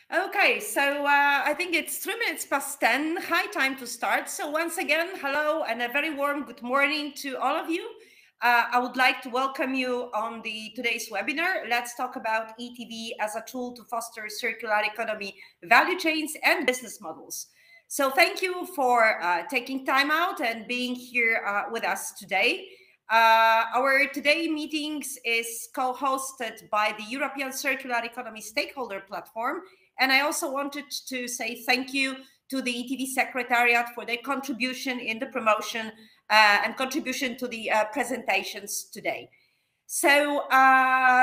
Okay, so I think it's 3 minutes past 10, high time to start. So once again, hello and a very warm good morning to all of you. I would like to welcome you on today's webinar. Let's talk about ETV as a tool to foster circular economy, value chains and business models. So thank you for taking time out and being here with us today. Our today meetings is co-hosted by the European Circular Economy Stakeholder Platform. And I also wanted to say thank you to the ETV Secretariat for their contribution in the promotion and contribution to the presentations today. So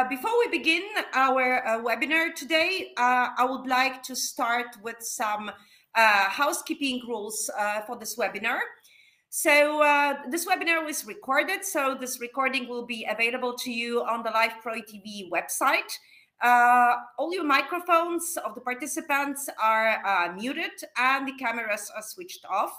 before we begin our webinar today, I would like to start with some housekeeping rules for this webinar. So this webinar was recorded, so this recording will be available to you on the Live Pro ETV website. All your microphones of the participants are muted and the cameras are switched off.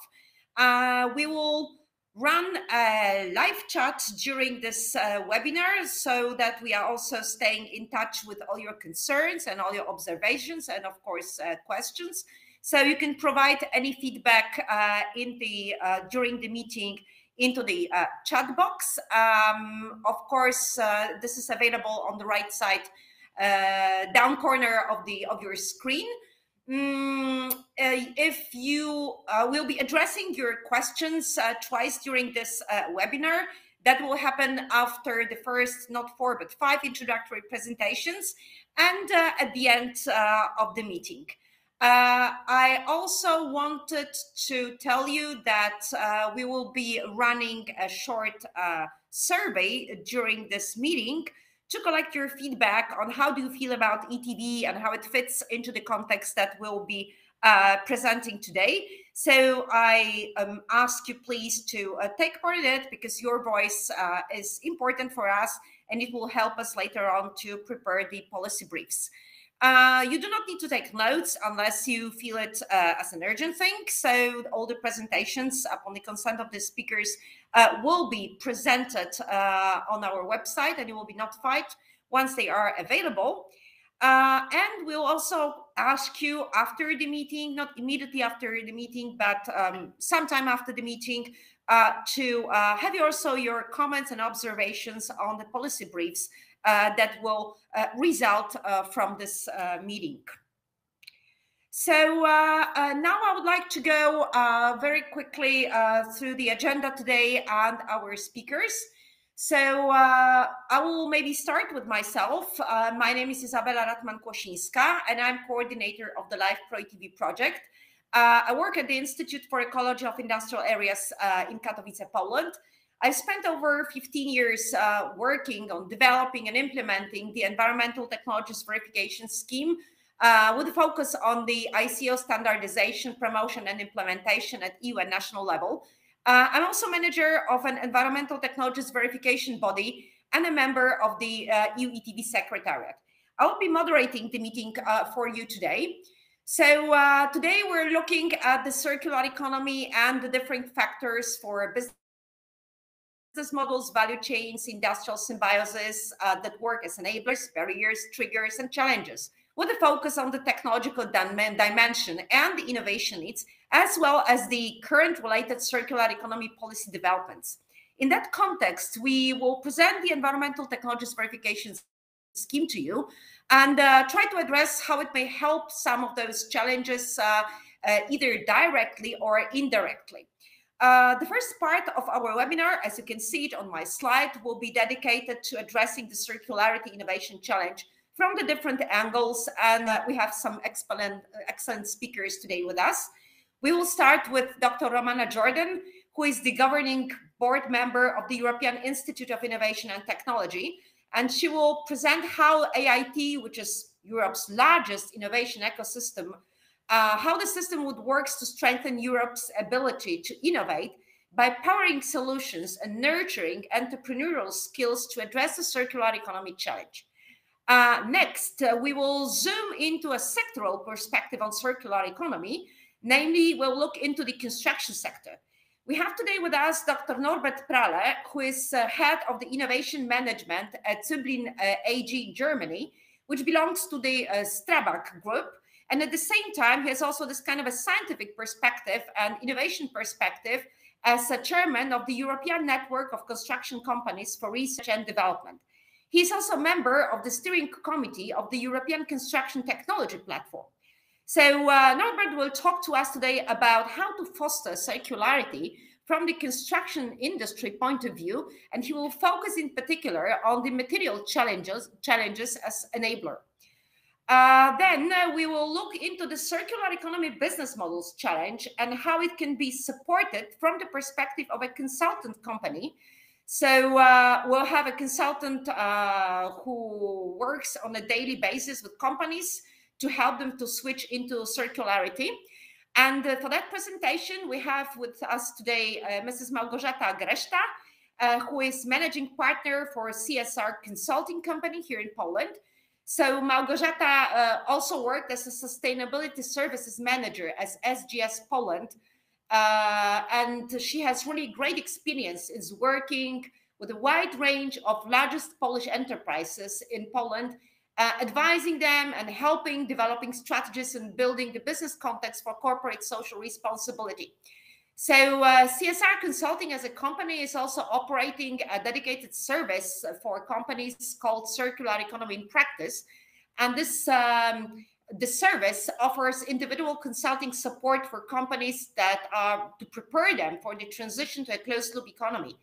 We will run a live chat during this webinar so that we are also staying in touch with all your concerns and all your observations and of course questions. So you can provide any feedback during the meeting into the chat box. Of course, this is available on the right side down corner of your screen. If you will be addressing your questions twice during this webinar, that will happen after the first not 4 but 5 introductory presentations and at the end of the meeting. I also wanted to tell you that we will be running a short survey during this meeting to collect your feedback on how do you feel about ETV and how it fits into the context that we'll be presenting today. So I ask you please to take part in it because your voice is important for us and it will help us later on to prepare the policy briefs. You do not need to take notes unless you feel it as an urgent thing. So all the presentations upon the consent of the speakers will be presented on our website and you will be notified once they are available. And we'll also ask you after the meeting, not immediately after the meeting, but sometime after the meeting, to have also your comments and observations on the policy briefs that will result from this meeting. So now I would like to go very quickly through the agenda today and our speakers. So I will maybe start with myself. My name is Izabela Ratman-Kłosińska, and I'm coordinator of the Live Pro ETV project. I work at the Institute for Ecology of Industrial Areas in Katowice, Poland. I've spent over 15 years working on developing and implementing the Environmental Technologies Verification Scheme with a focus on the ICO standardization, promotion, and implementation at EU and national level. I'm also manager of an environmental technologies verification body and a member of the EU ETV Secretariat. I will be moderating the meeting for you today. So today we're looking at the circular economy and the different factors for business models, value chains, industrial symbiosis that work as enablers, barriers, triggers, and challenges, with a focus on the technological dimension and the innovation needs, as well as the current related circular economy policy developments. In that context, we will present the Environmental Technologies Verification Scheme to you and try to address how it may help some of those challenges either directly or indirectly. The first part of our webinar, as you can see it on my slide, will be dedicated to addressing the circularity innovation challenge from the different angles, and we have some excellent speakers today with us. We will start with Dr. Romana Jordan, who is the governing board member of the European Institute of Innovation and Technology, and she will present how AIT, which is Europe's largest innovation ecosystem, how the system would work to strengthen Europe's ability to innovate by powering solutions and nurturing entrepreneurial skills to address the circular economy challenge. Next, we will zoom into a sectoral perspective on circular economy. Namely, we'll look into the construction sector. We have today with us Dr. Norbert Pralle, who is head of the innovation management at Züblin AG Germany, which belongs to the Strabag Group. And at the same time, he has also this kind of a scientific perspective and innovation perspective as a chairman of the European Network of Construction Companies for Research and Development. He is also a member of the steering committee of the European Construction Technology Platform. So Norbert will talk to us today about how to foster circularity from the construction industry point of view, and he will focus in particular on the material challenges as enabler. Then we will look into the circular economy business models challenge and how it can be supported from the perspective of a consultant company. So we'll have a consultant who works on a daily basis with companies to help them to switch into circularity. And for that presentation, we have with us today Mrs. Małgorzata Greszta, who is managing partner for CSR consulting company here in Poland. So Małgorzata also worked as a sustainability services manager as SGS Poland. And she has really great experience in working with a wide range of largest Polish enterprises in Poland, advising them and helping developing strategies and building the business context for corporate social responsibility. So CSR Consulting as a company is also operating a dedicated service for companies called Circular Economy in Practice. And this the service offers individual consulting support for companies that are to prepare them for the transition to a closed loop economy.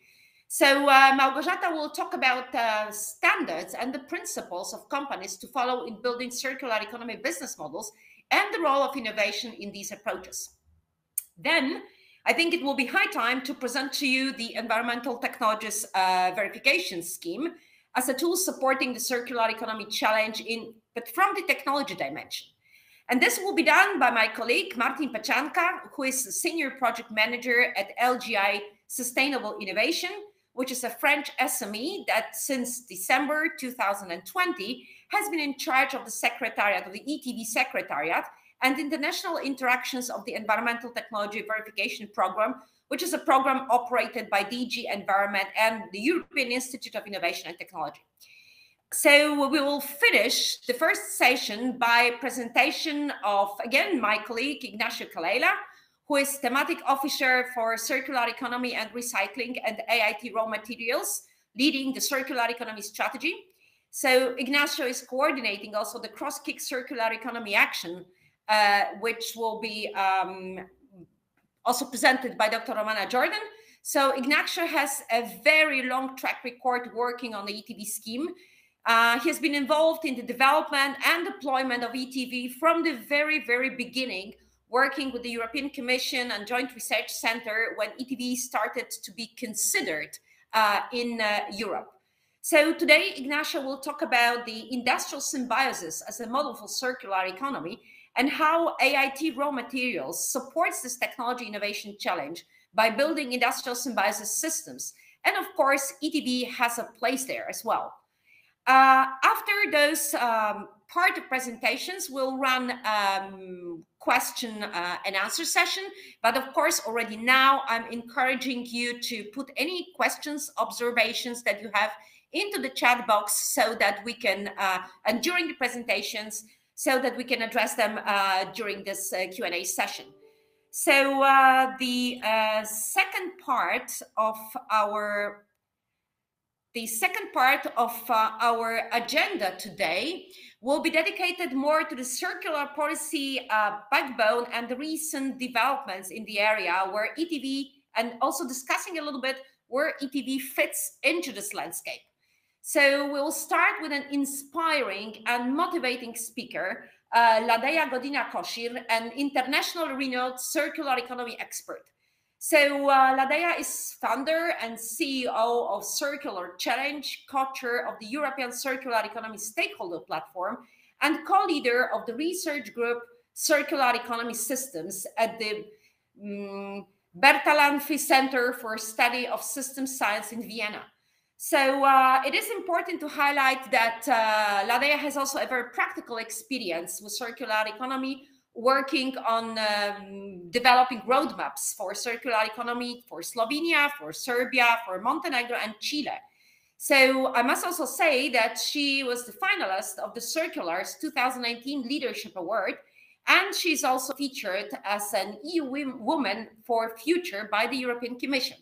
So Małgorzata will talk about standards and the principles of companies to follow in building circular economy business models and the role of innovation in these approaches. Then I think it will be high time to present to you the Environmental Technologies Verification Scheme as a tool supporting the circular economy challenge but from the technology dimension. And this will be done by my colleague, Martin Pacianka, who is a senior project manager at LGI Sustainable Innovation, which is a French SME that since December 2020 has been in charge of the secretariat of the ETV Secretariat and international interactions of the Environmental Technology Verification Program, which is a program operated by DG Environment and the European Institute of Innovation and Technology. So we will finish the first session by presentation of, again, my colleague Ignacio Calleja, who is thematic officer for circular economy and recycling and AIT raw materials, leading the circular economy strategy. So Ignacio is coordinating also the Cross-Kick Circular Economy Action, which will be also presented by Dr. Romana Jordan. So Ignacio has a very long track record working on the ETV scheme. He has been involved in the development and deployment of ETV from the very, very beginning, working with the European Commission and Joint Research Center when ETV started to be considered in Europe. So today, Ignacio will talk about the industrial symbiosis as a model for circular economy and how AIT raw materials supports this technology innovation challenge by building industrial symbiosis systems. And of course, ETV has a place there as well. After those part of presentations, we'll run question and answer session. But of course, already now, I'm encouraging you to put any questions, observations that you have into the chat box so that we can, and during the presentations, so that we can address them during this Q&A session. So the second part of our agenda today will be dedicated more to the circular policy backbone and the recent developments in the area where ETV, and also discussing a little bit where ETV fits into this landscape. So we'll start with an inspiring and motivating speaker, Ladeja Godina-Kosir, an internationally renowned circular economy expert. So Ladeja is founder and CEO of Circular Challenge, co-chair of the European Circular Economy Stakeholder Platform, and co-leader of the research group Circular Economy Systems at the Bertalanffy Center for Study of System Science in Vienna. So it is important to highlight that Ladeja has also a very practical experience with circular economy, working on developing roadmaps for circular economy for Slovenia, for Serbia, for Montenegro, and Chile. So I must also say that she was the finalist of the Circulars 2019 Leadership Award, And she's also featured as an EU Woman for Future by the European Commission.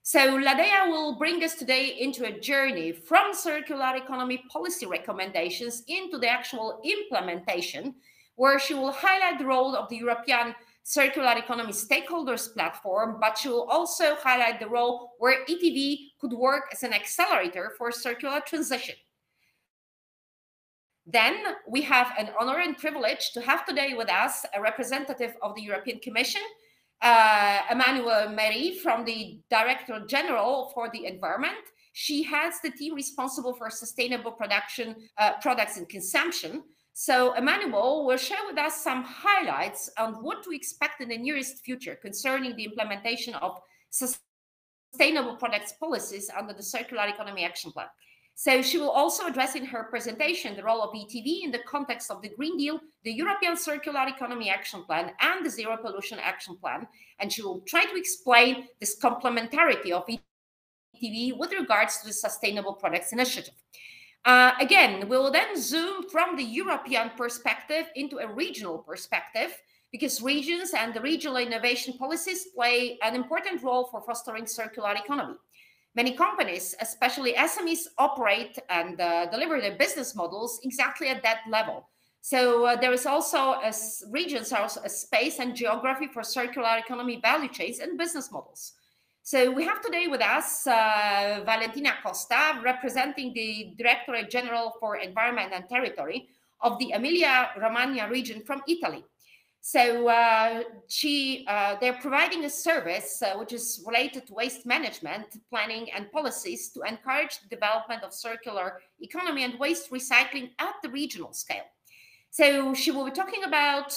So Ladea will bring us today into a journey from circular economy policy recommendations into the actual implementation, where she will highlight the role of the European Circular Economy Stakeholders Platform, but she will also highlight the role where ETV could work as an accelerator for circular transition. Then we have an honor and privilege to have today with us a representative of the European Commission, Emmanuelle Méry, from the Director General for the Environment. She heads the team responsible for sustainable production, products and consumption. So Emmanuelle will share with us some highlights on what to expect in the nearest future concerning the implementation of sustainable products policies under the Circular Economy Action Plan. So she will also address in her presentation the role of ETV in the context of the Green Deal, the European Circular Economy Action Plan, and the Zero Pollution Action Plan. And she will try to explain this complementarity of ETV with regards to the Sustainable Products Initiative. Again, we will then zoom from the European perspective into a regional perspective, because regions and the regional innovation policies play an important role for fostering circular economy. Many companies, especially SMEs, operate and deliver their business models exactly at that level. So there is also regions are also a space and geography for circular economy value chains and business models. So we have today with us Valentina Costa, representing the Directorate General for Environment and Territory of the Emilia-Romagna region from Italy. So they're providing a service which is related to waste management, planning and policies to encourage the development of circular economy and waste recycling at the regional scale. So she will be talking about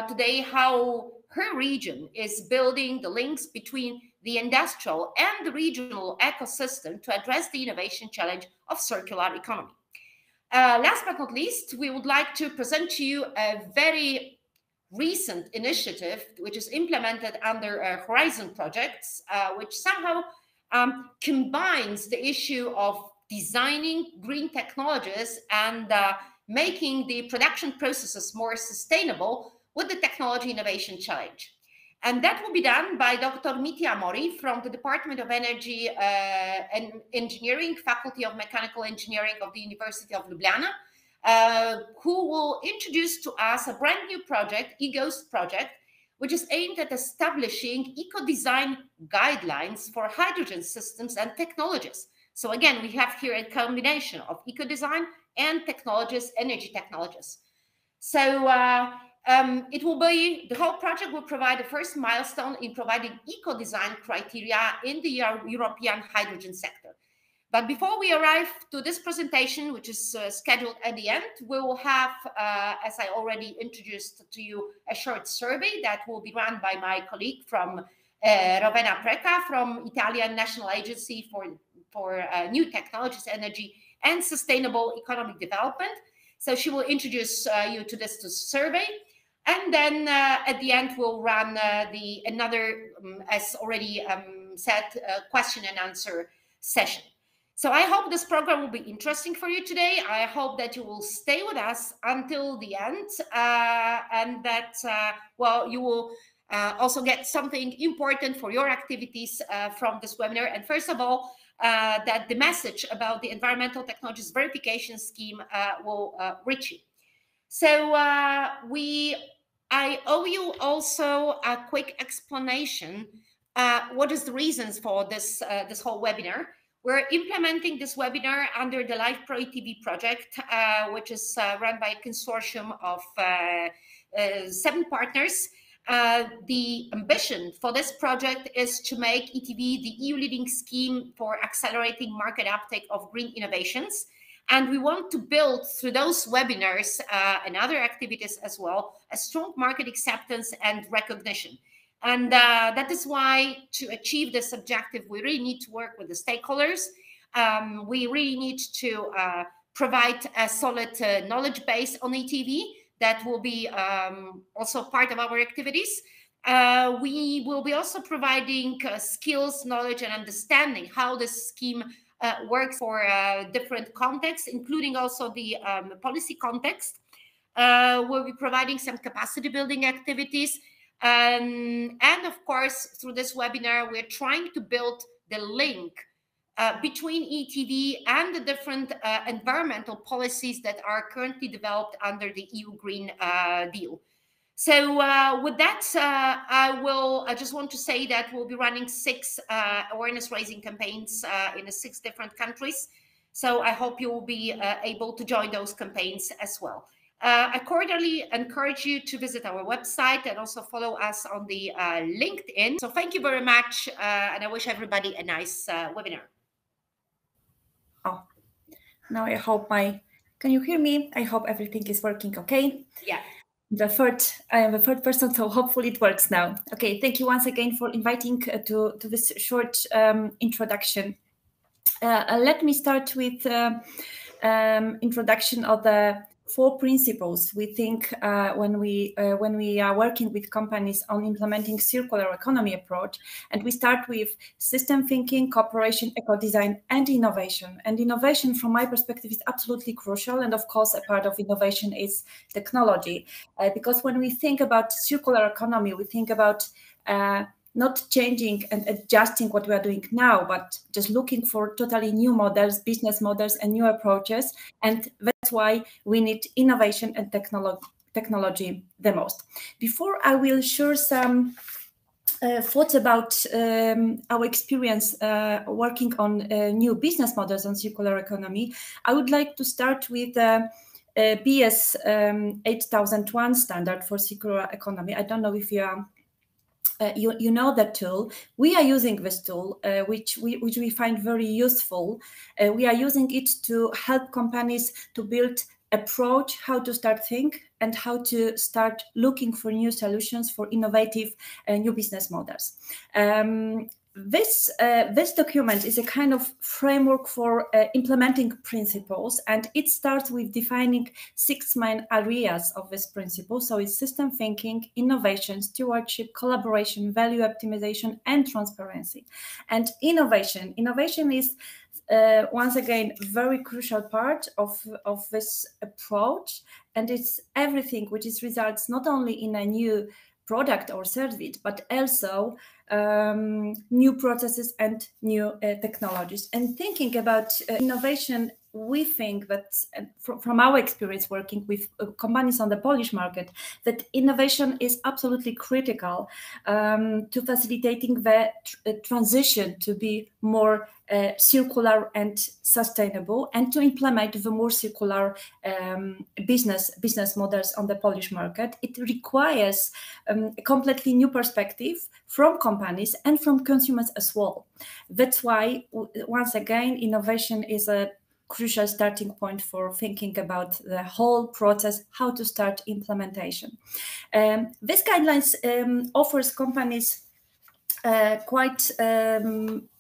today how her region is building the links between the industrial and the regional ecosystem to address the innovation challenge of circular economy. Last but not least, we would like to present to you a very recent initiative which is implemented under Horizon projects, which somehow combines the issue of designing green technologies and making the production processes more sustainable with the technology innovation challenge. And that will be done by Dr. Mitja Mori from the Department of Energy and Engineering, Faculty of Mechanical Engineering of the University of Ljubljana, who will introduce to us a brand new project, eGhost project, which is aimed at establishing eco-design guidelines for hydrogen systems and technologies. So again, we have here a combination of eco-design and technologies, energy technologies. So it will be, the whole project will provide the first milestone in providing eco-design criteria in the European hydrogen sector. But before we arrive to this presentation, which is scheduled at the end, we will have, as I already introduced to you, a short survey that will be run by my colleague from Rowena Preca from Italian National Agency for New Technologies, Energy and Sustainable Economic Development. So she will introduce you to this survey. And then at the end, we'll run another, as already said, question and answer session. So I hope this program will be interesting for you today. I hope that you will stay with us until the end and that, well, you will also get something important for your activities from this webinar. And first of all, that the message about the Environmental Technologies Verification Scheme will reach you. So I owe you also a quick explanation. What is the reasons for this, this whole webinar? We're implementing this webinar under the Live Pro ETV project, which is run by a consortium of 7 partners. The ambition for this project is to make ETV the EU leading scheme for accelerating market uptake of green innovations. And we want to build through those webinars and other activities as well, a strong market acceptance and recognition. And that is why to achieve this objective, we really need to work with the stakeholders. We really need to provide a solid knowledge base on ETV that will be also part of our activities. We will be also providing skills, knowledge, and understanding how this scheme works for different contexts, including also the policy context. We'll be providing some capacity building activities. And of course, through this webinar, we're trying to build the link between ETD and the different environmental policies that are currently developed under the EU Green Deal. So with that, I just want to say that we'll be running 6 awareness raising campaigns in 6 different countries. So I hope you will be able to join those campaigns as well. I cordially encourage you to visit our website and also follow us on the LinkedIn. So thank you very much, and I wish everybody a nice webinar. Oh, now I hope can you hear me? I hope everything is working okay. Yeah. I am the third person, so hopefully it works now. Okay, thank you once again for inviting to this short introduction. Let me start with introduction of the 4 principles we think when we are working with companies on implementing circular economy approach. And we start with system thinking, cooperation, eco-design, and innovation. And innovation, from my perspective, is absolutely crucial. And of course, a part of innovation is technology. Because when we think about circular economy, we think about not changing and adjusting what we are doing now, but just looking for totally new models, business models, and new approaches. And that's why we need innovation and technology the most. Before I will share some thoughts about our experience working on new business models on circular economy, I would like to start with BS 8001 standard for circular economy. I don't know if you are you know that tool. We are using this tool, which we find very useful. We are using it to help companies to build approach, how to start think, and how to start looking for new solutions for innovative new business models. This document is a kind of framework for implementing principles, and it starts with defining 6 main areas of this principle. So it's system thinking, innovation, stewardship, collaboration, value optimization, and transparency. And innovation is once again very crucial part of this approach, and it's everything which is results not only in a new product or service, but also new processes and new technologies. And thinking about innovation, we think that from our experience working with companies on the Polish market, that innovation is absolutely critical to facilitating the transition to be more circular and sustainable, and to implement the more circular business models on the Polish market. It requires a completely new perspective from companies and from consumers as well. That's why, once again, innovation is a crucial starting point for thinking about the whole process, how to start implementation. This guidelines offers companies quite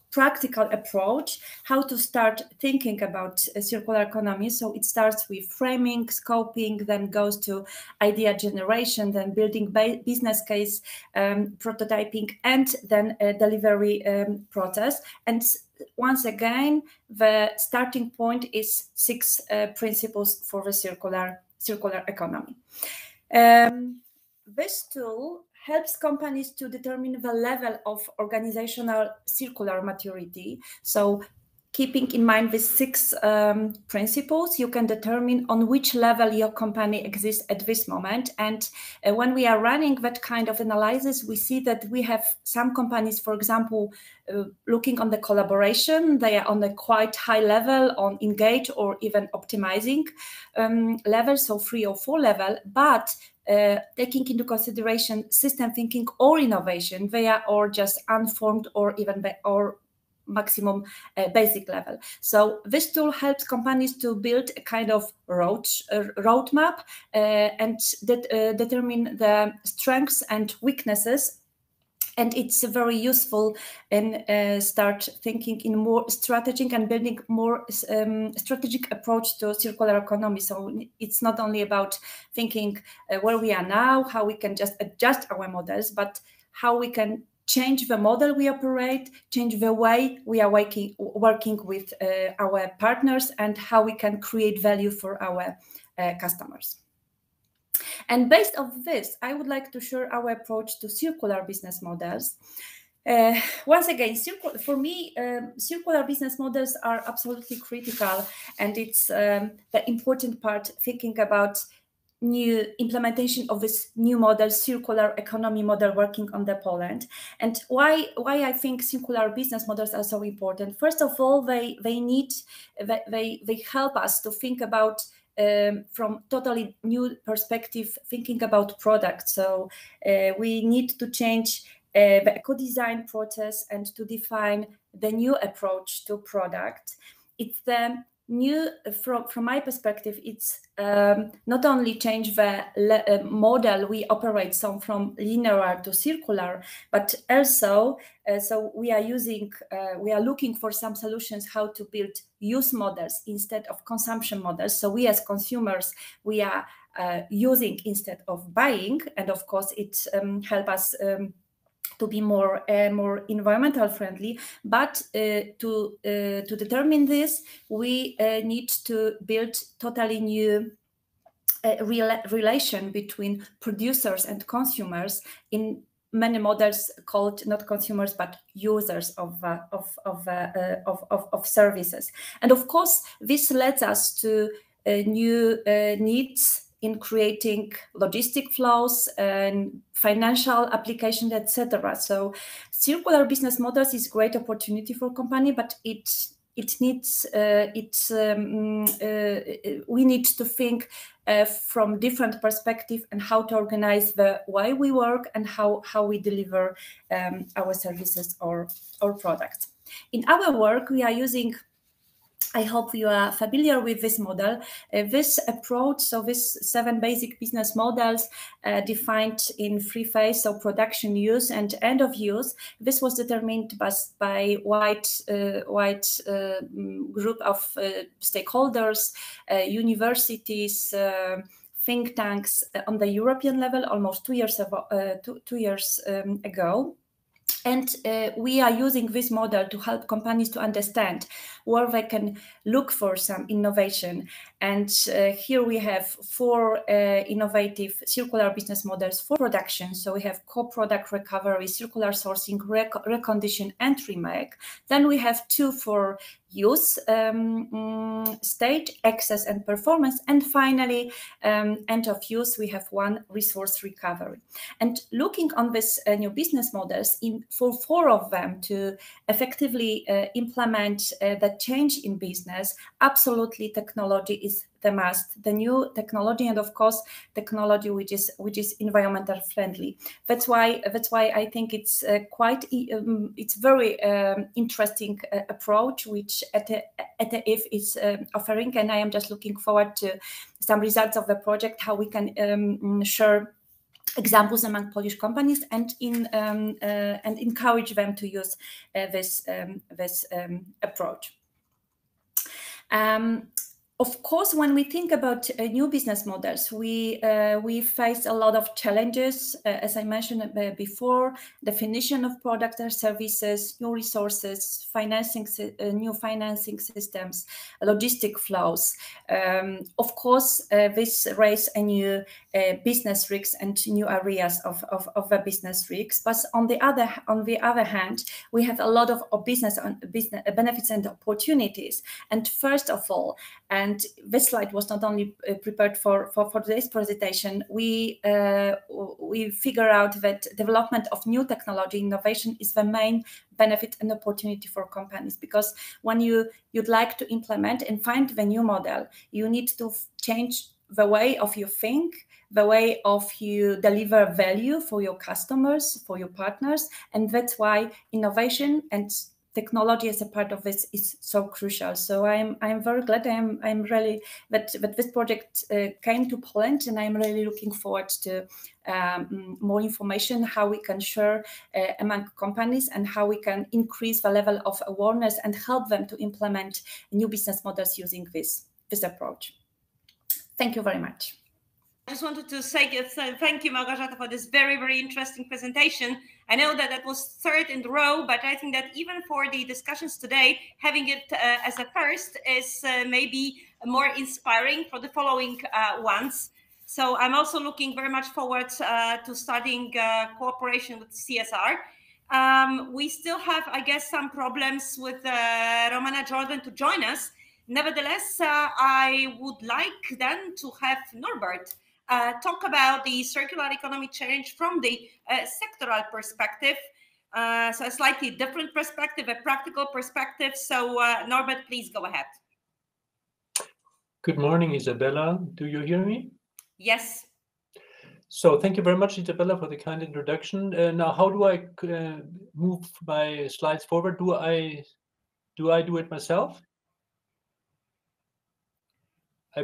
practical approach how to start thinking about a circular economy. So it starts with framing, scoping, then goes to idea generation, then building business case, prototyping, and then a delivery process. And once again, the starting point is 6 principles for the circular economy. This tool helps companies to determine the level of organizational circular maturity. So keeping in mind the 6 principles, you can determine on which level your company exists at this moment. And when we are running that kind of analysis, we see that we have some companies, for example, looking on the collaboration, they are on a quite high level on engage or even optimizing level, so 3 or 4 level, but taking into consideration system thinking or innovation, they are all just unformed or even or maximum basic level. So this tool helps companies to build a kind of roadmap and determine the strengths and weaknesses. And it's very useful in start thinking in more strategic and building more strategic approach to circular economy. So it's not only about thinking where we are now, how we can just adjust our models, but how we can change the model we operate, change the way we are working with our partners, and how we can create value for our customers. And based on this, I would like to share our approach to circular business models. Once again, for me, circular business models are absolutely critical, and it's the important part thinking about new implementation of this new model, circular economy model, working on the Poland. And why I think circular business models are so important. First of all, they help us to think about from totally new perspective, thinking about products. So we need to change the eco-design process and to define the new approach to product. It's the new, from my perspective, it's not only change the model we operate, so from linear to circular, but also so we are looking for some solutions how to build use models instead of consumption models. So we as consumers, we are using instead of buying, and of course it helps us to be more environmental friendly. But to determine this, we need to build totally new relation between producers and consumers in many models called not consumers but users of services. And of course, this leads us to new needs in creating logistic flows and financial applications, etc. So circular business models is great opportunity for company, but it needs we need to think from different perspective and how to organize the way we work and how we deliver our services or products. In our work, we are using, I hope you are familiar with this model, this approach. So this 7 basic business models defined in 3 phases, so production, use, and end of use. This was determined by wide group of stakeholders, universities, think tanks on the European level almost 2 years ago. And we are using this model to help companies to understand where they can look for some innovation. And here we have 4 innovative circular business models for production. So we have co-product recovery, circular sourcing, recondition, and remake. Then we have 2 for use state, access and performance. And finally, end of use, we have 1 resource recovery. And looking on this new business models, for 4 of them to effectively implement the change in business, absolutely technology is the must, the new technology, and of course technology which is environmental friendly. That's why I think it's it's very interesting approach which ETF is offering, and I am just looking forward to some results of the project, how we can share examples among Polish companies and encourage them to use this approach. Of course, when we think about new business models, we face a lot of challenges, as I mentioned before: definition of products or services, new resources, new financing systems, logistic flows. Of course, this raises a new business risks and new areas of the business risks. But on the other hand, we have a lot of business benefits and opportunities. And first of all, and this slide was not only prepared for today's presentation, we figure out that development of new technology innovation is the main benefit and opportunity for companies, because when you'd like to implement and find the new model, you need to change the way of you think, the way of you deliver value for your customers, for your partners, and that's why innovation and technology as a part of this is so crucial. So I'm very glad. I'm really that this project came to Poland, and I'm really looking forward to more information how we can share among companies and how we can increase the level of awareness and help them to implement new business models using this approach. Thank you very much. I just wanted to say thank you, Małgorzata, for this very, very interesting presentation. I know that was 3rd in the row, but I think that even for the discussions today, having it as a first is maybe more inspiring for the following ones. So I'm also looking very much forward to starting cooperation with CSR. We still have, I guess, some problems with Romana Jordan to join us. Nevertheless, I would like then to have Norbert talk about the circular economy challenge from the sectoral perspective. So a slightly different perspective, a practical perspective. So Norbert, please go ahead. Good morning, Isabella. Do you hear me? Yes. So thank you very much, Isabella, for the kind introduction. Now, how do I move my slides forward? Do I do it myself?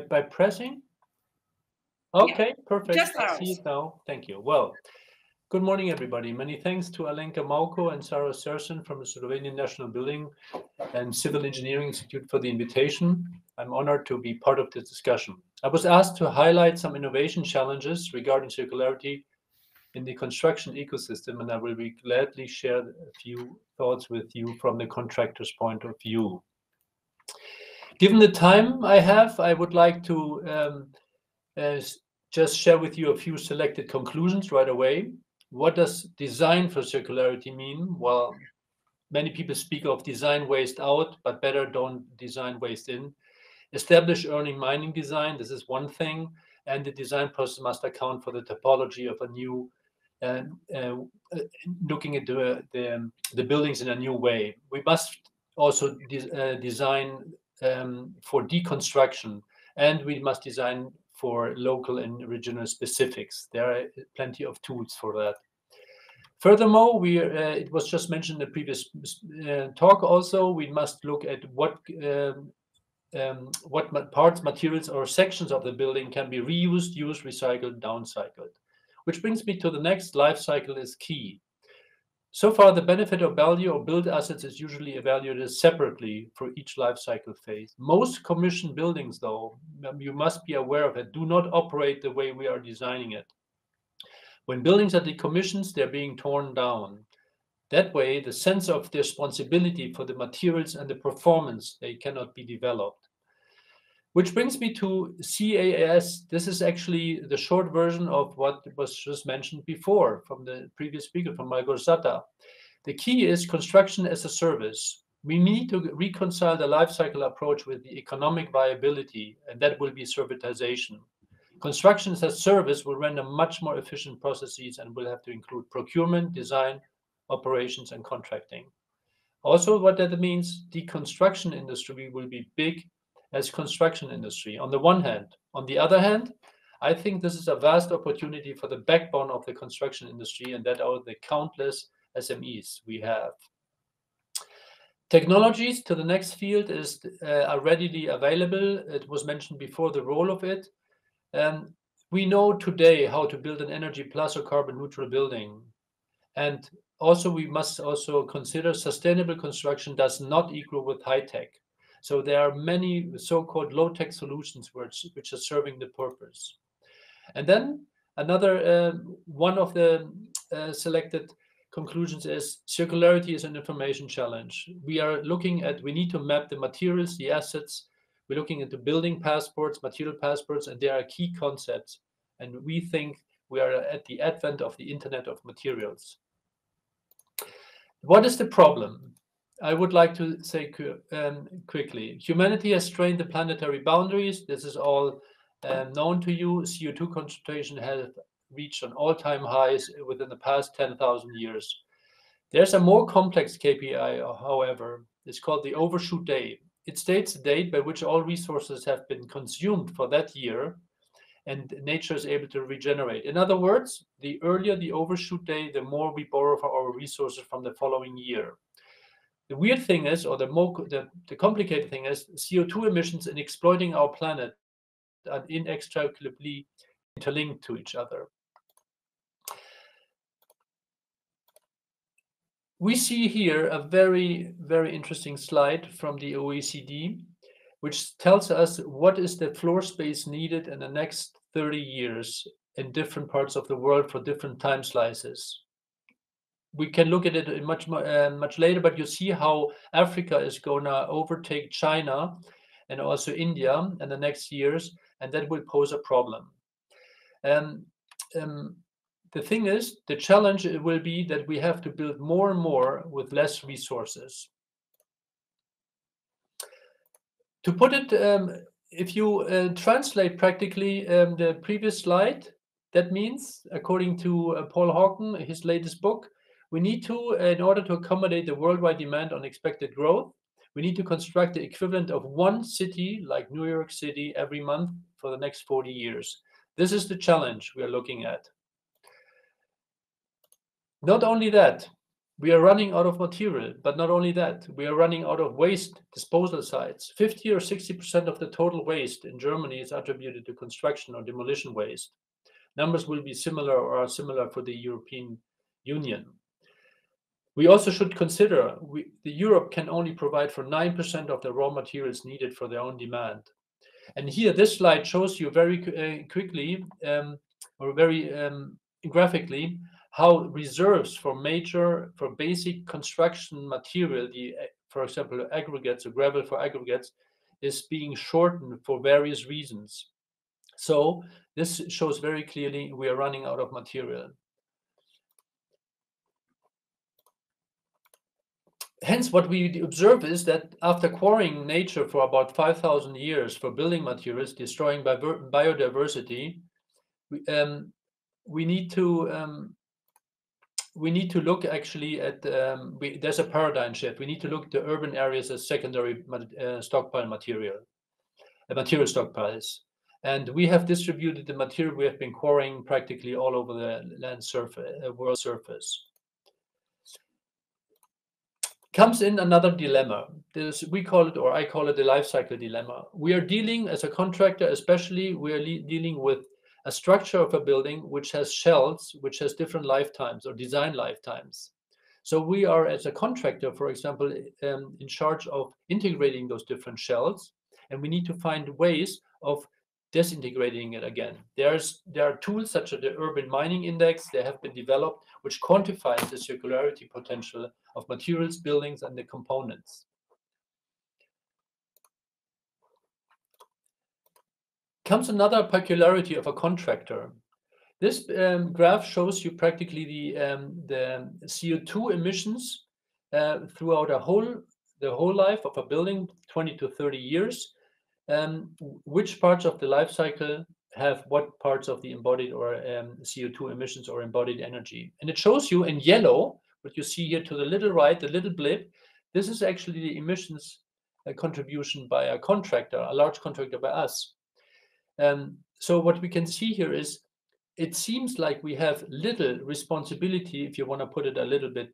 By pressing? Okay, yeah. Perfect. Just I see it now. Thank you. Well, good morning, everybody. Many thanks to Alenka Mauko and Sarah Sersen from the Slovenian National Building and Civil Engineering Institute for the invitation. I'm honored to be part of this discussion. I was asked to highlight some innovation challenges regarding circularity in the construction ecosystem, and I will gladly share a few thoughts with you from the contractor's point of view. Given the time I have, I would like to just share with you a few selected conclusions right away. What does design for circularity mean? Well, many people speak of design waste out, but better don't design waste in. Establish earning mining design, this is one thing, and the design process must account for the topology of a new, looking at the buildings in a new way. We must also design for deconstruction, and we must design for local and regional specifics. There are plenty of tools for that. Furthermore, it was just mentioned in the previous talk also, we must look at what parts, materials, or sections of the building can be reused, used, recycled, downcycled. Which brings me to the next: life cycle is key. So far, the benefit of value of built assets is usually evaluated separately for each life cycle phase. Most commissioned buildings, though, you must be aware of it, do not operate the way we are designing it. When buildings are decommissioned, they're being torn down. That way, the sense of the responsibility for the materials and the performance, they cannot be developed. Which brings me to CaaS. This is actually the short version of what was just mentioned before from the previous speaker, from Małgorzata. The key is construction as a service. We need to reconcile the life cycle approach with the economic viability, and that will be servitization. Construction as a service will render much more efficient processes and will have to include procurement, design, operations, and contracting. Also, what that means, the construction industry will be big as construction industry on the one hand. On the other hand, I think this is a vast opportunity for the backbone of the construction industry, and that are the countless SMEs we have. Technologies to the next field are readily available. It was mentioned before the role of it. We know today how to build an energy plus or carbon neutral building. And also we must also consider sustainable construction does not equal with high tech. So there are many so-called low-tech solutions which are serving the purpose. And then another one of the selected conclusions is circularity is an information challenge. We need to map the materials, the assets. We're looking into building passports, material passports, and there are key concepts. And we think we are at the advent of the Internet of Materials. What is the problem? I would like to say quickly, humanity has strained the planetary boundaries. This is all known to you. CO2 concentration has reached an all-time highs within the past 10,000 years. There's a more complex KPI, however. It's called the overshoot day. It states the date by which all resources have been consumed for that year and nature is able to regenerate. In other words, the earlier the overshoot day, the more we borrow for our resources from the following year. The weird thing is, or the complicated thing is, CO2 emissions in exploiting our planet are inextricably interlinked to each other. We see here a very, very interesting slide from the OECD, which tells us what is the floor space needed in the next 30 years in different parts of the world for different time slices. We can look at it much later, but you see how Africa is going to overtake China and also India in the next years, and that will pose a problem. The thing is, the challenge will be that we have to build more and more with less resources. To put it, if you translate practically the previous slide, that means, according to Paul Hawken, his latest book, we need to, in order to accommodate the worldwide demand on expected growth, we need to construct the equivalent of one city like New York City every month for the next 40 years. This is the challenge we are looking at. Not only that, we are running out of material, but not only that, we are running out of waste disposal sites. 50 or 60% of the total waste in Germany is attributed to construction or demolition waste. Numbers will be similar or are similar for the European Union. We also should consider Europe can only provide for 9% of the raw materials needed for their own demand. And here, this slide shows you very quickly or very graphically how reserves for basic construction material, for example, aggregates or gravel for aggregates, is being shortened for various reasons. So this shows very clearly we are running out of material. Hence, what we observe is that after quarrying nature for about 5,000 years for building materials, destroying biodiversity, we need to look actually at, there's a paradigm shift. We need to look at the urban areas as secondary stockpile material stockpiles. And we have distributed the material we have been quarrying practically all over the world surface. Comes in another dilemma. We call it, or I call it, the life cycle dilemma. We are dealing, as a contractor especially, we are dealing with a structure of a building which has shells, which has different lifetimes or design lifetimes. So we are, as a contractor, for example, in charge of integrating those different shells, and we need to find ways of disintegrating it again. There are tools such as the Urban Mining Index. They have been developed, which quantifies the circularity potential of materials, buildings, and the components. Comes another peculiarity of a contractor. This graph shows you practically the CO2 emissions throughout the whole life of a building, 20 to 30 years. Which parts of the life cycle have what parts of the embodied or CO2 emissions or embodied energy. And it shows you in yellow, what you see here to the little right, the little blip. This is actually the emissions contribution by a contractor, a large contractor by us. So what we can see here is it seems like we have little responsibility, if you want to put it a little bit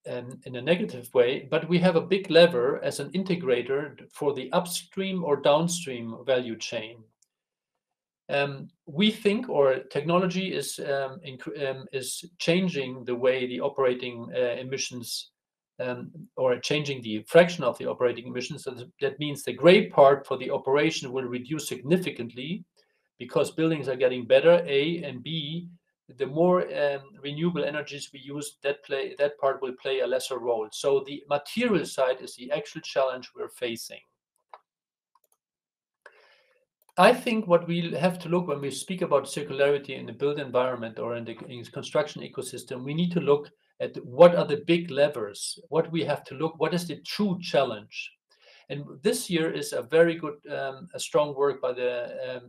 in a negative way, but we have a big lever as an integrator for the upstream or downstream value chain. We think, or technology is changing the way the operating emissions, or changing the fraction of the operating emissions. So that means the gray part for the operation will reduce significantly because buildings are getting better, A, and B, the more renewable energies we use, that part will play a lesser role. So the material side is the actual challenge we're facing. I think what we have to look when we speak about circularity in the built environment or in the construction ecosystem, we need to look at what are the big levers, what we have to look, what is the true challenge. And this year is a very good, a strong work by the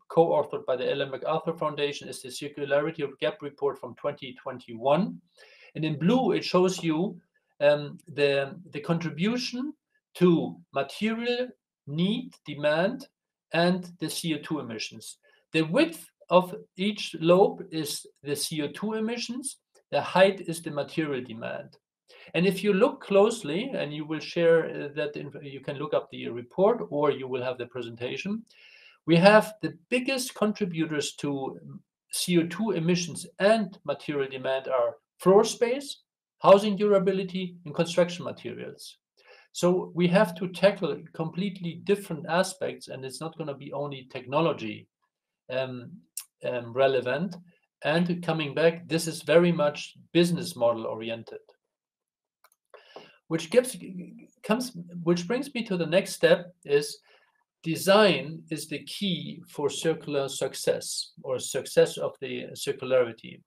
co-authored by the Ellen MacArthur Foundation, is the Circularity of Gap report from 2021. And in blue, it shows you the contribution to material need, demand, and the CO2 emissions. The width of each lobe is the CO2 emissions. The height is the material demand. And if you look closely, and you will share that, you can look up the report or you will have the presentation, we have the biggest contributors to CO2 emissions and material demand are floor space, housing durability, and construction materials. So we have to tackle completely different aspects, and it's not going to be only technology relevant. And coming back, this is very much business model oriented, which brings me to the next step is design is the key for circular success, or success of the circularity,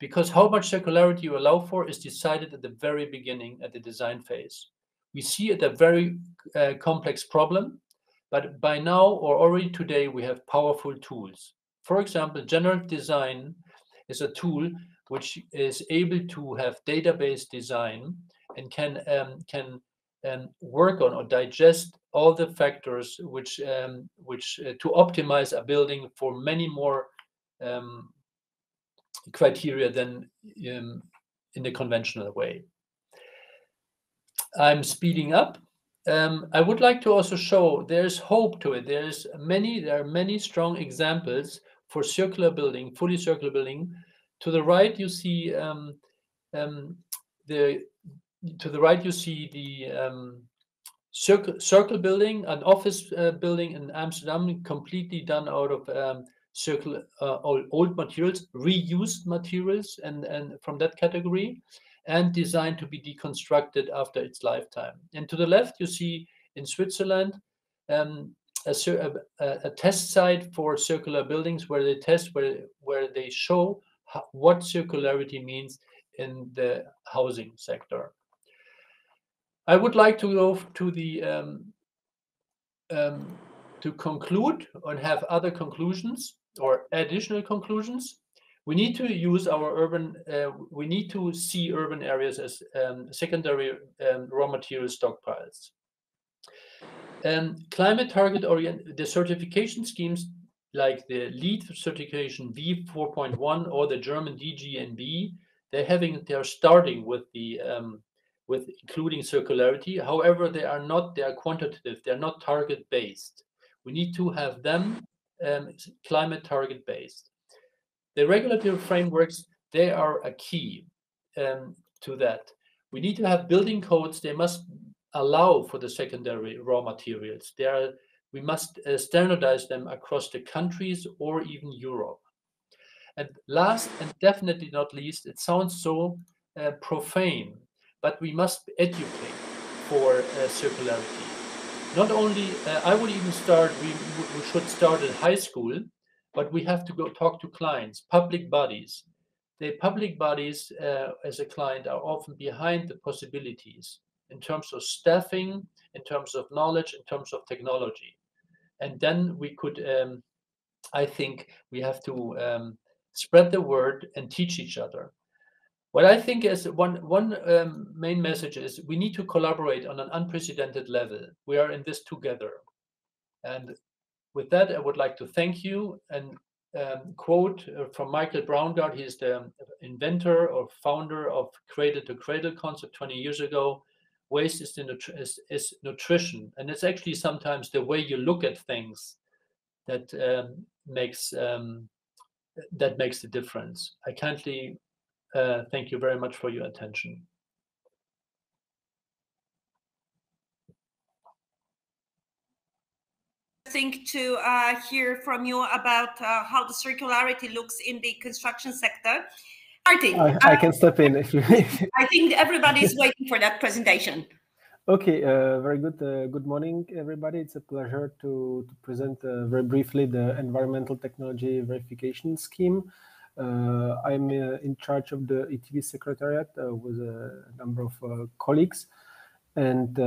because how much circularity you allow for is decided at the very beginning, at the design phase. We see it a very complex problem, but by now or already today we have powerful tools. For example, generative design is a tool which is able to have database design and can work on or digest all the factors which to optimize a building for many more criteria than in the conventional way. I'm speeding up. I would like to also show there's hope to it. There are many strong examples for circular building, fully circular building. To the right, you see circle building, an office building in Amsterdam, completely done out of old materials, reused materials, and from that category, and designed to be deconstructed after its lifetime. And to the left, you see in Switzerland a test site for circular buildings where they test, where they show what circularity means in the housing sector. I would like to go to the to conclude and have other conclusions or additional conclusions. We need to use our urban. We need to see urban areas as secondary raw material stockpiles. Climate target oriented. The certification schemes like the LEED certification V4.1 or the German DGNB, they're starting with the with including circularity. However, they are quantitative. They're not target based. We need to have them climate target based. The regulatory frameworks, they are a key to that. We need to have building codes. They must allow for the secondary raw materials. We must standardize them across the countries or even Europe. And last and definitely not least, it sounds so profane, but we must educate for circularity. Not only, I would even start, we should start in high school, but we have to go talk to clients, public bodies. The public bodies as a client are often behind the possibilities in terms of staffing, in terms of knowledge, in terms of technology. And then we could, I think we have to spread the word and teach each other. What I think is one main message is we need to collaborate on an unprecedented level. We are in this together. And with that, I would like to thank you and quote from Michael Braungart. He is the inventor or founder of Cradle to Cradle concept 20 years ago. Waste is nutrition. And it's actually sometimes the way you look at things that makes the difference. I kindly thank you very much for your attention. To hear from you about how the circularity looks in the construction sector. Martin, I can step in if you. I think everybody is waiting for that presentation. Okay, very good. Good morning, everybody. It's a pleasure to present very briefly the environmental technology verification scheme. I'm in charge of the ETV secretariat with a number of colleagues, and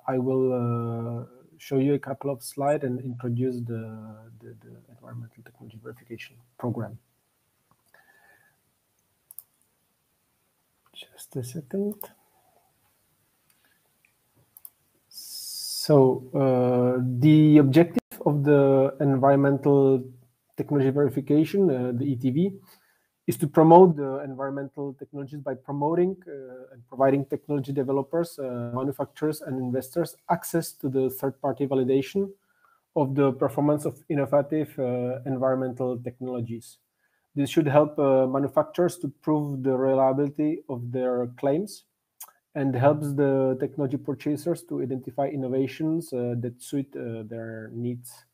I will show you a couple of slides and introduce the environmental technology verification program. Just a second. So the objective of the environmental technology verification, the ETV, is to promote the environmental technologies by promoting and providing technology developers, manufacturers, and investors access to the third-party validation of the performance of innovative environmental technologies. This should help manufacturers to prove the reliability of their claims and helps the technology purchasers to identify innovations that suit their needs.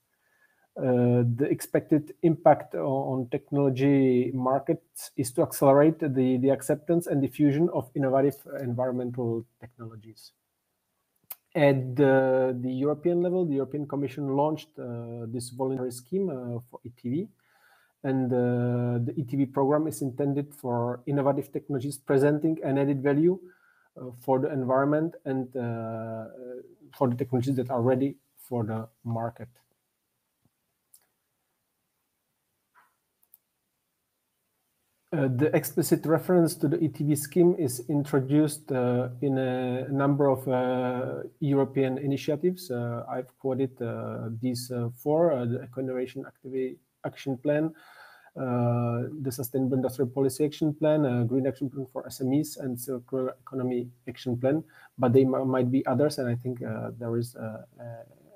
The expected impact on technology markets is to accelerate the acceptance and diffusion of innovative environmental technologies. At the European level, the European Commission launched this voluntary scheme for ETV. And the ETV program is intended for innovative technologies presenting an added value for the environment and for the technologies that are ready for the market. The explicit reference to the ETV scheme is introduced in a number of European initiatives. I've quoted these four: the Eco-Innovation Action Plan, the Sustainable Industrial Policy Action Plan, Green Action Plan for SMEs, and Circular Economy Action Plan. But there might be others, and I think there is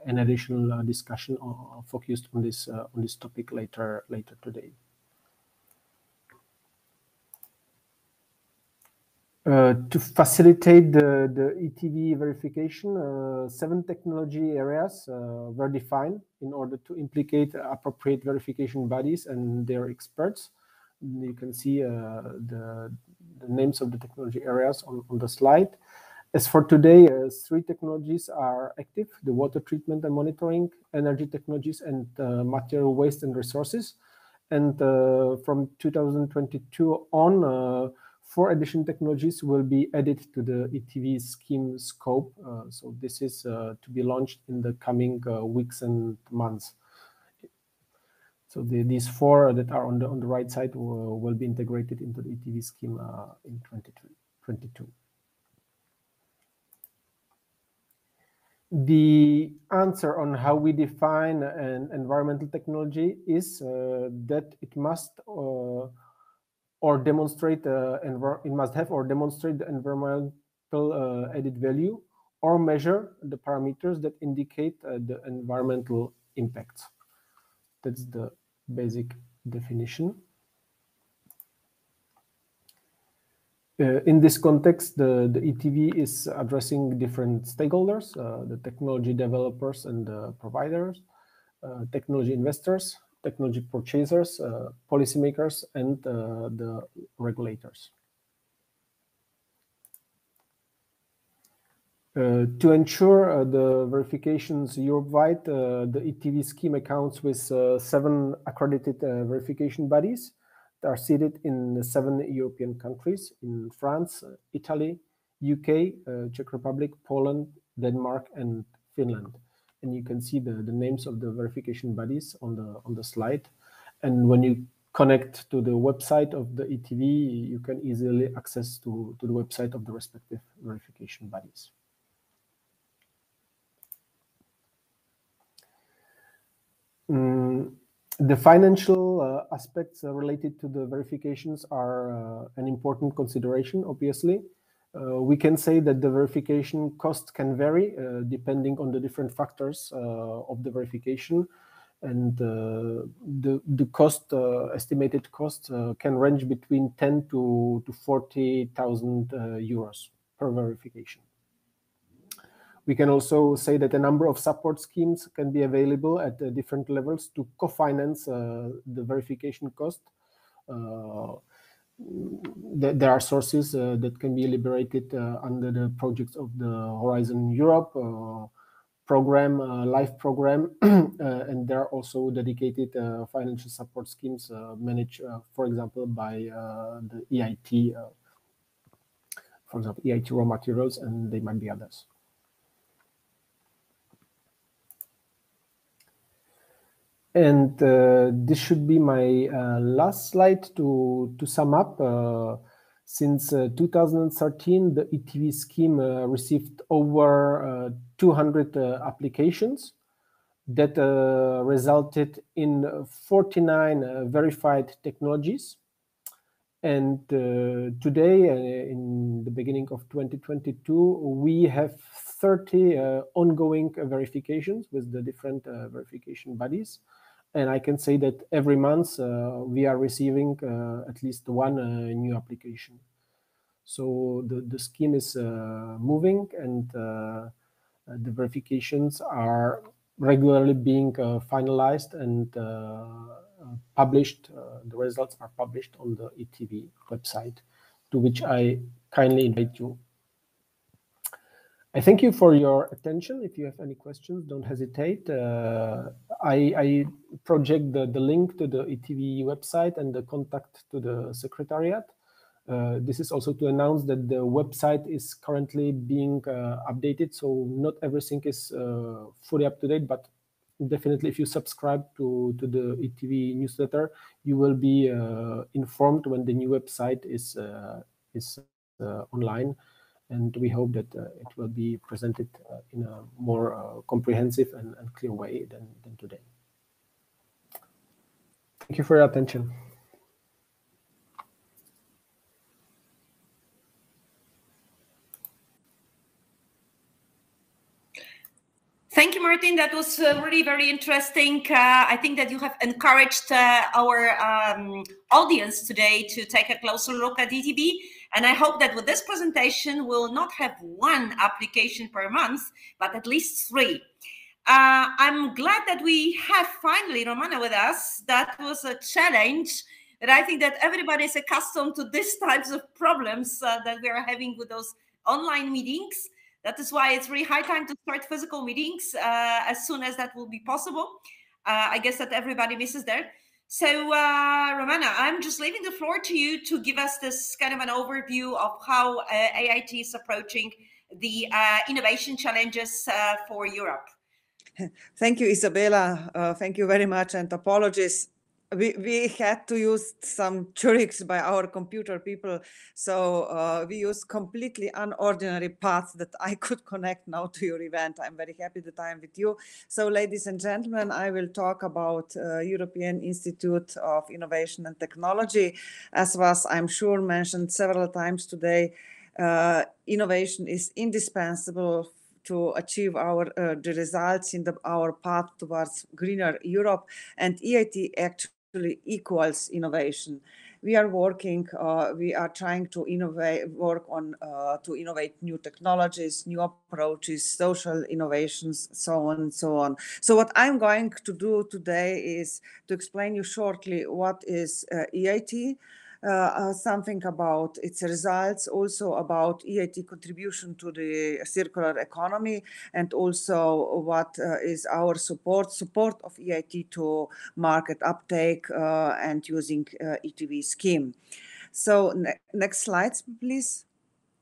an additional discussion focused on this topic later today. To facilitate the ETV verification, 7 technology areas were defined in order to implicate appropriate verification bodies and their experts. You can see the names of the technology areas on the slide. As for today, 3 technologies are active: the water treatment and monitoring, energy technologies, and material waste and resources. And from 2022 on, 4 additional technologies will be added to the ETV scheme scope. So this is to be launched in the coming weeks and months. So these 4 that are on the right side will be integrated into the ETV scheme in 2022. The answer on how we define an environmental technology is that it must or demonstrate it must have or demonstrate the environmental added value, or measure the parameters that indicate the environmental impacts. That's the basic definition. In this context, the ETV is addressing different stakeholders: the technology developers and the providers, technology investors, technology purchasers, policymakers, and the regulators. To ensure the verifications Europe-wide, the ETV scheme accounts with 7 accredited verification bodies that are seated in 7 European countries: in France, Italy, UK, Czech Republic, Poland, Denmark, and Finland. And you can see the names of the verification bodies on the slide. And when you connect to the website of the ETV, you can easily access to the website of the respective verification bodies. The financial aspects related to the verifications are an important consideration, obviously. We can say that the verification cost can vary depending on the different factors of the verification, and the cost, estimated cost, can range between 10 to 40,000 euros per verification. We can also say that a number of support schemes can be available at different levels to co-finance the verification cost. There are sources that can be liberated under the projects of the Horizon Europe program, LIFE program, and there are also dedicated financial support schemes managed, for example, by the EIT, for example, EIT Raw Materials, and there might be others. And this should be my last slide to sum up. Since 2013, the ETV scheme received over 200 applications that resulted in 49 verified technologies. And today, in the beginning of 2022, we have 30 ongoing verifications with the different verification bodies. And I can say that every month we are receiving at least 1 new application. So the scheme is moving, and the verifications are regularly being finalized and published. The results are published on the ETV website, to which I kindly invite you. I thank you for your attention. If you have any questions, don't hesitate. I project the link to the ETV website and the contact to the secretariat. This is also to announce that the website is currently being updated, so not everything is fully up to date, but definitely if you subscribe to the ETV newsletter, you will be informed when the new website is online. And we hope that it will be presented in a more comprehensive and clear way than today. Thank you for your attention. Thank you, Martin. That was really very interesting. I think that you have encouraged our audience today to take a closer look at ETV. And I hope that with this presentation, we'll not have one application per month, but at least 3. I'm glad that we have finally Romana with us. That was a challenge, but I think that everybody is accustomed to these types of problems that we are having with those online meetings. That is why it's really high time to start physical meetings as soon as that will be possible. I guess that everybody misses there. So, Romana, I'm just leaving the floor to you to give us this kind of an overview of how AIT is approaching the innovation challenges for Europe. Thank you, Isabella. Thank you very much, and apologies. We had to use some tricks by our computer people, so we used completely unordinary paths that I could connect now to your event. I'm very happy that I'm with you. So, ladies and gentlemen, I will talk about European Institute of Innovation and Technology. As was, I'm sure, mentioned several times today, innovation is indispensable to achieve the results in our path towards greener Europe, and EIT actually equals innovation. We are working, we are trying to to innovate new technologies, new approaches, social innovations, so on and so on. So what I'm going to do today is to explain you shortly what is EIT, something about its results, also about EIT contribution to the circular economy, and also what is our support of EIT to market uptake and using ETV scheme. So next slides, please.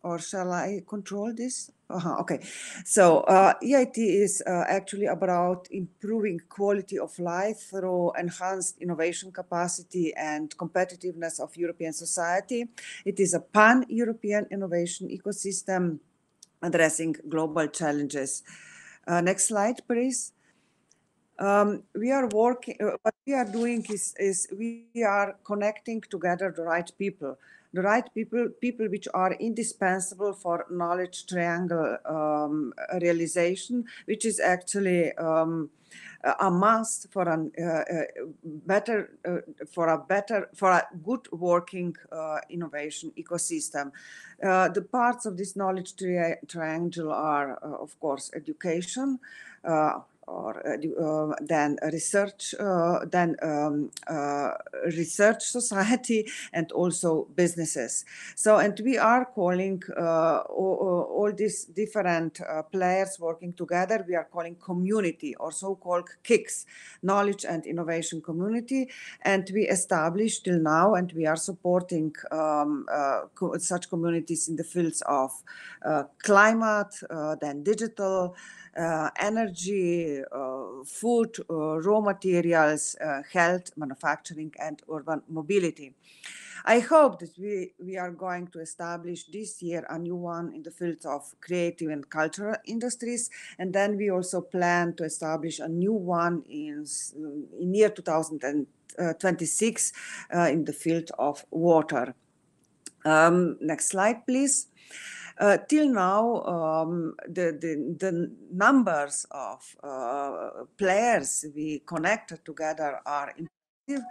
Or shall I control this? Okay. So EIT is actually about improving quality of life through enhanced innovation capacity and competitiveness of European society. It is a pan-European innovation ecosystem addressing global challenges. Next slide, please. We are working, what we are doing is we are connecting together the right people which are indispensable for knowledge triangle realization, which is actually a must for a good working innovation ecosystem. The parts of this knowledge triangle are, of course, education, then research, research society, and also businesses. So, and we are calling all these different players working together, we are calling community, or so-called KICS, Knowledge and Innovation Community. And we established till now, and we are supporting such communities in the fields of climate, then digital, energy, food, raw materials, health, manufacturing, and urban mobility. I hope that we are going to establish this year a new one in the field of creative and cultural industries, and then we also plan to establish a new one in year 2026 in the field of water. Next slide, please. Till now, the numbers of players we connected together are impressive.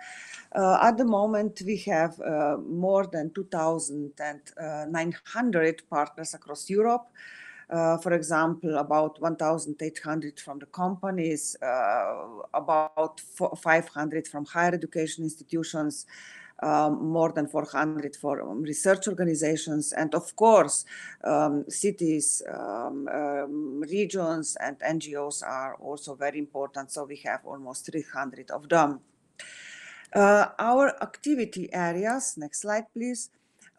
At the moment, we have more than 2,900 partners across Europe. For example, about 1,800 from the companies, about 500 from higher education institutions, more than 400 for research organizations, and of course, cities, regions, and NGOs are also very important. So we have almost 300 of them. Our activity areas, next slide, please,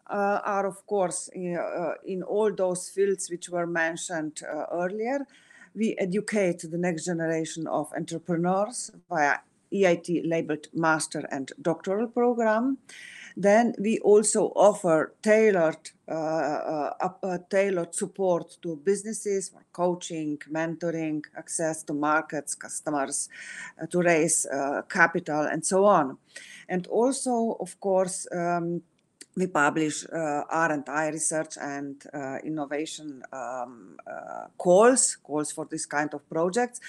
are of course in all those fields which were mentioned earlier. We educate the next generation of entrepreneurs via EIT labeled master and doctoral program. Then we also offer tailored support to businesses for coaching, mentoring, access to markets, customers, to raise capital, and so on. And also, of course, we publish R&I research and innovation calls for this kind of projects,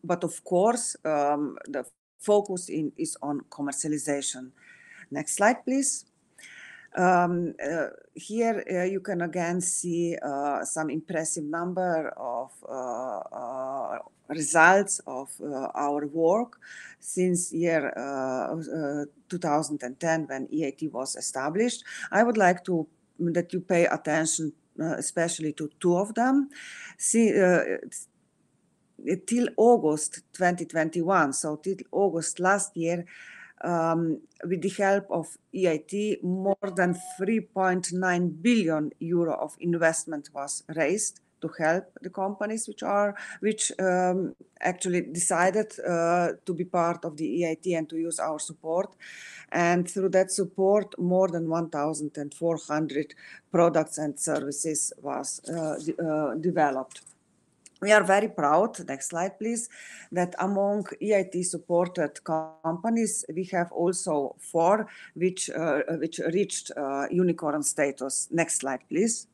but of course the focus is on commercialization. Next slide, please. Here you can again see some impressive number of results of our work since year 2010 when EIT was established. I would like that you pay attention especially to two of them. See, till August 2021, so till August last year, with the help of EIT, more than 3.9 billion euro of investment was raised to help the companies which actually decided to be part of the EIT and to use our support. And through that support, more than 1,400 products and services was developed. We are very proud, next slide please, that among EIT supported companies, we have also 4 which reached unicorn status. Next slide please.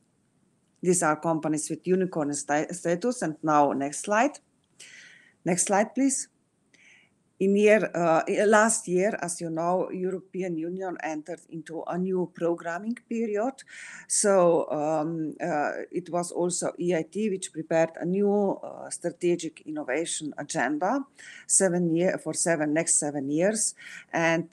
These are companies with unicorn status. And now next slide. Next slide please. In last year, as you know, European Union entered into a new programming period. So it was also EIT which prepared a new strategic innovation agenda for next 7 years. And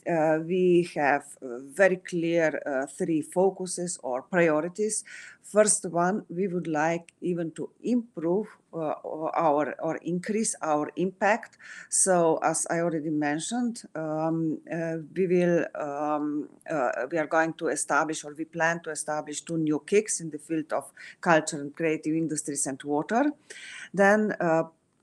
we have very clear 3 focuses or priorities. First one, we would like even to improve or increase our impact. So as I already mentioned, we are going to establish, or we plan to establish, 2 new KICs in the field of culture and creative industries and water. Then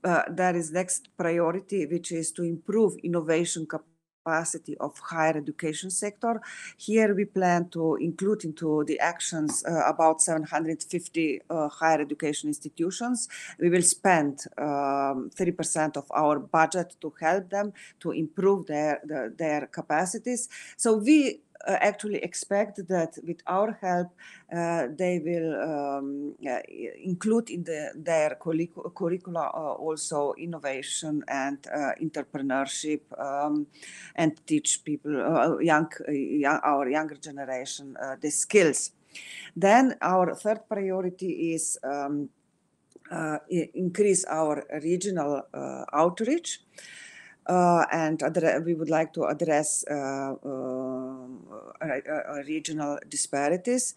there is next priority, which is to improve innovation capacity of higher education sector. Here we plan to include into the actions about 750 higher education institutions. We will spend 30% of our budget to help them to improve their capacities. So we actually expect that with our help, they will include in their curricula also innovation and entrepreneurship, and teach people, our younger generation, the skills. Then our third priority is increase our regional outreach. And we would like to address regional disparities.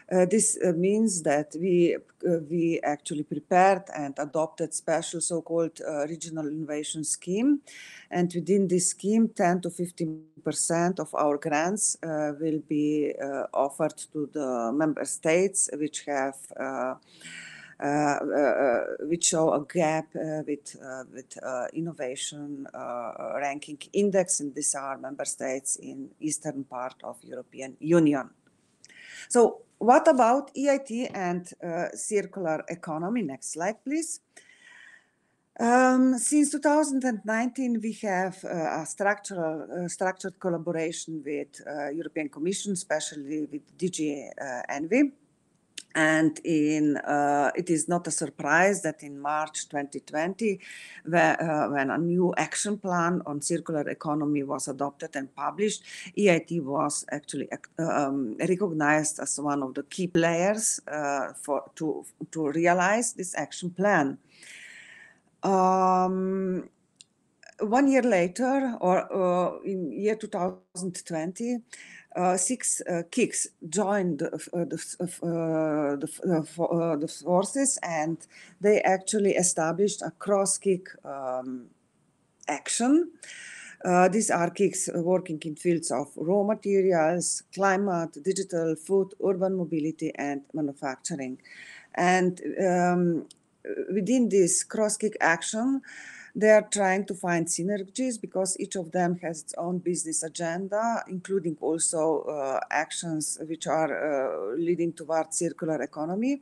This means that we actually prepared and adopted special so-called regional innovation scheme. And within this scheme, 10 to 15% of our grants will be offered to the member states which have which show a gap with innovation ranking index, and these are member states in eastern part of European Union. So what about EIT and circular economy? Next slide, please. Since 2019, we have a structured collaboration with European Commission, especially with DG ENVI. And it is not a surprise that in March 2020, when a new action plan on circular economy was adopted and published, EIT was actually recognized as one of the key players to realize this action plan. 1 year later, or in year 2020, 6 KICs joined the forces, and they actually established a cross-KIC action. These are KICs working in fields of raw materials, climate, digital, food, urban mobility, and manufacturing. And within this cross-KIC action, they are trying to find synergies because each of them has its own business agenda, including also actions which are leading towards circular economy.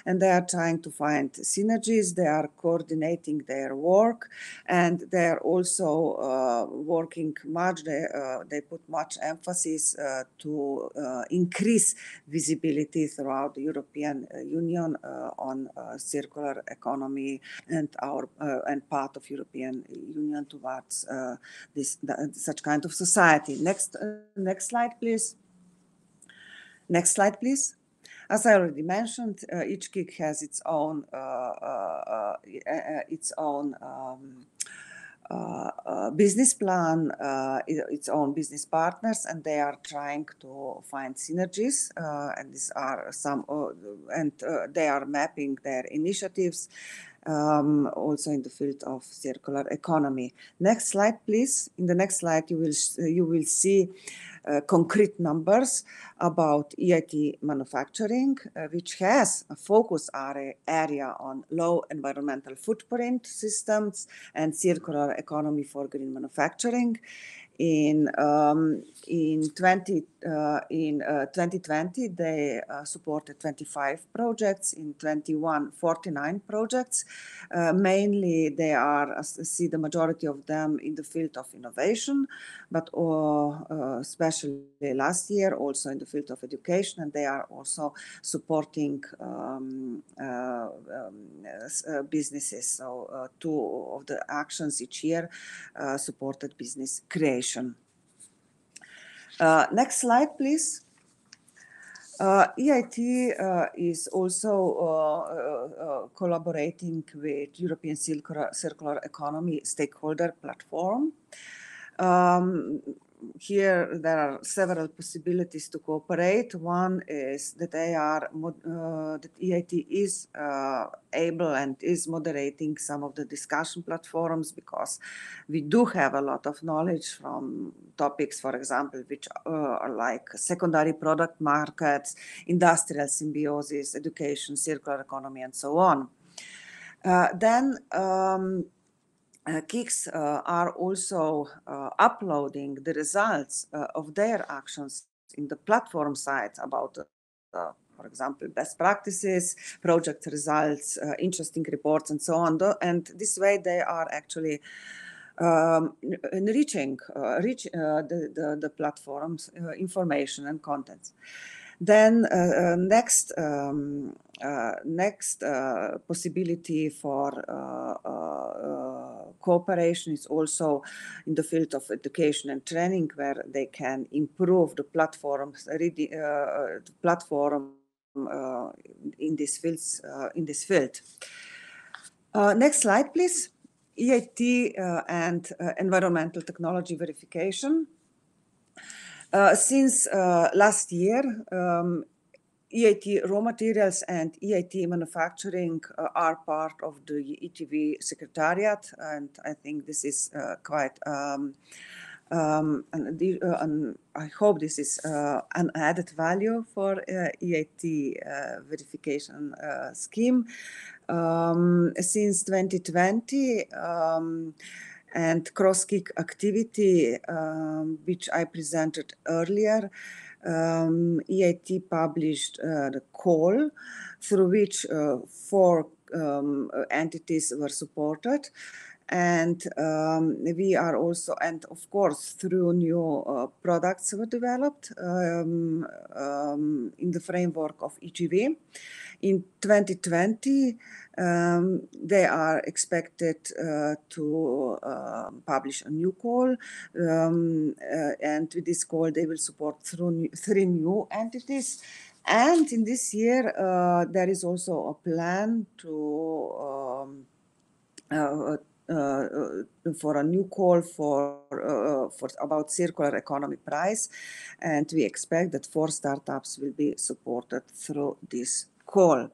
And they are trying to find synergies. They are coordinating their work, and they are also working much. They put much emphasis to increase visibility throughout the European Union on circular economy and our and part of European Union towards such kind of society. Next slide, please. Next slide, please. As I already mentioned, each KIC has its own business plan, its own business partners, and they are trying to find synergies. And these are some, they are mapping their initiatives also in the field of circular economy. Next slide, please. In the next slide, you will see concrete numbers about EIT manufacturing, which has a focus area on low environmental footprint systems and circular economy for green manufacturing. In 2020, they supported 25 projects. In 21, 49 projects. Mainly, they are, see the majority of them in the field of innovation, but especially last year also in the field of education, and they are also supporting businesses. So 2 of the actions each year supported business creation. Next slide, please. EIT is also collaborating with European Circular Economy Stakeholder Platform. Here there are several possibilities to cooperate. One is that that EIT is able and is moderating some of the discussion platforms, because we do have a lot of knowledge from topics, for example, which are like secondary product markets, industrial symbiosis, education, circular economy, and so on. KICs are also uploading the results of their actions in the platform sites about, for example, best practices, project results, interesting reports, and so on. And this way they are actually enriching the platform's information and contents. Then next possibility for cooperation is also in the field of education and training, where they can improve the platforms, in this field. Next slide, please. EIT and environmental technology verification. Since last year, EIT raw materials and EIT manufacturing are part of the ETV Secretariat, and I think this is quite, and I hope this is an added value for EIT verification scheme. Since 2020, and cross-KIC activity, which I presented earlier, EIT published the call through which 4 entities were supported. And we are also, and of course, through new products were developed in the framework of EGV. In 2020, they are expected to publish a new call, and with this call they will support 3 new entities. And in this year, there is also a plan to for a new call for about circular economy prize, and we expect that 4 startups will be supported through this call.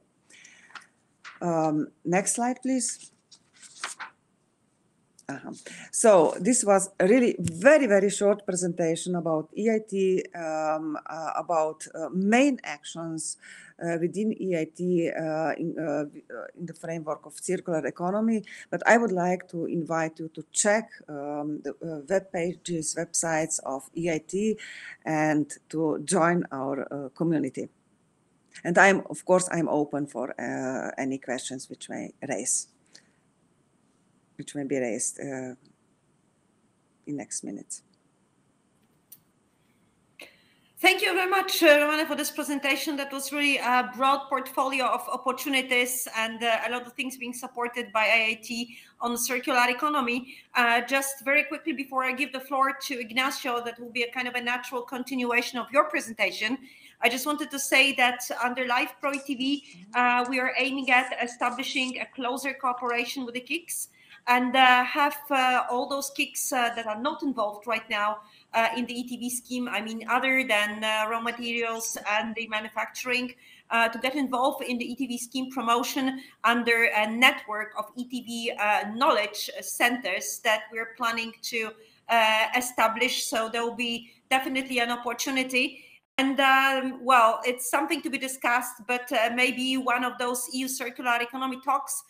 Next slide, please. So this was a really very short presentation about EIT, about main actions within EIT in the framework of circular economy. But I would like to invite you to check the web pages, websites of EIT, and to join our community. And of course, I'm open for any questions which may be raised in next minutes. Thank you very much, Romana, for this presentation. That was really a broad portfolio of opportunities and a lot of things being supported by IIT on the circular economy. Just very quickly before I give the floor to Ignacio, that will be a kind of a natural continuation of your presentation. I just wanted to say that under Live Pro TV, we are aiming at establishing a closer cooperation with the KICs and have all those KICs that are not involved right now in the ETV scheme, I mean, other than raw materials and the manufacturing, to get involved in the ETV scheme promotion under a network of ETV knowledge centers that we're planning to establish. So there will be definitely an opportunity. And well, it's something to be discussed, but maybe one of those EU circular economy talks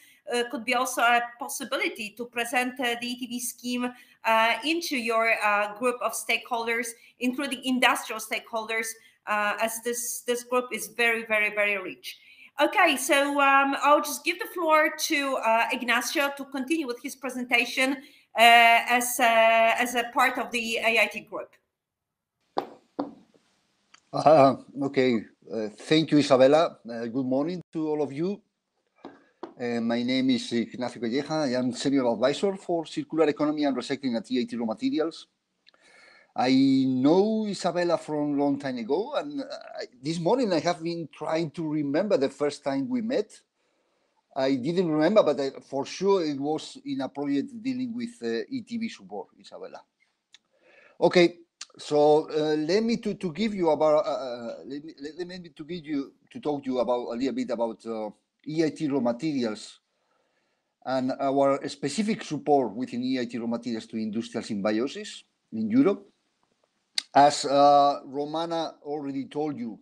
could be also a possibility to present the ETV scheme into your group of stakeholders, including industrial stakeholders, as this group is very rich. Okay, so I'll just give the floor to Ignacio to continue with his presentation as a part of the IIT group. Okay, thank you, Isabella. Good morning to all of you. My name is Ignacio Calleja. I am Senior Advisor for Circular Economy and Recycling at EIT Raw Materials. I know Isabella from a long time ago, and this morning I have been trying to remember the first time we met. I didn't remember, but for sure it was in a project dealing with ETV support, Isabella. Okay. So let me to give you about to talk to you about a little bit about EIT Raw Materials and our specific support within EIT Raw Materials to industrial symbiosis in Europe. As Romana already told you,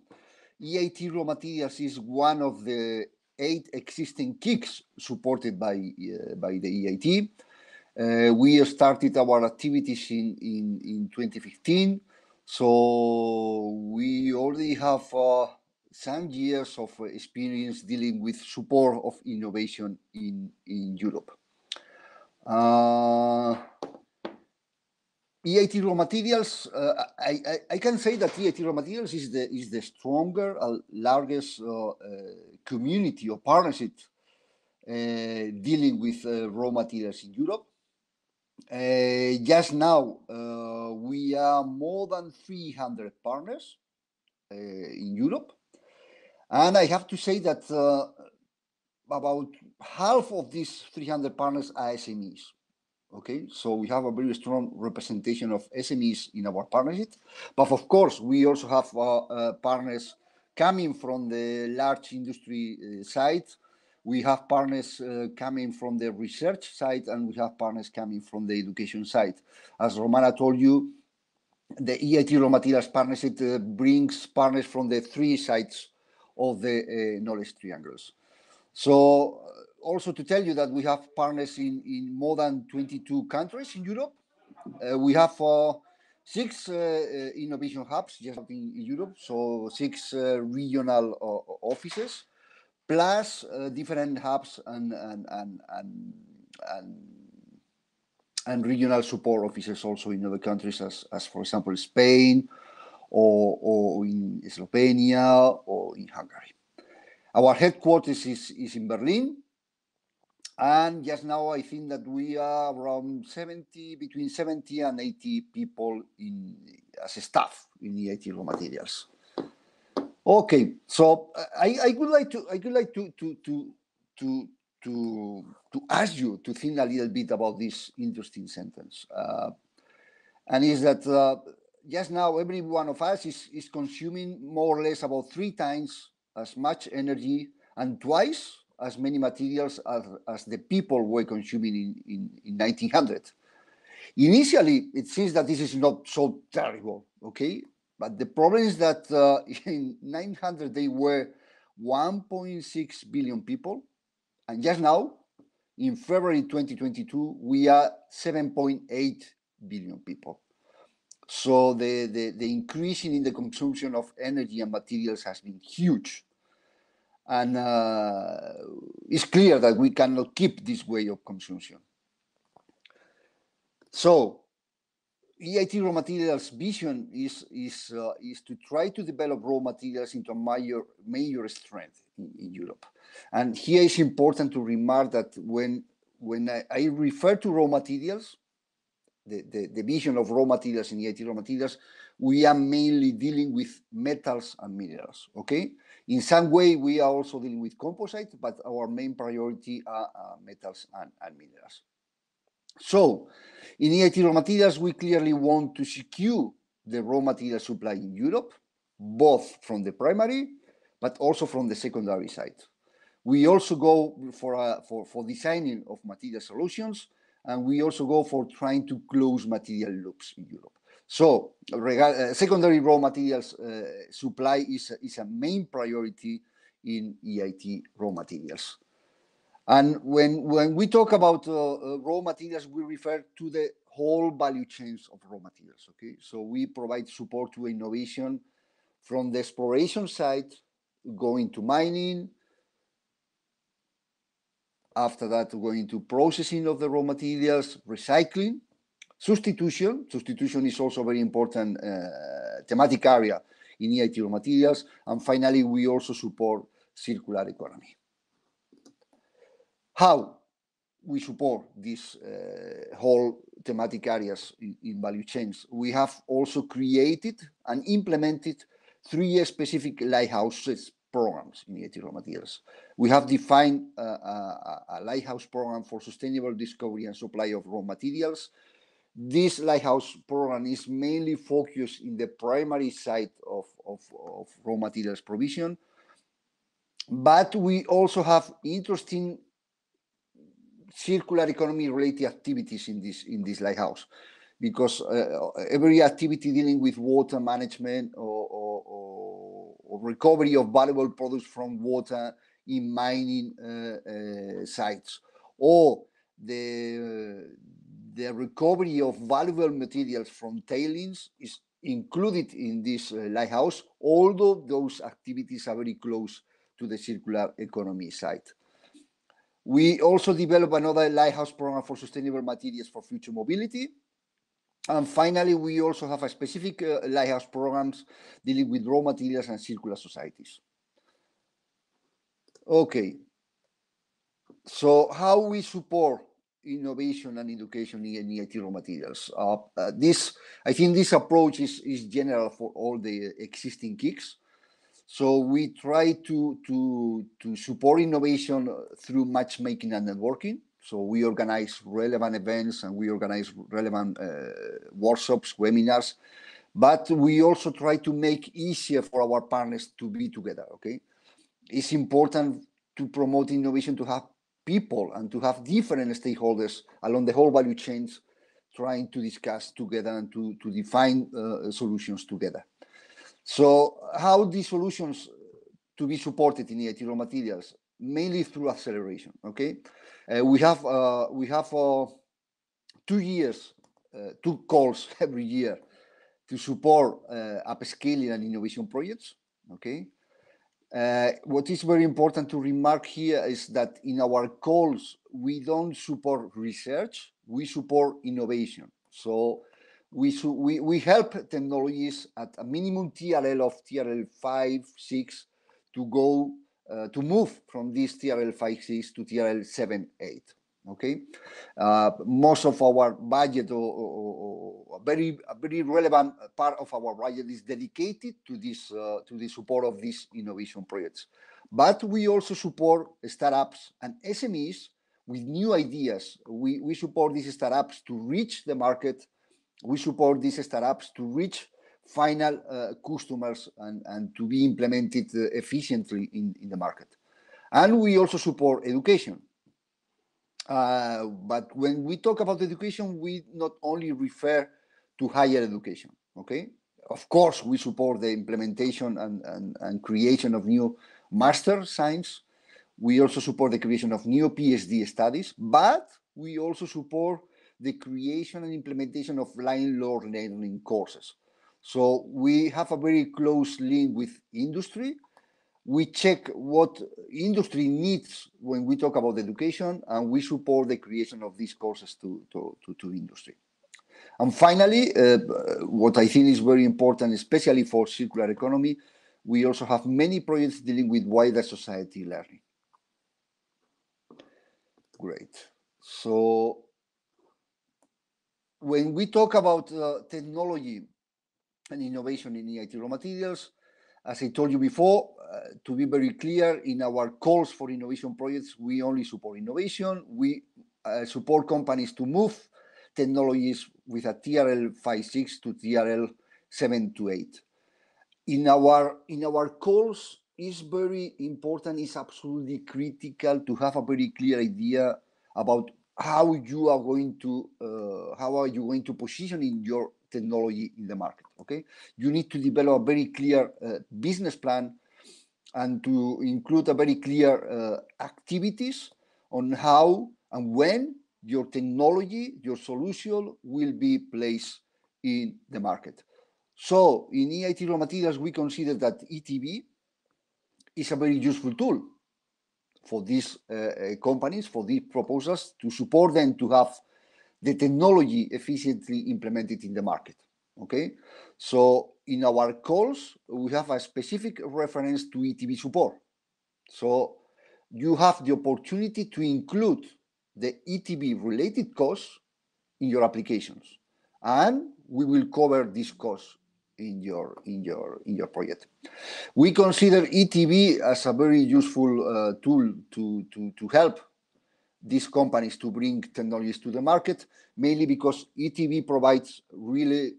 EIT Raw Materials is one of the 8 existing KICs supported by the EIT. We started our activities in 2015, so we already have some years of experience dealing with support of innovation in Europe. EIT Raw Materials, I can say that EIT Raw Materials is the stronger, largest community or partnership dealing with raw materials in Europe. Just now, we are more than 300 partners in Europe. And I have to say that about half of these 300 partners are SMEs. Okay, so we have a very strong representation of SMEs in our partnership. But of course, we also have partners coming from the large industry side. We have partners coming from the research side, and we have partners coming from the education side. As Romana told you, the EIT Raw Materials partnership brings partners from the 3 sides of the knowledge triangles. So also to tell you that we have partners in more than 22 countries in Europe. We have 6 innovation hubs just in Europe, so 6 regional offices, plus different hubs and regional support offices also in other countries, as for example Spain or in Slovenia or in Hungary. Our headquarters is in Berlin, and just now I think that we are around between 70 and 80 people as a staff in EIT Raw Materials. Okay, so I would like to to ask you to think a little bit about this interesting sentence, and is that just now every one of us is consuming more or less about 3 times as much energy and twice as many materials as the people were consuming in 1900. Initially, it seems that this is not so terrible, okay? But the problem is that in 900 they were 1.6 billion people, and just now, in February 2022, we are 7.8 billion people. So the increasing in the consumption of energy and materials has been huge. And it's clear that we cannot keep this way of consumption. So EIT Raw Materials' vision is to try to develop raw materials into a major strength in Europe. And here it's important to remark that when I refer to raw materials, the vision of raw materials in EIT Raw Materials, we are mainly dealing with metals and minerals, okay? In some way, we are also dealing with composite, but our main priority are metals and minerals. So, in EIT Raw Materials, we clearly want to secure the raw material supply in Europe, both from the primary, but also from the secondary side. We also go for designing of material solutions, and we also go for trying to close material loops in Europe. So, secondary raw materials supply is a main priority in EIT Raw Materials. And when we talk about raw materials, we refer to the whole value chains of raw materials, okay? So we provide support to innovation from the exploration side, going to mining, after that going to processing of the raw materials, recycling, substitution. Substitution is also a very important thematic area in EIT Raw Materials. And finally, we also support circular economy. How we support these whole thematic areas in value chains? We have also created and implemented 3 specific lighthouses programs in EIT Raw Materials. We have defined a lighthouse program for sustainable discovery and supply of raw materials. This lighthouse program is mainly focused in the primary side of raw materials provision, but we also have interesting circular economy related activities in this lighthouse, because every activity dealing with water management or recovery of valuable products from water in mining sites, or the recovery of valuable materials from tailings is included in this lighthouse, although those activities are very close to the circular economy side. We also develop another lighthouse program for sustainable materials for future mobility. And finally, we also have a specific lighthouse programs dealing with raw materials and circular societies. Okay. So how we support innovation and education in EIT Raw Materials? I think this approach is general for all the existing KICs. So we try to support innovation through matchmaking and networking. So we organize relevant events and we organize relevant workshops, webinars, but we also try to make easier for our partners to be together, okay? It's important to promote innovation, to have people and to have different stakeholders along the whole value chains trying to discuss together and to define solutions together. So how these solutions to be supported in EIT Raw Materials? Mainly through acceleration, okay? We have 2 years, 2 calls every year to support upscaling and innovation projects, okay? What is very important to remark here is that in our calls, we don't support research, we support innovation. So we help technologies at a minimum TRL of TRL 5, 6 to go to move from this TRL 5, 6 to TRL 7, 8. Okay, most of our budget, or a very relevant part of our budget, is dedicated to this to the support of these innovation projects. But we also support startups and SMEs with new ideas. We support these startups to reach the market. We support these startups to reach final customers and to be implemented efficiently in the market. And we also support education. But when we talk about education, we not only refer to higher education, okay? Of course, we support the implementation and creation of new master science. We also support the creation of new PhD studies, but we also support the creation and implementation of lifelong learning courses. So we have a very close link with industry. We check what industry needs when we talk about education, and we support the creation of these courses to industry. And finally, what I think is very important, especially for circular economy, we also have many projects dealing with wider society learning. Great. So when we talk about technology and innovation in EIT raw materials, as I told you before, to be very clear, in our calls for innovation projects, we only support innovation. We support companies to move technologies with a TRL 5.6 to TRL 7 to 8. In our calls, it's very important, it's absolutely critical to have a very clear idea about how you are going to position in your technology in the market. Okay, you need to develop a very clear business plan and to include a very clear activities on how and when your technology, your solution will be placed in the market. So in EIT raw materials, we consider that ETB is a very useful tool for these companies, for these proposals, to support them to have the technology efficiently implemented in the market. Okay, so in our calls, we have a specific reference to ETB support. So you have the opportunity to include the ETB related costs in your applications, and we will cover these costs in your project. We consider ETB as a very useful tool to help these companies to bring technologies to the market, mainly because ETB provides really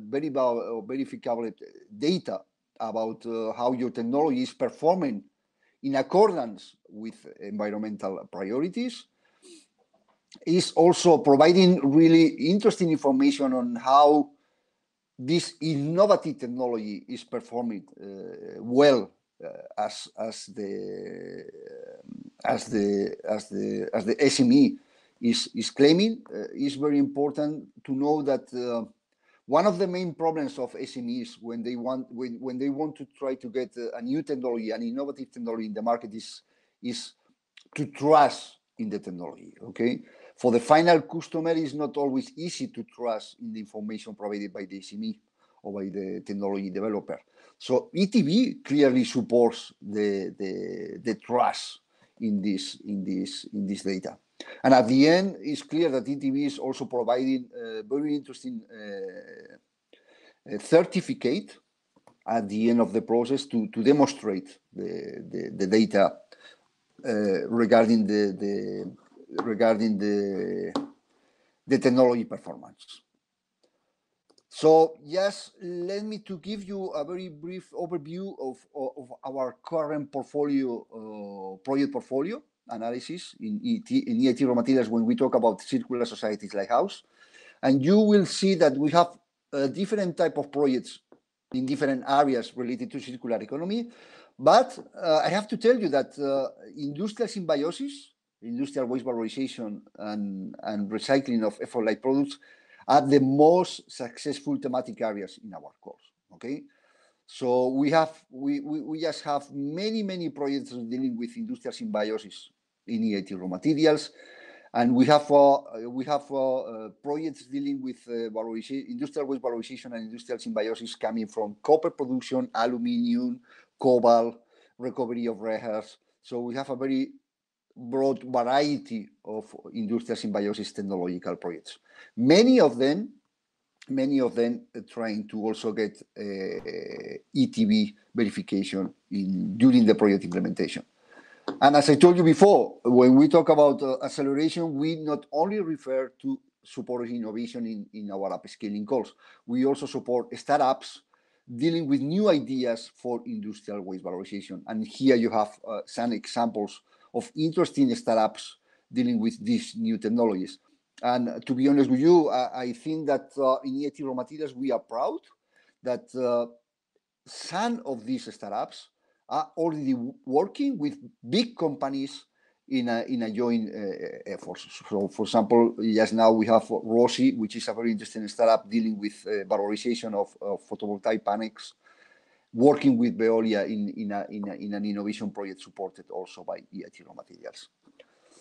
verifiable data about how your technology is performing in accordance with environmental priorities. Is also providing really interesting information on how this innovative technology is performing well as the SME is claiming. Is very important to know that one of the main problems of SMEs when they want to try to get a new technology, an innovative technology in the market is to trust in the technology. Okay, for the final customer, it's not always easy to trust in the information provided by the SME or by the technology developer. So ETB clearly supports the trust in this data. And at the end, it's clear that ETB is also providing a very interesting certificate at the end of the process to demonstrate the data regarding the technology performance. So yes, let me to give you a very brief overview of our current portfolio, project portfolio analysis in EIT raw materials when we talk about circular societies lighthouse. And you will see that we have different type of projects in different areas related to circular economy. But I have to tell you that industrial symbiosis, industrial waste valorization and recycling of effort-like products are the most successful thematic areas in our course. Okay, so we just have many projects dealing with industrial symbiosis in EIT raw materials, and we have projects dealing with industrial waste valorization and industrial symbiosis coming from copper production, aluminium, cobalt, recovery of rare earths. So we have a very broad variety of industrial symbiosis technological projects. Many of them trying to also get ETB verification during the project implementation. And as I told you before, when we talk about acceleration, we not only refer to supporting innovation in our upscaling calls, we also support startups dealing with new ideas for industrial waste valorization. And here you have some examples of interesting startups dealing with these new technologies. And to be honest with you, I think that in EIT Raw Materials, we are proud that some of these startups are already working with big companies in a joint effort. So, for example, just now we have Rossi, which is a very interesting startup dealing with valorization of photovoltaic panels, working with Veolia in an innovation project supported also by EIT Raw Materials.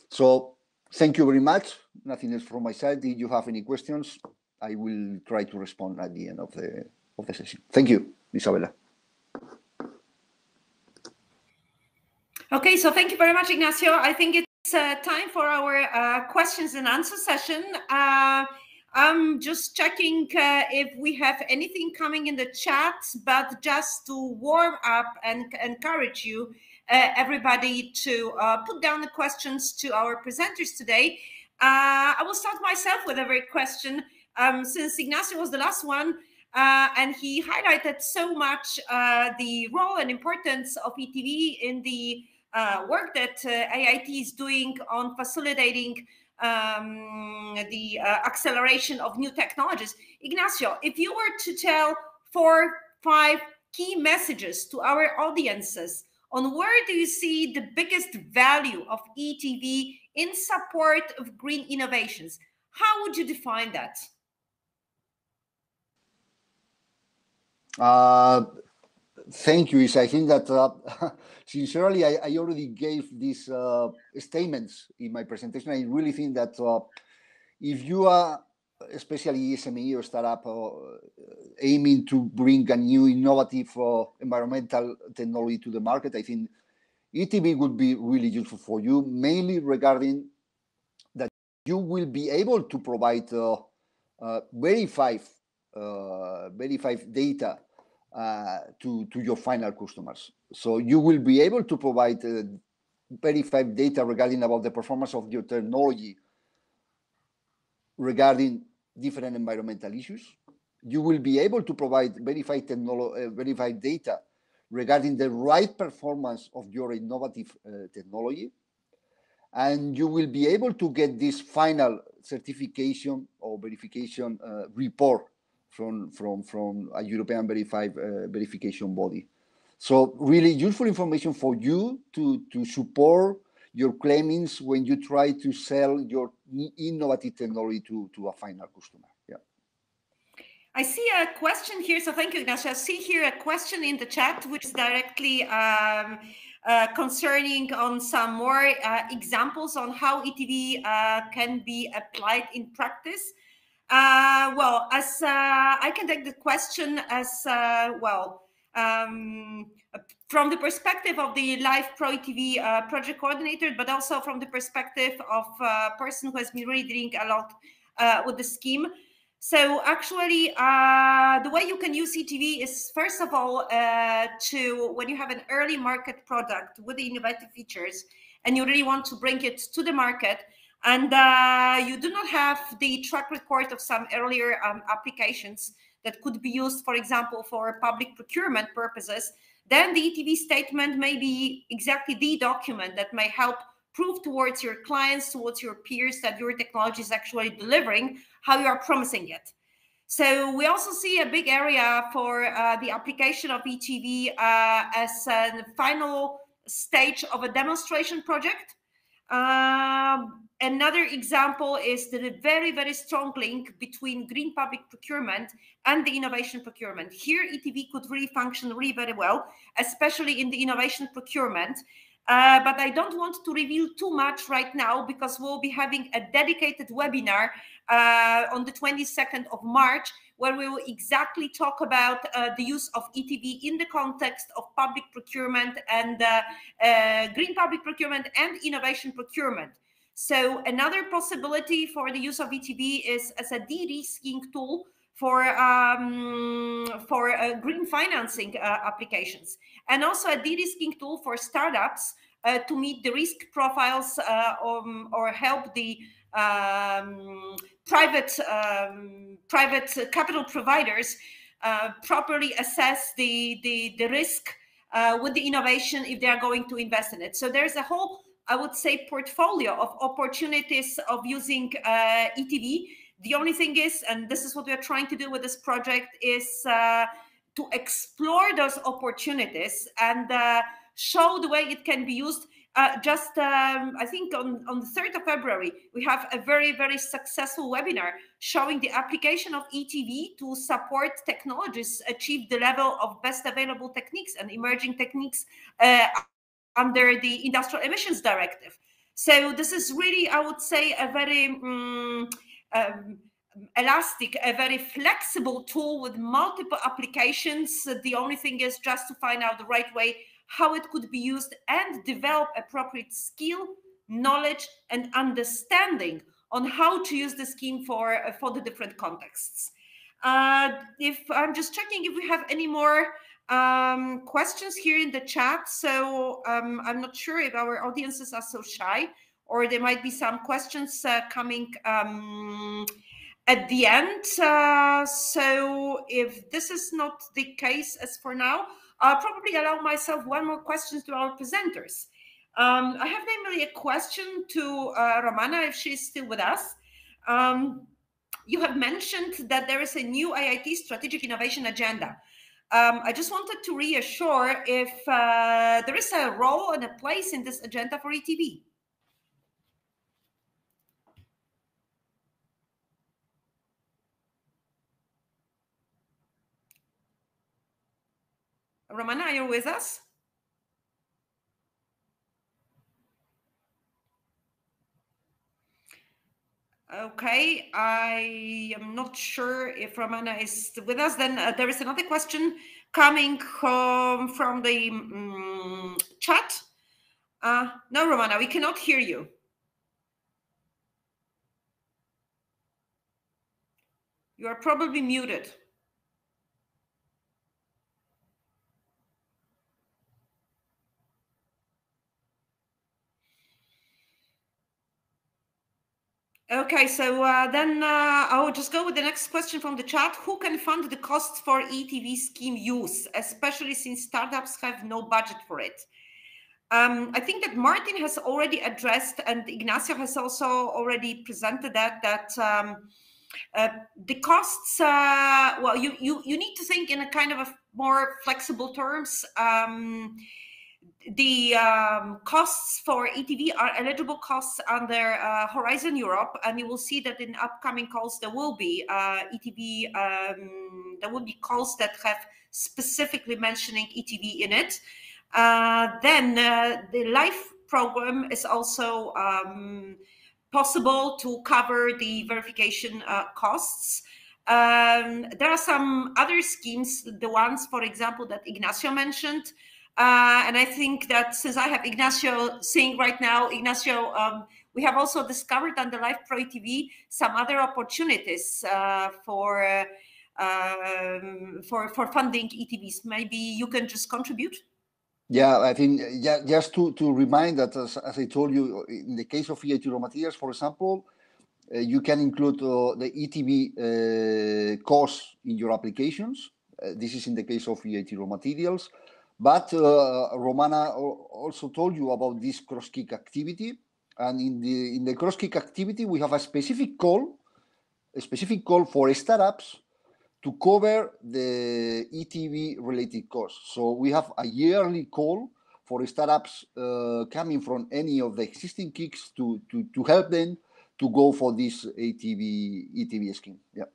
So thank you very much. Nothing else from my side. If you have any questions, I will try to respond at the end of the session. Thank you, Isabella. Okay, so thank you very much, Ignacio. I think it's time for our questions and answer session. I'm just checking if we have anything coming in the chat, but just to warm up and encourage you, everybody, to put down the questions to our presenters today. I will start myself with a very question, since Ignacio was the last one, and he highlighted so much the role and importance of ETV in the work that IIT is doing on facilitating the acceleration of new technologies. Ignacio, if you were to tell 4 or 5 key messages to our audiences on where do you see the biggest value of ETV in support of green innovations, how would you define that? Thank you, Isa. I think that sincerely, I already gave these statements in my presentation. I really think that if you are, especially SME or startup, aiming to bring a new innovative environmental technology to the market, I think ETB would be really useful for you, mainly regarding that you will be able to provide verified data to your final customers. So you will be able to provide verified data regarding about the performance of your technology regarding different environmental issues. You will be able to provide verified data regarding the right performance of your innovative technology. And you will be able to get this final certification or verification report from a European verification body. So really useful information for you to support your claimings when you try to sell your innovative technology to a final customer. Yeah. I see a question here, so thank you, Ignacio. I see here a question in the chat, which is directly concerning on some more examples on how ETV can be applied in practice. Well, as I can take the question as well, from the perspective of the Live Pro ETV project coordinator, but also from the perspective of a person who has been really dealing a lot with the scheme. So actually, the way you can use ETV is, first of all, when you have an early market product with the innovative features and you really want to bring it to the market, and you do not have the track record of some earlier applications that could be used, for example, for public procurement purposes, then the ETV statement may be exactly the document that may help prove towards your clients, towards your peers, that your technology is actually delivering how you are promising it. So we also see a big area for the application of ETV as a final stage of a demonstration project. Another example is the very, very strong link between green public procurement and the innovation procurement. Here, ETV could really function really very well, especially in the innovation procurement. But I don't want to reveal too much right now because we'll be having a dedicated webinar on the 22nd of March, where we will exactly talk about the use of ETV in the context of public procurement and green public procurement and innovation procurement. So another possibility for the use of ETV is as a de-risking tool for green financing applications, and also a de-risking tool for startups to meet the risk profiles or help the private capital providers properly assess the risk with the innovation if they are going to invest in it. So there's a whole, I would say, portfolio of opportunities of using ETV. The only thing is, and this is what we are trying to do with this project, is to explore those opportunities and show the way it can be used. I think on the 3rd of February, we have a very, very successful webinar showing the application of ETV to support technologies achieve the level of best available techniques and emerging techniques under the Industrial Emissions Directive. So this is really, I would say, a very elastic, a very flexible tool with multiple applications. The only thing is just to find out the right way how it could be used and develop appropriate skill, knowledge, and understanding on how to use the scheme for the different contexts. If I'm just checking if we have any more questions here in the chat. So I'm not sure if our audiences are so shy, or there might be some questions coming at the end. So if this is not the case as for now, I'll probably allow myself one more question to our presenters. I have namely a question to Romana, if she's still with us. You have mentioned that there is a new IIT strategic innovation agenda. I just wanted to reassure if there is a role and a place in this agenda for ETV. Romana, are you with us? Okay, I am not sure if Romana is with us. Then there is another question coming from the chat. No, Romana, we cannot hear you. You are probably muted. Okay, so then I will just go with the next question from the chat. Who can fund the costs for ETV scheme use, especially since startups have no budget for it? I think that Martin has already addressed, and Ignacio has also already presented that the costs, well, you need to think in a kind of a more flexible terms. The costs for ETV are eligible costs under Horizon Europe, and you will see that in upcoming calls there will be ETV, there will be calls that have specifically mentioning ETV in it. Then the LIFE program is also possible to cover the verification costs. There are some other schemes, the ones, for example, that Ignacio mentioned. And I think that since I have Ignacio seeing right now, Ignacio, we have also discovered under LIFE Pro ETV some other opportunities for funding ETVs. Maybe you can just contribute. Yeah, I think just to remind that, as I told you, in the case of EIT raw materials, for example, you can include the ETV costs in your applications. This is in the case of EIT raw materials. But Romana also told you about this cross-kick activity, and in the cross-kick activity we have a specific call for startups to cover the ETV related costs. So we have a yearly call for startups coming from any of the existing kicks to help them to go for this ETV scheme. Yeah.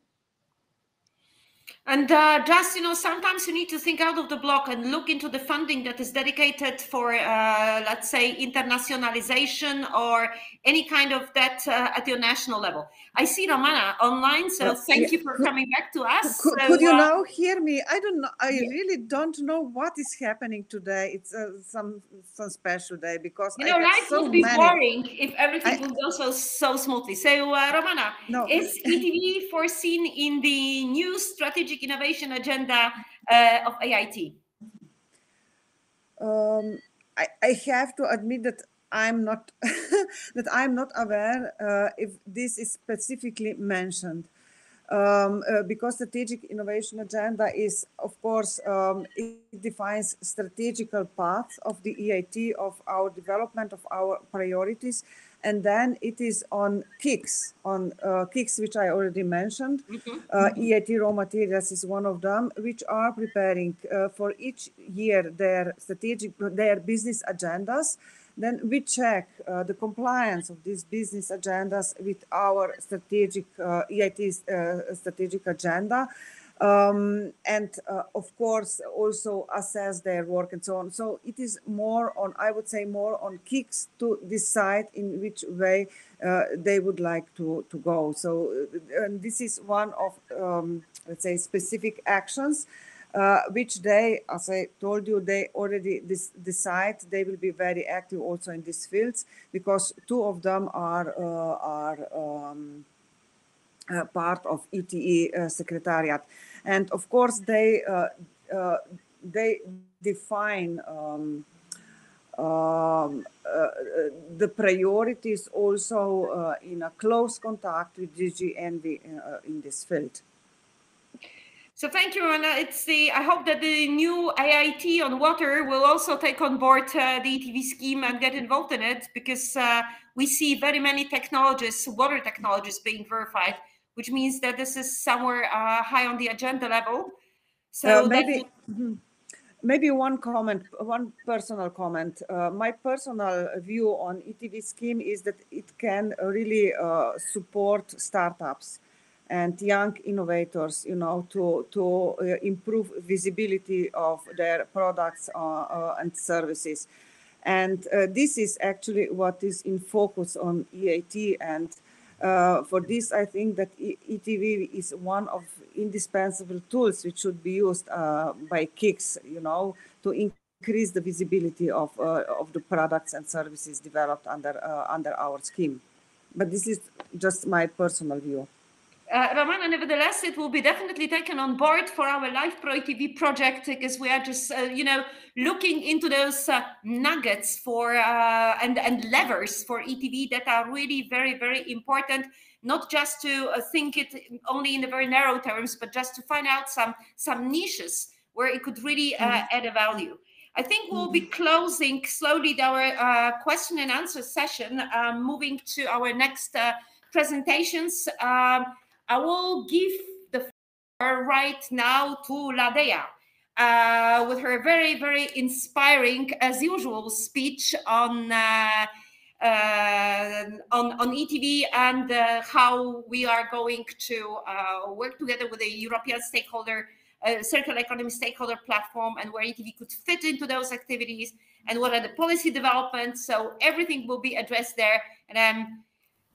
And just, sometimes you need to think out of the block and look into the funding that is dedicated for, let's say, internationalization or any kind of that at your national level. I see Romana online, so thank you for coming back to us. Could you now hear me? I don't know. I really don't know what is happening today. It's some special day because life would be boring if everything would go so smoothly. So, Romana, is ETV foreseen in the new strategic innovation agenda of AIT? I have to admit that I'm not aware if this is specifically mentioned. Because strategic innovation agenda is, of course, it defines strategical paths of the EIT, of our development, of our priorities, and then it is on KICs, which I already mentioned. EIT raw materials is one of them, which are preparing for each year their business agendas. Then we check the compliance of these business agendas with our EIT strategic agenda, and of course also assess their work and so on. So it is more on, I would say, more on KICs to decide in which way they would like to go. So this is one of, let's say, specific actions which they, as I told you, they already decide they will be very active also in these fields, because two of them are part of ETE Secretariat. And of course, they define the priorities also in a close contact with DG ENVI in this field. So thank you, Anna. I hope that the new AIT on water will also take on board the ETV scheme and get involved in it, because we see very many technologies, water technologies, being verified, which means that this is somewhere high on the agenda level. So maybe one personal comment. My personal view on ETV scheme is that it can really support startups and young innovators, to improve visibility of their products and services. And this is actually what is in focus on EIT. And for this, I think that ETV is one of indispensable tools which should be used by KICs, to increase the visibility of the products and services developed under our scheme. But this is just my personal view. Romana, nevertheless, it will be definitely taken on board for our Live Pro ETV project, because we are just, looking into those nuggets for and levers for ETV that are really very, very important. Not just to think it only in the very narrow terms, but just to find out some niches where it could really add a value. I think we'll be closing slowly our question and answer session, moving to our next presentations. I will give the floor right now to Ladea with her very, very inspiring, as usual, speech on ETV and how we are going to work together with the European stakeholder, circular economy stakeholder platform, and where ETV could fit into those activities, and what are the policy developments. So everything will be addressed there. And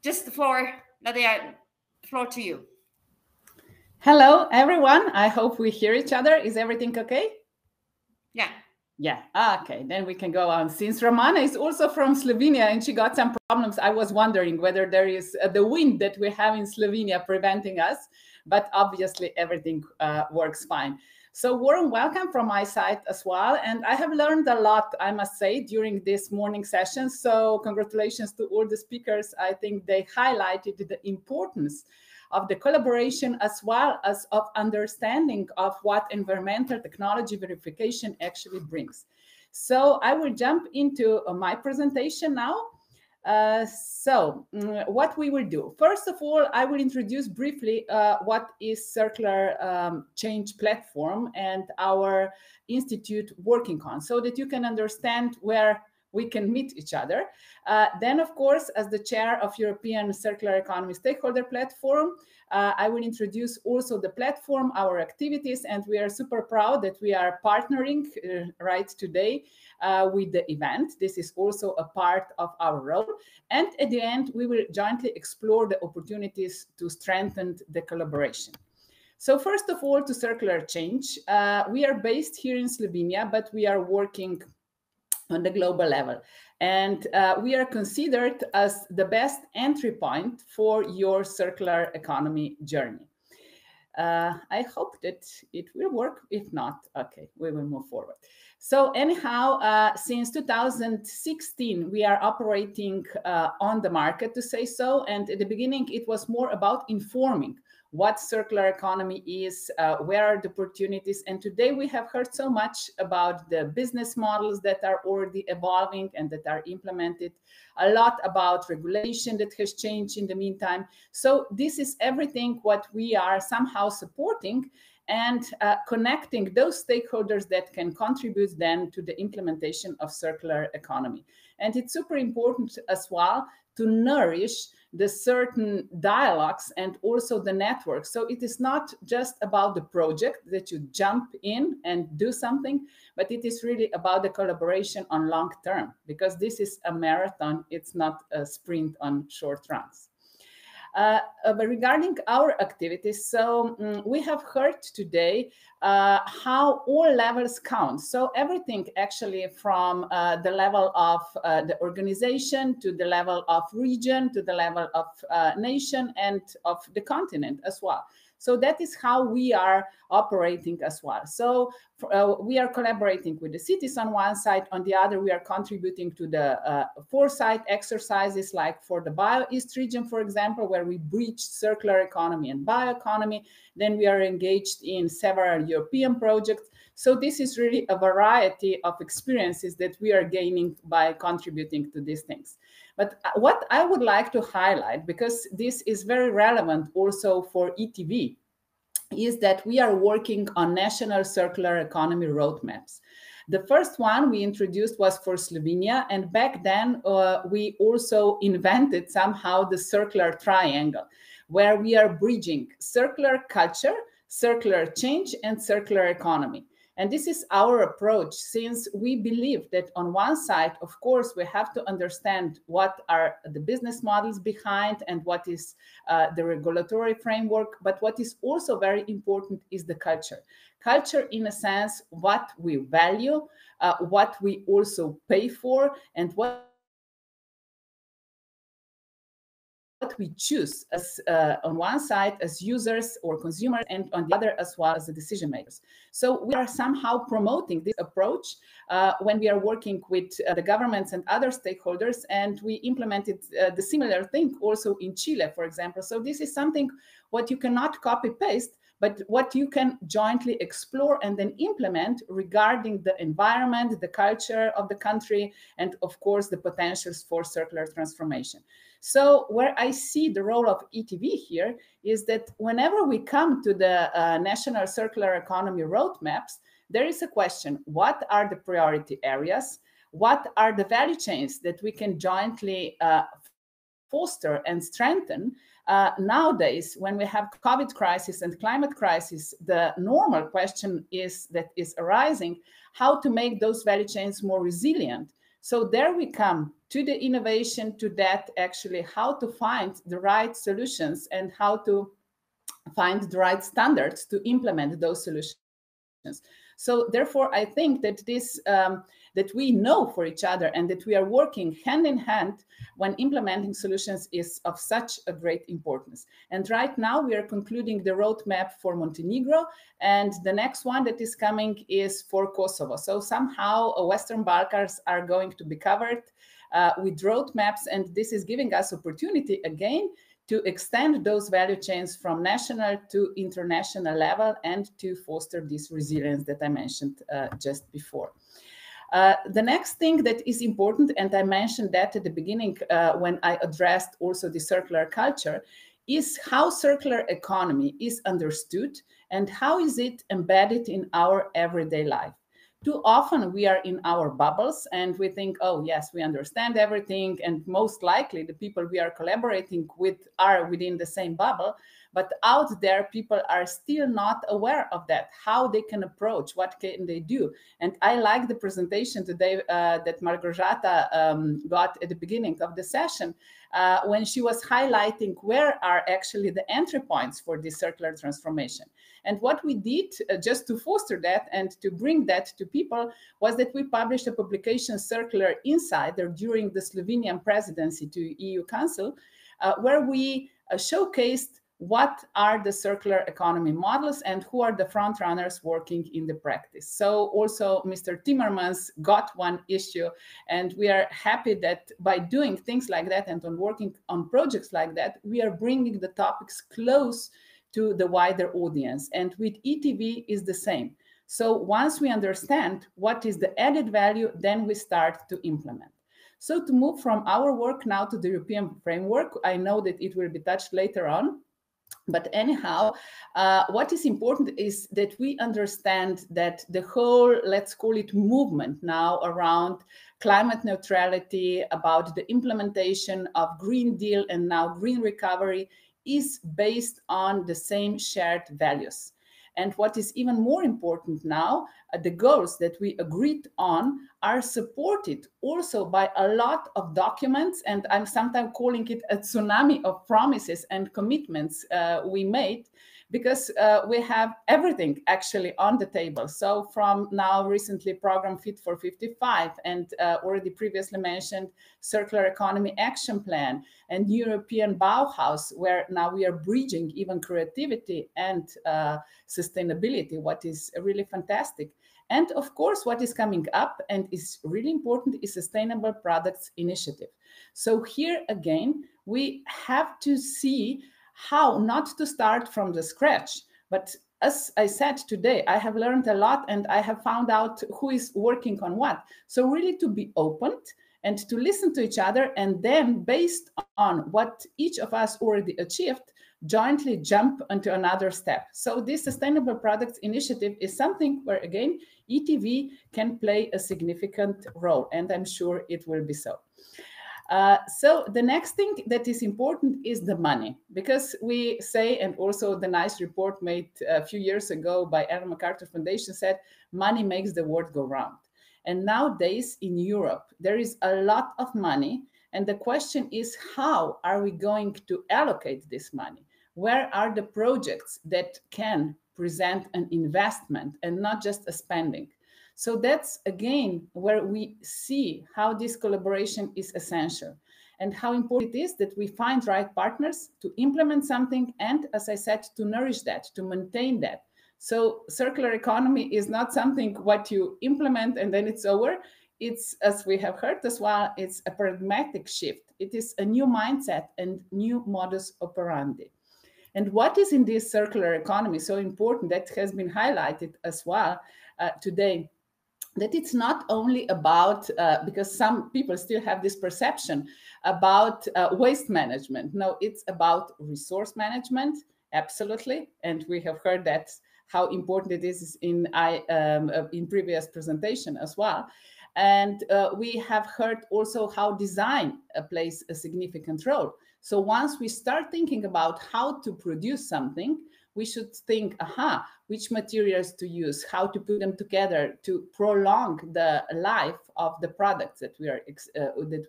just the floor, Ladea. Floor to you. Hello, everyone. I hope we hear each other. Is everything okay? Yeah. Yeah. Okay, then we can go on. Since Romana is also from Slovenia and she got some problems, I was wondering whether there is the wind that we have in Slovenia preventing us, but obviously everything works fine. So warm welcome from my side as well. And I have learned a lot, I must say, during this morning session. So congratulations to all the speakers. I think they highlighted the importance of the collaboration as well as of understanding of what environmental technology verification actually brings. So I will jump into my presentation now. What we will do, first of all, I will introduce briefly what is Circular Change Platform and our institute working on, so that you can understand where we can meet each other. Then, of course, as the chair of European Circular Economy Stakeholder Platform, I will introduce also the platform, our activities, and we are super proud that we are partnering right today with the event. This is also a part of our role. And at the end, we will jointly explore the opportunities to strengthen the collaboration. So first of all, to circular change, we are based here in Slovenia, but we are working on the global level. And we are considered as the best entry point for your circular economy journey. I hope that it will work. If not, okay, we will move forward. So anyhow, since 2016, we are operating on the market, to say so. And at the beginning, it was more about informing what circular economy is, where are the opportunities. And today we have heard so much about the business models that are already evolving and that are implemented, a lot about regulation that has changed in the meantime. So this is everything what we are somehow supporting and connecting those stakeholders that can contribute then to the implementation of circular economy. And it's super important as well to nourish the certain dialogues and also the network. So it is not just about the project that you jump in and do something, but it is really about the collaboration on long term, because this is a marathon, it's not a sprint on short runs. But regarding our activities, so we have heard today how all levels count. So everything actually from the level of the organization to the level of region to the level of nation and of the continent as well. So that is how we are operating as well. So we are collaborating with the cities on one side. On the other, we are contributing to the foresight exercises, like for the Bio-East region, for example, where we bridge circular economy and bioeconomy. Then we are engaged in several European projects. So this is really a variety of experiences that we are gaining by contributing to these things. But what I would like to highlight, because this is very relevant also for ETV, is that we are working on national circular economy roadmaps. The first one we introduced was for Slovenia, and back then we also invented somehow the circular triangle, where we are bridging circular culture, circular change, and circular economy. And this is our approach, since we believe that on one side, of course, we have to understand what are the business models behind and what is the regulatory framework. But what is also very important is the culture. Culture, in a sense, what we value, what we also pay for, and what we choose as on one side as users or consumers, and on the other as well as the decision makers. So we are somehow promoting this approach when we are working with the governments and other stakeholders, and we implemented the similar thing also in Chile, for example. So this is something what you cannot copy paste, but what you can jointly explore and then implement regarding the environment, the culture of the country, and of course the potentials for circular transformation. So where I see the role of ETV here is that whenever we come to the national circular economy roadmaps, there is a question: what are the priority areas? What are the value chains that we can jointly foster and strengthen? Nowadays, when we have COVID crisis and climate crisis, the normal question is arising, how to make those value chains more resilient. So there we come to the innovation, to that actually how to find the right solutions and how to find the right standards to implement those solutions. So therefore, I think that this that we know for each other and that we are working hand in hand when implementing solutions is of such a great importance. And right now we are concluding the roadmap for Montenegro, and the next one that is coming is for Kosovo. So somehow Western Balkans are going to be covered with roadmaps, and this is giving us opportunity again to extend those value chains from national to international level and to foster this resilience that I mentioned just before. The next thing that is important, and I mentioned that at the beginning when I addressed also the circular culture, is how circular economy is understood and how is it embedded in our everyday life. Too often we are in our bubbles and we think, oh, yes, we understand everything. And most likely the people we are collaborating with are within the same bubble. But out there, people are still not aware of that, how they can approach, what can they do. And I like the presentation today that Margorzata got at the beginning of the session, when she was highlighting where are actually the entry points for this circular transformation. And what we did just to foster that and to bring that to people was that we published a publication, Circular Insider, during the Slovenian presidency to EU Council, where we showcased what are the circular economy models and who are the front runners working in the practice. So also Mr. Timmermans got one issue, and we are happy that by doing things like that and on working on projects like that, we are bringing the topics close to the wider audience. And with ETV is the same. So once we understand what is the added value, then we start to implement. So to move from our work now to the European framework, I know that it will be touched later on. But anyhow, what is important is that we understand that the whole, let's call it movement now around climate neutrality, about the implementation of Green Deal and now Green Recovery is based on the same shared values. And what is even more important now, the goals that we agreed on are supported also by a lot of documents, and I'm sometimes calling it a tsunami of promises and commitments we made, because we have everything actually on the table. So from now recently program Fit for 55 and already previously mentioned Circular Economy Action Plan and European Bauhaus, where now we are bridging even creativity and sustainability, what is really fantastic. And of course, what is coming up and is really important is Sustainable Products Initiative. So here again, we have to see how not to start from the scratch. But as I said today, I have learned a lot and I have found out who is working on what. So really to be open and to listen to each other, and then based on what each of us already achieved, jointly jump into another step. So this Sustainable Products Initiative is something where, again, ETV can play a significant role, and I'm sure it will be so. So the next thing that is important is the money, because we say, and also the nice report made a few years ago by Ellen MacArthur Foundation said, money makes the world go round. And nowadays in Europe, there is a lot of money. And the question is, how are we going to allocate this money? Where are the projects that can present an investment and not just a spending? So that's, again, where we see how this collaboration is essential and how important it is that we find right partners to implement something and, as I said, to nourish that, to maintain that. So circular economy is not something what you implement and then it's over. It's, as we have heard as well, it's a pragmatic shift. It is a new mindset and new modus operandi. And what is in this circular economy so important, that has been highlighted as well today, that it's not only about, because some people still have this perception about waste management. No, it's about resource management, absolutely. And we have heard that how important it is in previous presentation as well. And we have heard also how design plays a significant role. So once we start thinking about how to produce something, we should think, which materials to use, how to put them together to prolong the life of the products that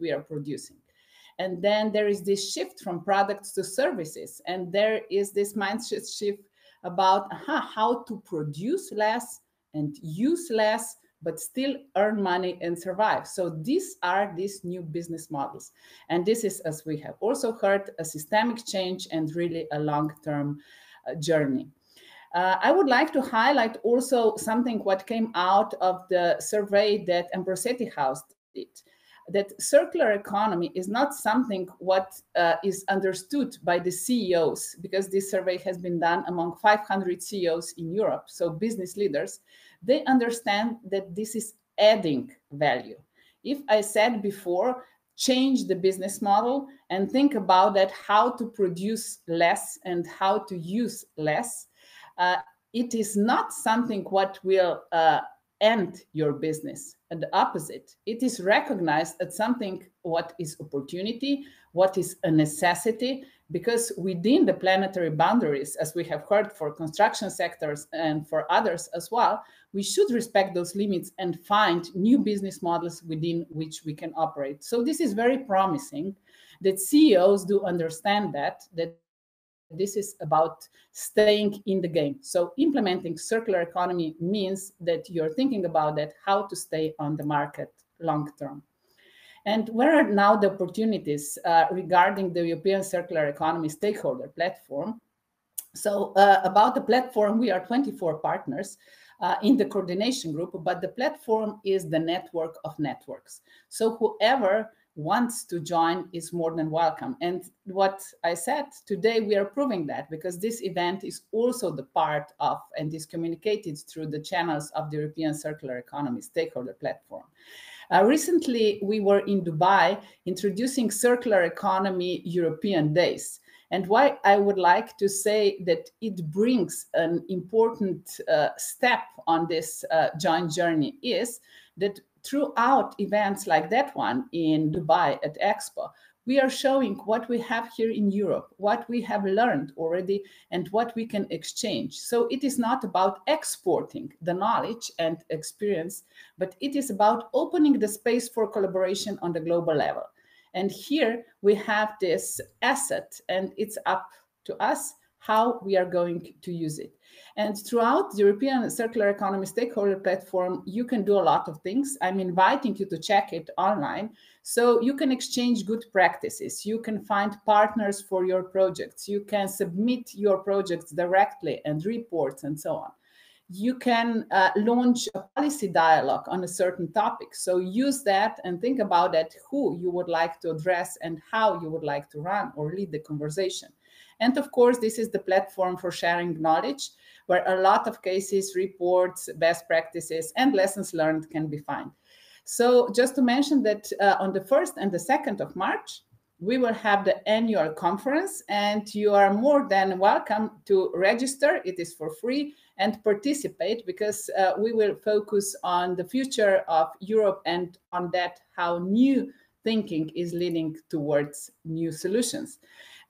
we are producing. And then there is this shift from products to services. And there is this mindset shift about how to produce less and use less, but still earn money and survive. So these are these new business models. And this is, as we have also heard, a systemic change and really a long-term journey. I would like to highlight also something what came out of the survey that Ambrosetti House did, that circular economy is not something what is understood by the CEOs, because this survey has been done among 500 CEOs in Europe, so business leaders. They understand that this is adding value. If I said before, change the business model and think about that, how to produce less and how to use less, it is not something what will end your business. At the opposite, it is recognized as something what is opportunity, what is a necessity, because within the planetary boundaries, as we have heard for construction sectors and for others as well, we should respect those limits and find new business models within which we can operate. So this is very promising that CEOs do understand that this is about staying in the game. So implementing circular economy means that you're thinking about that, how to stay on the market long term. And where are now the opportunities regarding the European Circular Economy Stakeholder Platform? So about the platform, we are 24 partners in the coordination group, but the platform is the network of networks. So whoever wants to join is more than welcome. And what I said today, we are proving that, because this event is also the part of and is communicated through the channels of the European Circular Economy Stakeholder Platform. Recently, we were in Dubai introducing Circular Economy European Days. And why I would like to say that it brings an important step on this joint journey is that throughout events like that one in Dubai at Expo, we are showing what we have here in Europe, what we have learned already, and what we can exchange. So it is not about exporting the knowledge and experience, but it is about opening the space for collaboration on the global level. And here we have this asset, and it's up to us how we are going to use it. And throughout the European Circular Economy Stakeholder Platform, you can do a lot of things. I'm inviting you to check it online. So you can exchange good practices. You can find partners for your projects. You can submit your projects directly and reports and so on. You can launch a policy dialogue on a certain topic. So use that and think about that, who you would like to address and how you would like to run or lead the conversation. And of course, this is the platform for sharing knowledge, where a lot of cases, reports, best practices, and lessons learned can be found. So just to mention that on the 1st and the 2nd of March, we will have the annual conference, and you are more than welcome to register. It is for free, and participate, because we will focus on the future of Europe and on that, how new thinking is leading towards new solutions.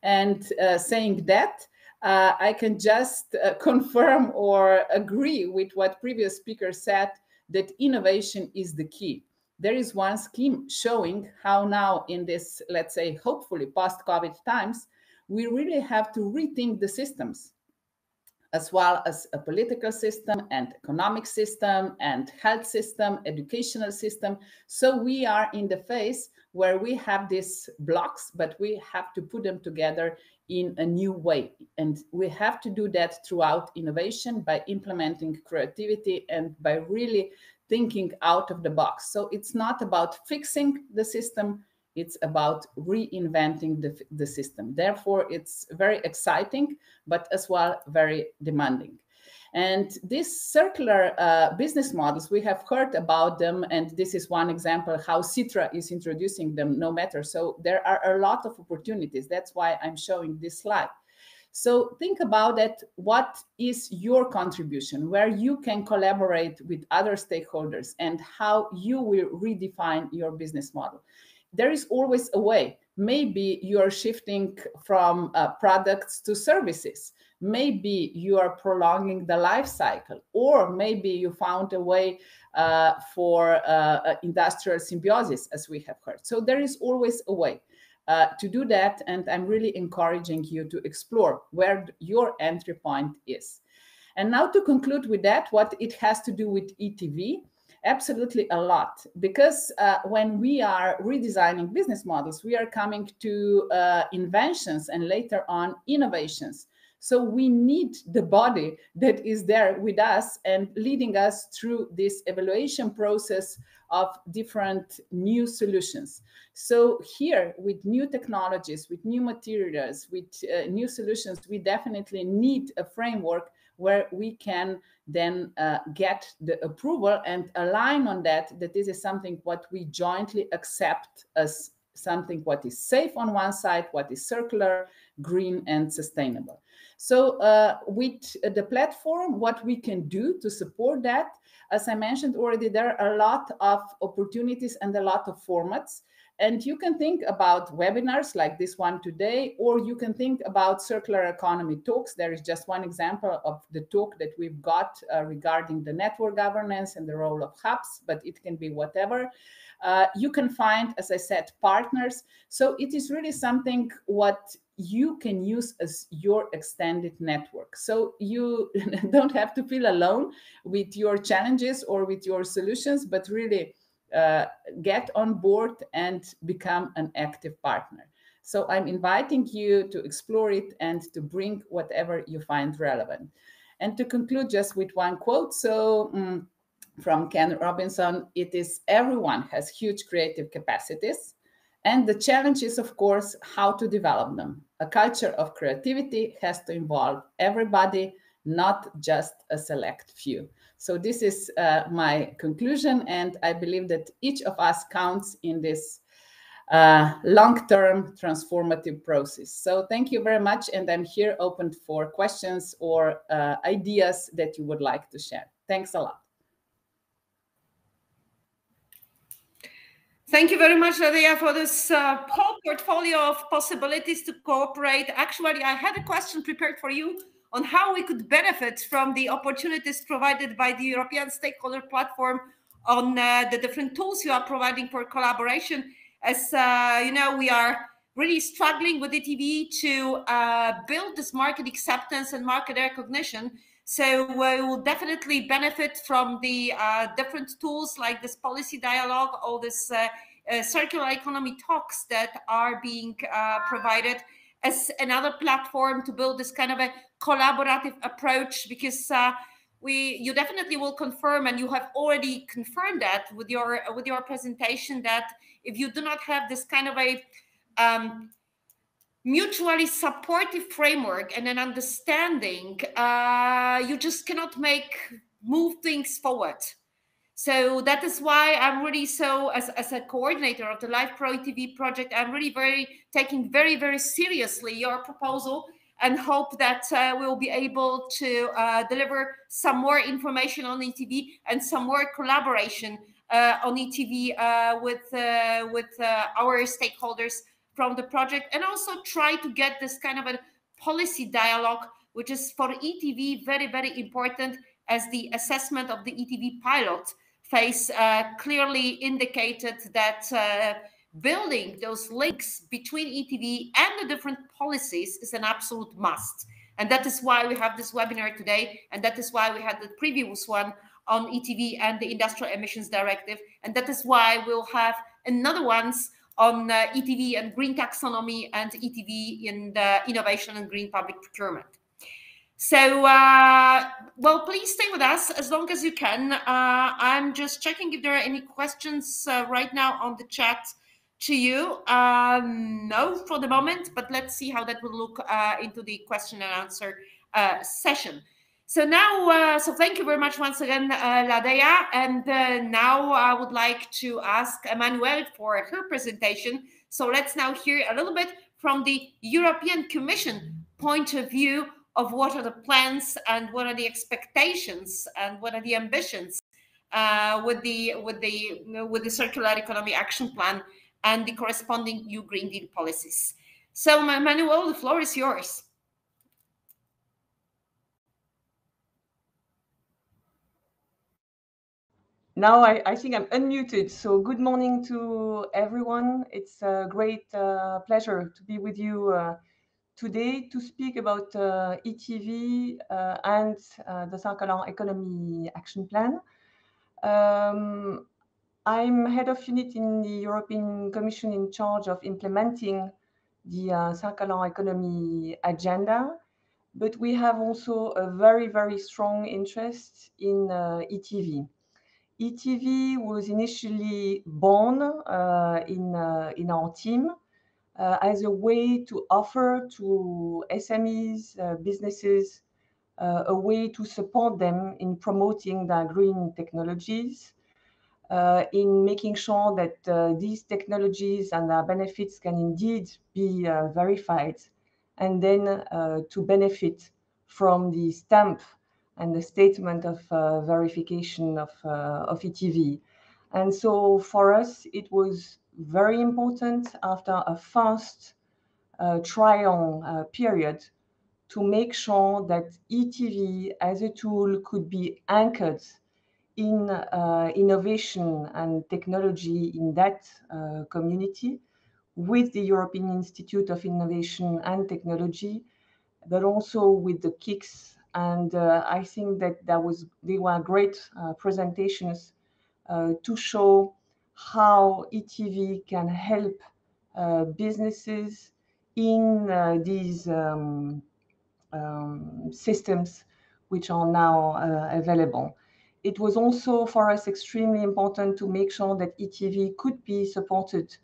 And saying that, I can just confirm or agree with what previous speakers said, that innovation is the key. There is one scheme showing how now in this, let's say, hopefully post-COVID times, we really have to rethink the systems, as well as a political system and economic system and health system, educational system. So we are in the phase where we have these blocks, but we have to put them together in a new way. And we have to do that throughout innovation, by implementing creativity and by really thinking out of the box. So it's not about fixing the system, it's about reinventing the system. Therefore, it's very exciting, but as well very demanding. And these circular business models, we have heard about them, and this is one example how Citra is introducing them, no matter. So there are a lot of opportunities. That's why I'm showing this slide. So think about that. What is your contribution, where you can collaborate with other stakeholders, and how you will redefine your business model? There is always a way. Maybe you are shifting from products to services. Maybe you are prolonging the life cycle, or maybe you found a way for industrial symbiosis, as we have heard. So there is always a way to do that, and I'm really encouraging you to explore where your entry point is. And now to conclude with that, what it has to do with ETV, absolutely a lot, because when we are redesigning business models, we are coming to inventions and later on innovations. So we need the body that is there with us and leading us through this evaluation process of different new solutions. So here, with new technologies, with new materials, with new solutions, we definitely need a framework where we can then get the approval and align on that this is something what we jointly accept as something what is safe on one side, what is circular, green, and sustainable. So with the platform, what we can do to support that, as I mentioned already, there are a lot of opportunities and a lot of formats. And you can think about webinars like this one today, or you can think about circular economy talks. There is just one example of the talk that we've got regarding the network governance and the role of hubs, but it can be whatever. You can find, as I said, partners. So it is really something what you can use as your extended network. So you don't have to feel alone with your challenges or with your solutions, but really get on board and become an active partner. So I'm inviting you to explore it and to bring whatever you find relevant. And to conclude just with one quote, so from Ken Robinson, it is everyone has huge creative capacities. And the challenge is, of course, how to develop them. A culture of creativity has to involve everybody, not just a select few. So this is my conclusion, and I believe that each of us counts in this long-term transformative process. So thank you very much, and I'm here open for questions or ideas that you would like to share. Thanks a lot. Thank you very much, Ladea, for this whole portfolio of possibilities to cooperate. Actually, I had a question prepared for you on how we could benefit from the opportunities provided by the European Stakeholder Platform on the different tools you are providing for collaboration. As you know, we are really struggling with ETV to build this market acceptance and market recognition. So we will definitely benefit from the different tools like this policy dialogue, all this circular economy talks that are being provided as another platform to build this kind of a collaborative approach, because you definitely will confirm, and you have already confirmed that with your presentation, that if you do not have this kind of a mutually supportive framework and an understanding, you just cannot move things forward. So that is why I'm really as a coordinator of the Live Pro ETV project, I'm really taking very, very seriously your proposal, and hope that we'll be able to deliver some more information on ETV and some more collaboration on ETV with our stakeholders from the project, and also try to get this kind of a policy dialogue, which is for ETV very, very important, as the assessment of the ETV pilot phase clearly indicated that building those links between ETV and the different policies is an absolute must. And that is why we have this webinar today, and that is why we had the previous one on ETV and the Industrial Emissions Directive, and that is why we'll have another ones on ETV and green taxonomy and ETV in the innovation and green public procurement. So, well, please stay with us as long as you can. I'm just checking if there are any questions right now on the chat to you. No, for the moment, but let's see how that will look into the question and answer session. So now, so thank you very much once again, Ladea. And now I would like to ask Emmanuelle for her presentation. So let's now hear a little bit from the European Commission point of view of what are the plans and what are the expectations and what are the ambitions with the Circular Economy Action Plan and the corresponding EU Green Deal policies. So Emmanuelle, the floor is yours. Now I think I'm unmuted. So good morning to everyone. It's a great pleasure to be with you today to speak about ETV and the Circular Economy Action Plan. I'm head of unit in the European Commission in charge of implementing the Circular Economy Agenda, but we have also a very, very strong interest in ETV. ETV was initially born in our team as a way to offer to SMEs, businesses, a way to support them in promoting their green technologies, in making sure that these technologies and their benefits can indeed be verified, and then to benefit from the stamp and the statement of verification of ETV. And so for us, it was very important after a fast trial period to make sure that ETV as a tool could be anchored in innovation and technology in that community with the European Institute of Innovation and Technology, but also with the KICS. And I think that they were great presentations to show how ETV can help businesses in these systems which are now available. It was also for us extremely important to make sure that ETV could be supported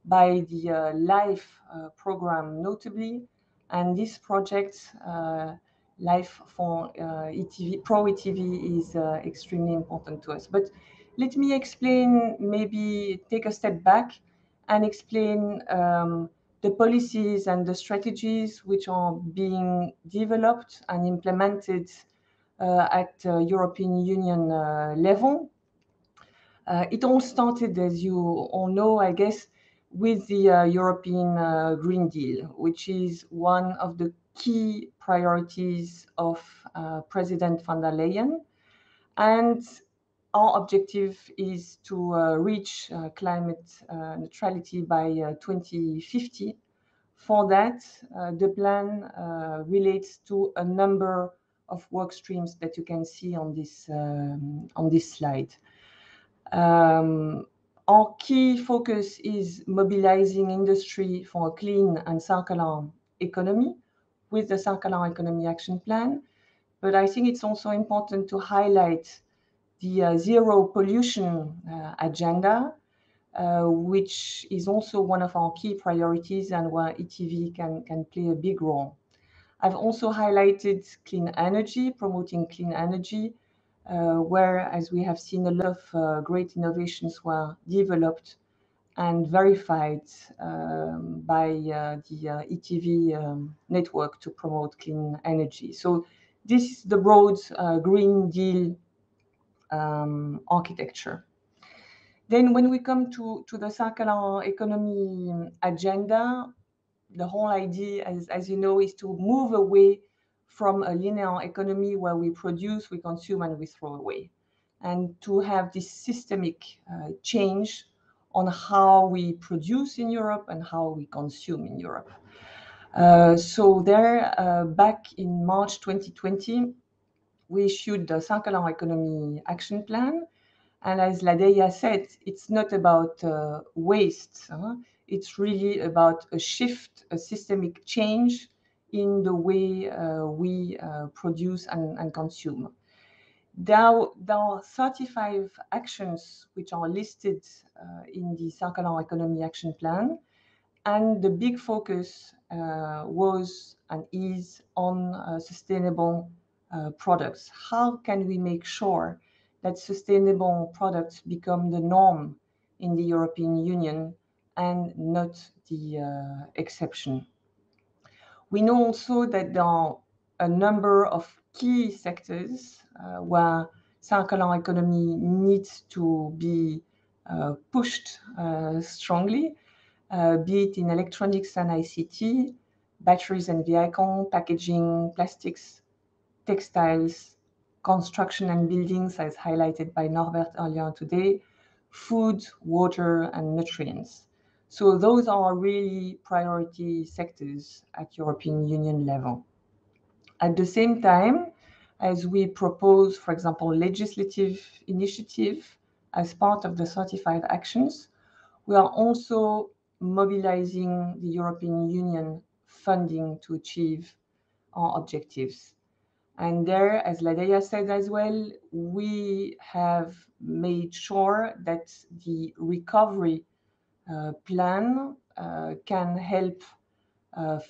by the LIFE program notably, and this project, LIFE for ETV, Pro ETV, is extremely important to us. But let me explain, maybe take a step back and explain the policies and the strategies which are being developed and implemented at European Union level. It all started, as you all know, I guess, with the European Green Deal, which is one of the key priorities of President von der Leyen. And our objective is to reach climate neutrality by 2050. For that, the plan relates to a number of work streams that you can see on this slide. Our key focus is mobilizing industry for a clean and circular economy with the Circular Economy Action Plan. But I think it's also important to highlight the zero pollution agenda, which is also one of our key priorities and where ETV can play a big role. I've also highlighted clean energy, promoting clean energy, where, as we have seen, a lot of great innovations were developed and verified by the ETV network to promote clean energy. So this is the broad Green Deal architecture. Then when we come to the circular economy agenda, the whole idea, as you know, is to move away from a linear economy where we produce, we consume, and we throw away, and to have this systemic change on how we produce in Europe and how we consume in Europe. So there, back in March 2020, we issued the Circular Economy Action Plan. And as Ladeya said, it's not about waste. It's really about a shift, a systemic change in the way we produce and consume. There are 35 actions which are listed in the Circular Economy Action Plan. And the big focus was and is on sustainable products. How can we make sure that sustainable products become the norm in the European Union and not the exception? We know also that there are a number of key sectors where circular economy needs to be pushed strongly, be it in electronics and ICT, batteries and vehicle, packaging, plastics, textiles, construction and buildings, as highlighted by Norbert earlier today, food, water, and nutrients. So those are really priority sectors at European Union level. At the same time, as we propose, for example, legislative initiative as part of the 35 actions, we are also mobilizing the European Union funding to achieve our objectives. And there, as Ladeya said as well, we have made sure that the recovery plan can help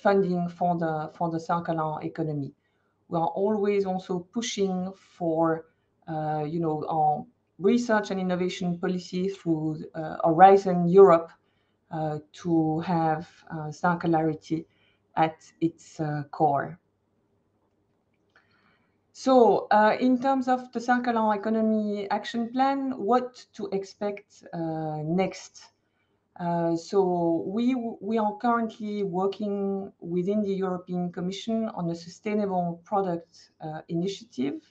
funding for the circular economy. We are always also pushing for, our research and innovation policy through Horizon Europe to have circularity at its core. So in terms of the circular economy action plan, what to expect next? So we are currently working within the European Commission on a sustainable product initiative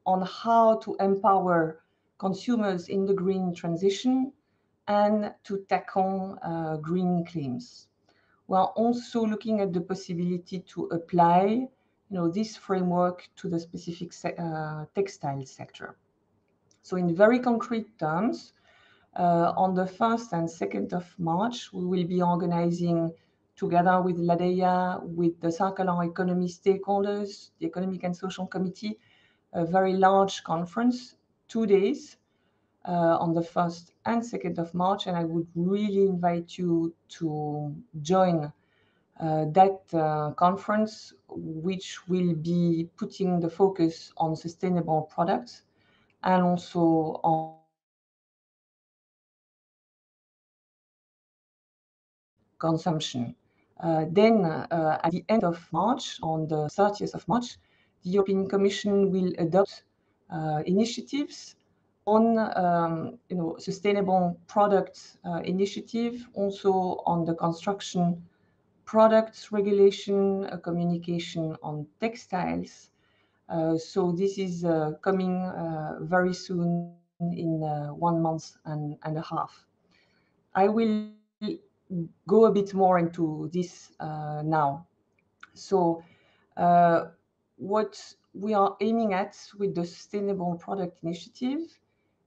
on how to empower consumers in the green transition and to tackle green claims. We're also looking at the possibility to apply this framework to the specific textile sector. So in very concrete terms, on the 1st and 2nd of March, we will be organizing, together with LADEIA, with the circular economy stakeholders, the Economic and Social Committee, a very large conference, 2 days, on the 1st and 2nd of March. And I would really invite you to join that conference, which will be putting the focus on sustainable products and also on consumption. Then at the end of March, on the 30th of March, the European Commission will adopt initiatives on sustainable product initiative, also on the construction products regulation, communication on textiles. So this is coming very soon in 1 month and a half. I will go a bit more into this now. So what we are aiming at with the Sustainable Product Initiative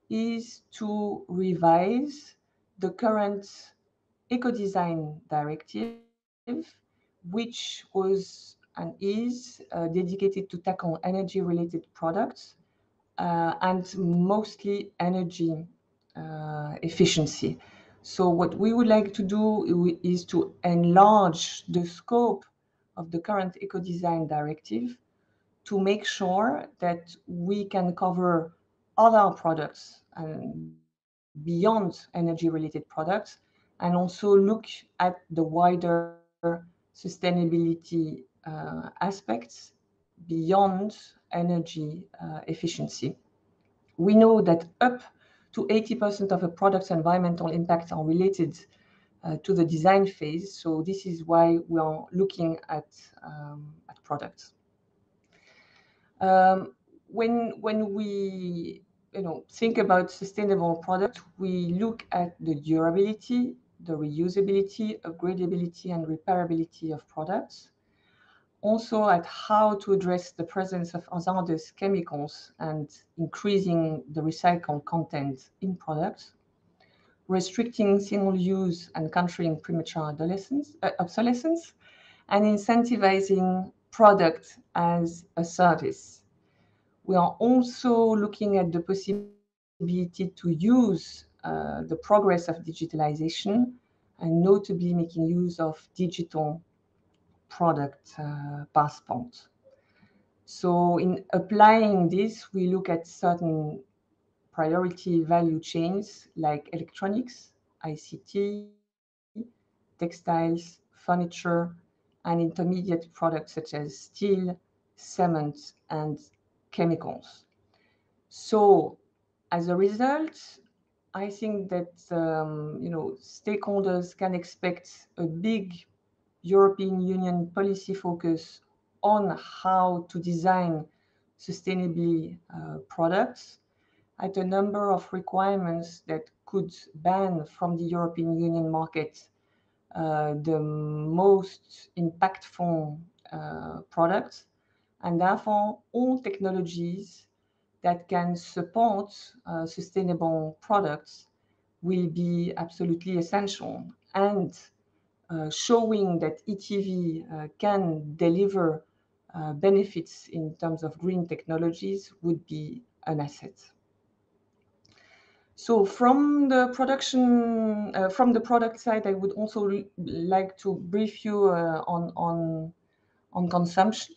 is to revise the current Eco-Design Directive, which was and is dedicated to tackle energy-related products and mostly energy efficiency. So what we would like to do is to enlarge the scope of the current Eco-Design Directive to make sure that we can cover other products and beyond energy-related products, and also look at the wider sustainability aspects beyond energy efficiency. We know that up to 80% of a product's environmental impacts are related to the design phase. So this is why we are looking at products. When we think about sustainable products, we look at the durability, the reusability, upgradability, and repairability of products. Also at how to address the presence of hazardous chemicals and increasing the recycled content in products, restricting single-use and countering premature obsolescence, and incentivizing product as a service. We are also looking at the possibility to use the progress of digitalization, and notably making use of digital product passport. So in applying this, we look at certain priority value chains like electronics, ICT, textiles, furniture, and intermediate products such as steel, cement, and chemicals. So as a result, I think that stakeholders can expect a big European Union policy focus on how to design sustainably products, at a number of requirements that could ban from the European Union market the most impactful products, and therefore all technologies that can support sustainable products will be absolutely essential. And showing that ETV can deliver benefits in terms of green technologies would be an asset. So from the product side, I would also like to brief you on consumption.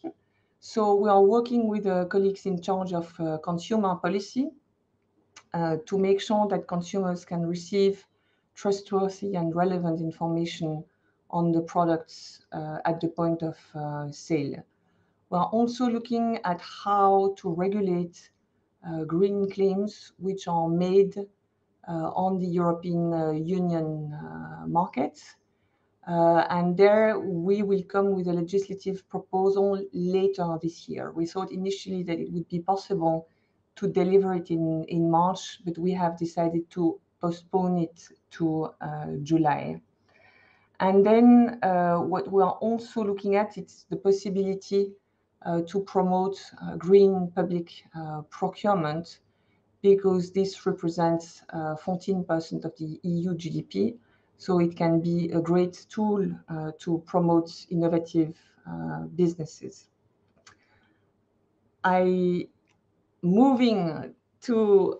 So we are working with colleagues in charge of consumer policy to make sure that consumers can receive trustworthy and relevant information on the products at the point of sale. We are also looking at how to regulate green claims which are made on the European Union market. And there we will come with a legislative proposal later this year. We thought initially that it would be possible to deliver it in March, but we have decided to postpone it to July. And then what we are also looking at is the possibility to promote green public procurement, because this represents 14% of the EU GDP. So it can be a great tool to promote innovative businesses. Moving to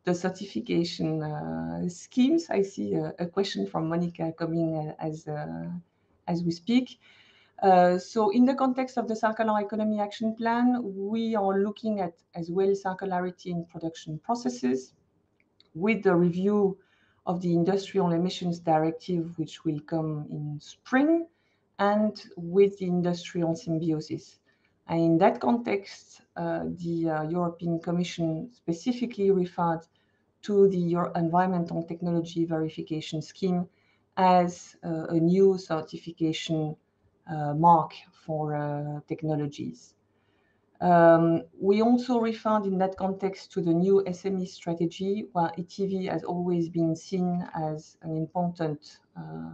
the certification schemes, I see a question from Monica coming as we speak. So in the context of the Circular Economy Action Plan, we are looking at as well circularity in production processes with the review of the Industrial Emissions Directive, which will come in spring, and with the Industrial Symbiosis. And in that context, the European Commission specifically referred to the Environmental Technology Verification Scheme as a new certification mark for technologies. We also referred in that context to the new SME strategy, where ETV has always been seen as an important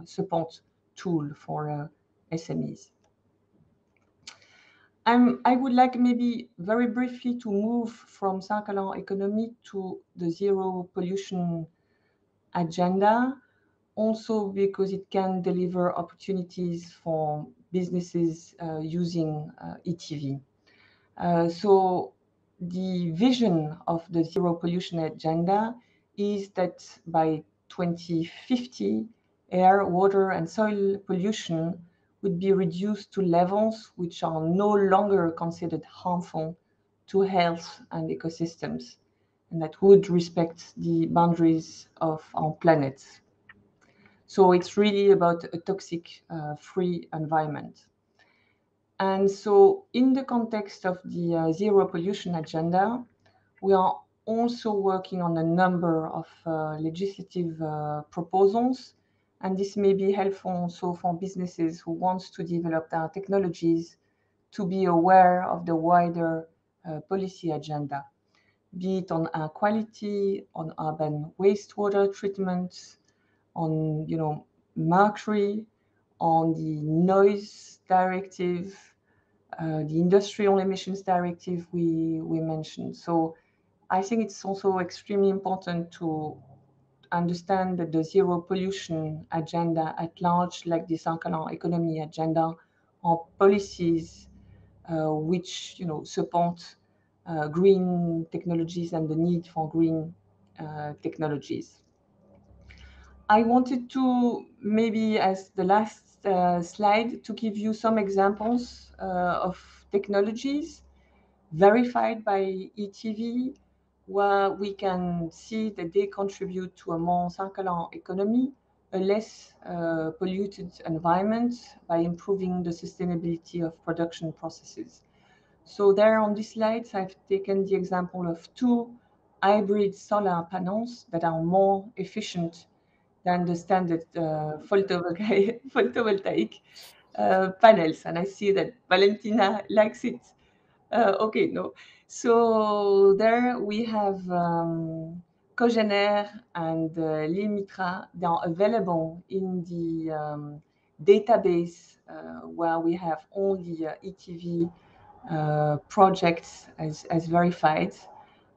support tool for SMEs. I would like maybe very briefly to move from circular economy to the zero pollution agenda, also because it can deliver opportunities for businesses using ETV. So the vision of the zero pollution agenda is that by 2050, air, water, and soil pollution would be reduced to levels which are no longer considered harmful to health and ecosystems, and that would respect the boundaries of our planet. So it's really about a toxic-free environment. And so in the context of the zero pollution agenda, we are also working on a number of legislative proposals. And this may be helpful also for businesses who want to develop their technologies to be aware of the wider policy agenda, be it on air quality, on urban wastewater treatment, on mercury, on the noise directive, the Industrial Emissions Directive we mentioned. So I think it's also extremely important to understand that the zero pollution agenda at large, like the circular economy agenda, are policies which support green technologies and the need for green technologies. I wanted to maybe, as the last slide, to give you some examples of technologies verified by ETV, where we can see that they contribute to a more circular economy, a less polluted environment by improving the sustainability of production processes. So there on this slide, I've taken the example of 2 hybrid solar panels that are more efficient than the standard photovoltaic panels. And I see that Valentina likes it. Okay, no. So there we have Cogener and Limitra. They are available in the database where we have all the ETV projects as verified.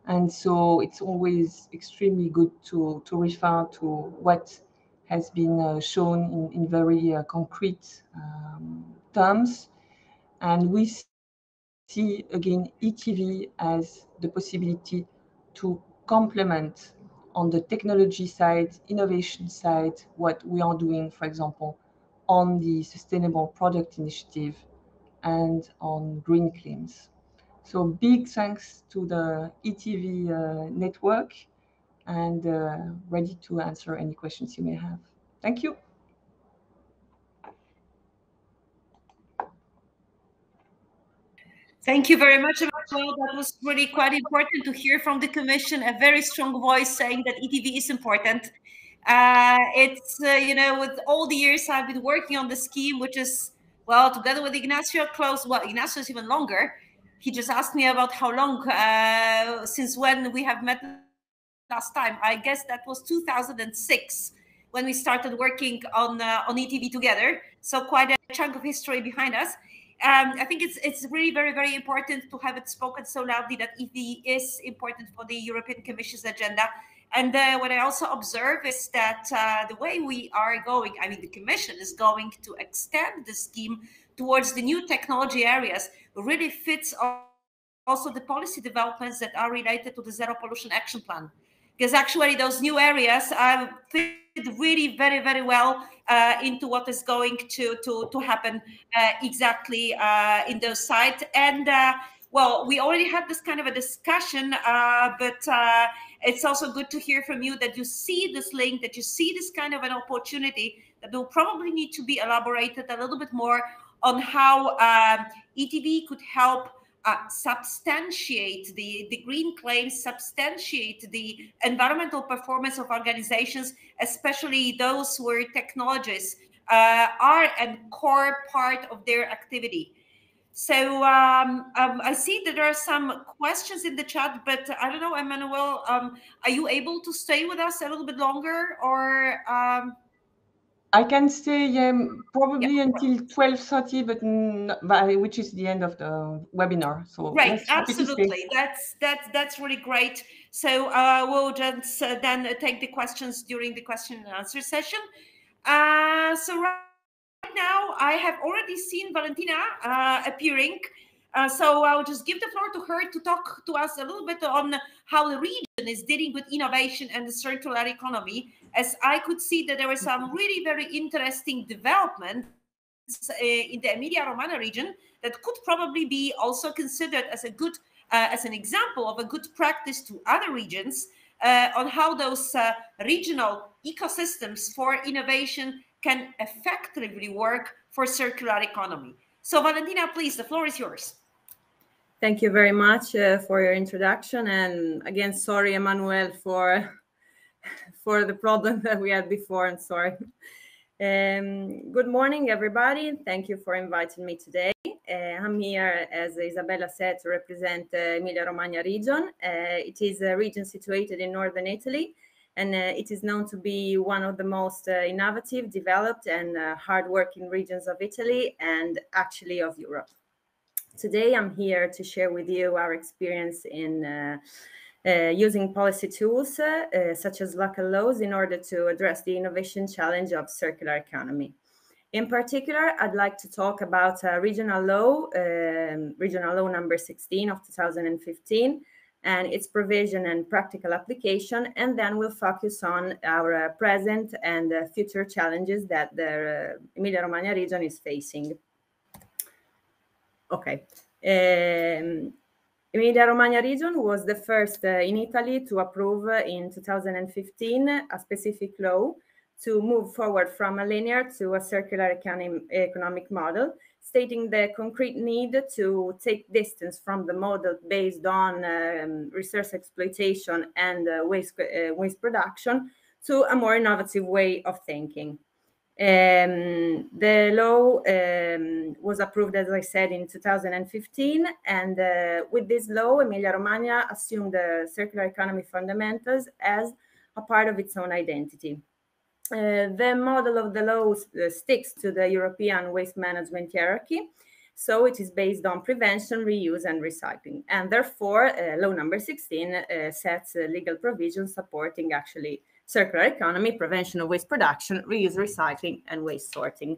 And so it's always extremely good to refer to what has been shown in very concrete terms. And we see again ETV as the possibility to complement on the technology side, innovation side, what we are doing, for example, on the Sustainable Product Initiative and on green claims. So big thanks to the ETV network, and ready to answer any questions you may have. Thank you. Thank you very much, Emmanuel. That was really quite important to hear from the Commission, a very strong voice saying that ETV is important. It's, with all the years I've been working on the scheme, which is, well, together with Ignacio, close, well, Ignacio is even longer. He just asked me about how long, since when we have met last time. I guess that was 2006 when we started working on ETV together. So quite a chunk of history behind us. I think it's really very, very important to have it spoken so loudly that ETV is important for the European Commission's agenda. And what I also observe is that the way we are going, I mean, the Commission is going to extend the scheme towards the new technology areas, really fits also the policy developments that are related to the Zero Pollution Action Plan. Because actually those new areas fit really very, very well into what is going to happen exactly in those sites. And well, we already had this kind of a discussion, but it's also good to hear from you that you see this link, that you see this kind of an opportunity that will probably need to be elaborated a little bit more on how ETV could help substantiate the green claims, substantiate the environmental performance of organizations, especially those where technologies are a core part of their activity. So I see that there are some questions in the chat, but I don't know, Emmanuel, are you able to stay with us a little bit longer, or? I can stay probably until 12:30, but which is the end of the webinar. So right, yes, absolutely. That's really great. So we'll just then take the questions during the question and answer session. So right now I have already seen Valentina appearing. So I'll just give the floor to her to talk to us a little bit on how the region is dealing with innovation and the circular economy, as I could see that there were some really very interesting developments in the Emilia-Romagna region that could probably be also considered as a good, as an example of a good practice to other regions on how those regional ecosystems for innovation can effectively work for circular economy. So Valentina, please, the floor is yours. Thank you very much for your introduction. And again, sorry, Emmanuel, for the problem that we had before. I'm sorry. Good morning, everybody. Thank you for inviting me today. I'm here, as Isabella said, to represent the Emilia-Romagna region. It is a region situated in northern Italy, and it is known to be one of the most innovative, developed, and hardworking regions of Italy and actually of Europe. Today, I'm here to share with you our experience in using policy tools such as local laws in order to address the innovation challenge of circular economy. In particular, I'd like to talk about regional law number 16 of 2015, and its provision and practical application, and then we'll focus on our present and future challenges that the Emilia-Romagna region is facing. Okay. Emilia-Romagna region was the first in Italy to approve in 2015 a specific law to move forward from a linear to a circular economic model, stating the concrete need to take distance from the model based on resource exploitation and waste production to a more innovative way of thinking. The law was approved, as I said, in 2015, and with this law, Emilia-Romagna assumed the circular economy fundamentals as a part of its own identity. The model of the law sticks to the European waste management hierarchy, so it is based on prevention, reuse, and recycling, and therefore, law number 16 sets legal provisions supporting actually circular economy, prevention of waste production, reuse, recycling, and waste sorting.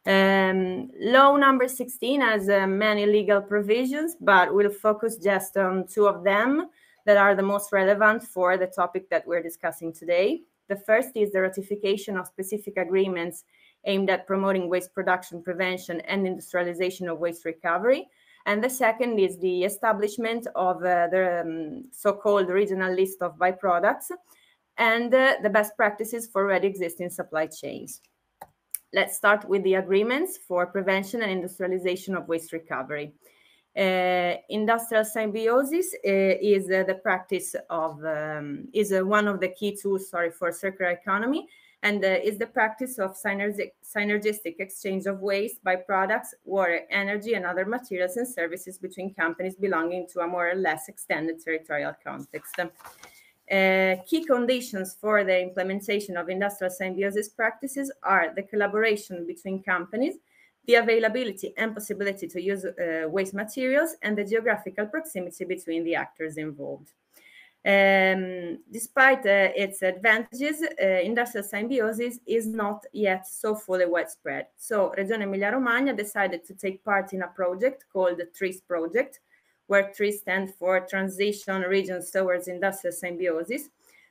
Law number 16 has many legal provisions, but we'll focus just on two of them that are the most relevant for the topic that we're discussing today. The first is the ratification of specific agreements aimed at promoting waste production, prevention, and industrialization of waste recovery. And the second is the establishment of the so-called regional list of byproducts and the best practices for already existing supply chains. Let's start with the agreements for prevention and industrialization of waste recovery. Industrial symbiosis is the practice of is one of the key tools, for circular economy, and is the practice of synergistic exchange of waste, byproducts, water, energy, and other materials and services between companies belonging to a more or less extended territorial context. Key conditions for the implementation of industrial symbiosis practices are the collaboration between companies, the availability and possibility to use waste materials, and the geographical proximity between the actors involved. Despite its advantages, industrial symbiosis is not yet so fully widespread. So Regione Emilia-Romagna decided to take part in a project called the TRIS project, where TRIS stands for Transition Regions Towards Industrial Symbiosis,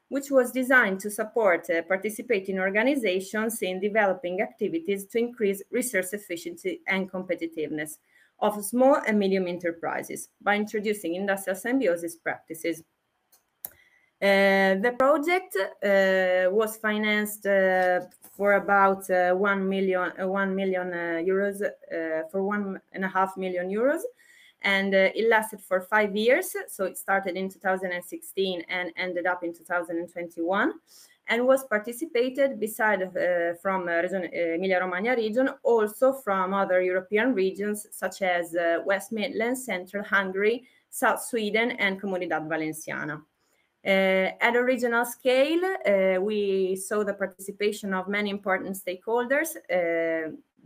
which was designed to support participating organizations in developing activities to increase resource efficiency and competitiveness of small and medium enterprises by introducing industrial symbiosis practices. The project was financed for about 1 million euros, for 1.5 million euros. And it lasted for 5 years. So it started in 2016 and ended up in 2021, and was participated beside from Emilia-Romagna region, also from other European regions such as West Midlands, Central Hungary, South Sweden, and Comunidad Valenciana. At a regional scale, we saw the participation of many important stakeholders,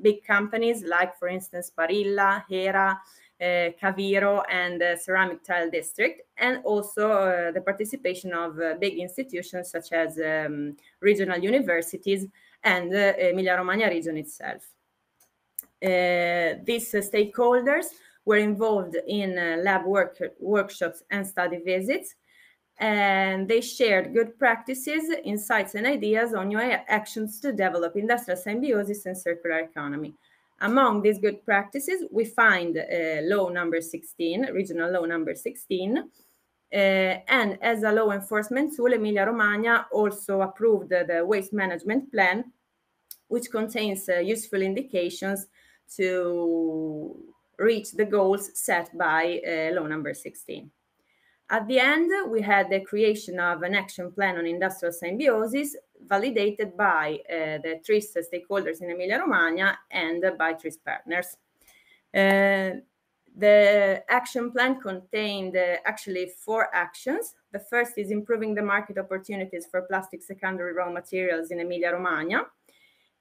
big companies like, for instance, Barilla, Hera, Caviro, and Ceramic Tile District, and also the participation of big institutions such as regional universities and Emilia-Romagna region itself. These stakeholders were involved in lab workshops and study visits, and they shared good practices, insights, and ideas on new actions to develop industrial symbiosis and circular economy. Among these good practices, we find law number 16, regional law number 16, and as a law enforcement tool, Emilia-Romagna also approved the waste management plan, which contains useful indications to reach the goals set by law number 16. At the end, we had the creation of an action plan on industrial symbiosis, validated by the TRIS stakeholders in Emilia-Romagna and by TRIS partners. The action plan contained actually 4 actions. The first is improving the market opportunities for plastic secondary raw materials in Emilia-Romagna.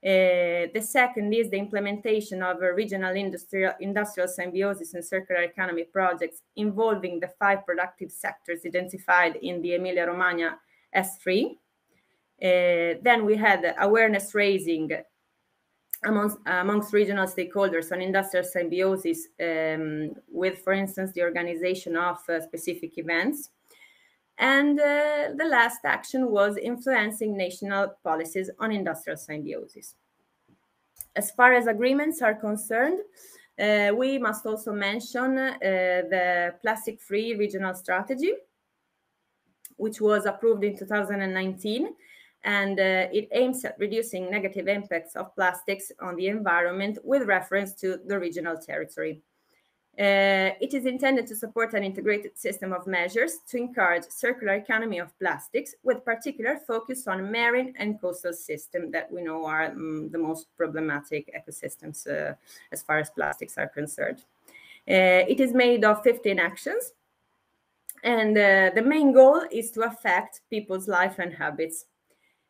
The second is the implementation of a regional industrial symbiosis and circular economy projects involving the 5 productive sectors identified in the Emilia-Romagna S3. Then we had awareness raising amongst regional stakeholders on industrial symbiosis with, for instance, the organization of specific events. And the last action was influencing national policies on industrial symbiosis. As far as agreements are concerned, we must also mention the plastic-free regional strategy, which was approved in 2019, and it aims at reducing negative impacts of plastics on the environment with reference to the regional territory. It is intended to support an integrated system of measures to encourage circular economy of plastics, with particular focus on marine and coastal systems that we know are the most problematic ecosystems as far as plastics are concerned. It is made of 15 actions, and the main goal is to affect people's life and habits.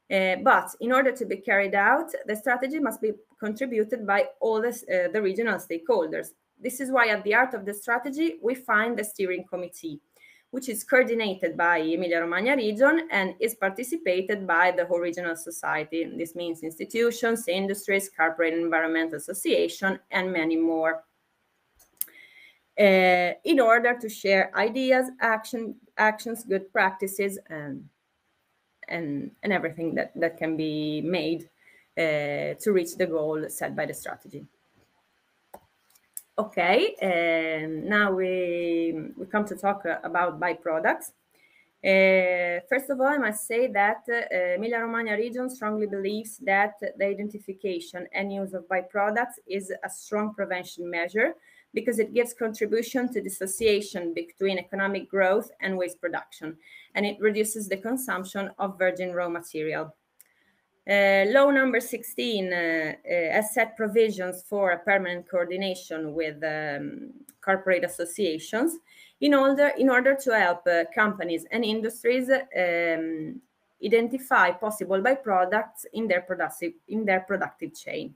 But in order to be carried out, the strategy must be contributed by all the regional stakeholders. This is why at the heart of the strategy, we find the steering committee, which is coordinated by Emilia-Romagna region and is participated by the whole regional society. This means institutions, industries, corporate environmental association, and many more. In order to share ideas, actions, good practices, and everything that can be made to reach the goal set by the strategy. Okay, now we come to talk about byproducts. First of all, I must say that Emilia-Romagna region strongly believes that the identification and use of byproducts is a strong prevention measure because it gives contribution to dissociation between economic growth and waste production, and it reduces the consumption of virgin raw material. Law number 16 has set provisions for a permanent coordination with corporate associations in order to help companies and industries identify possible byproducts in their productive chain.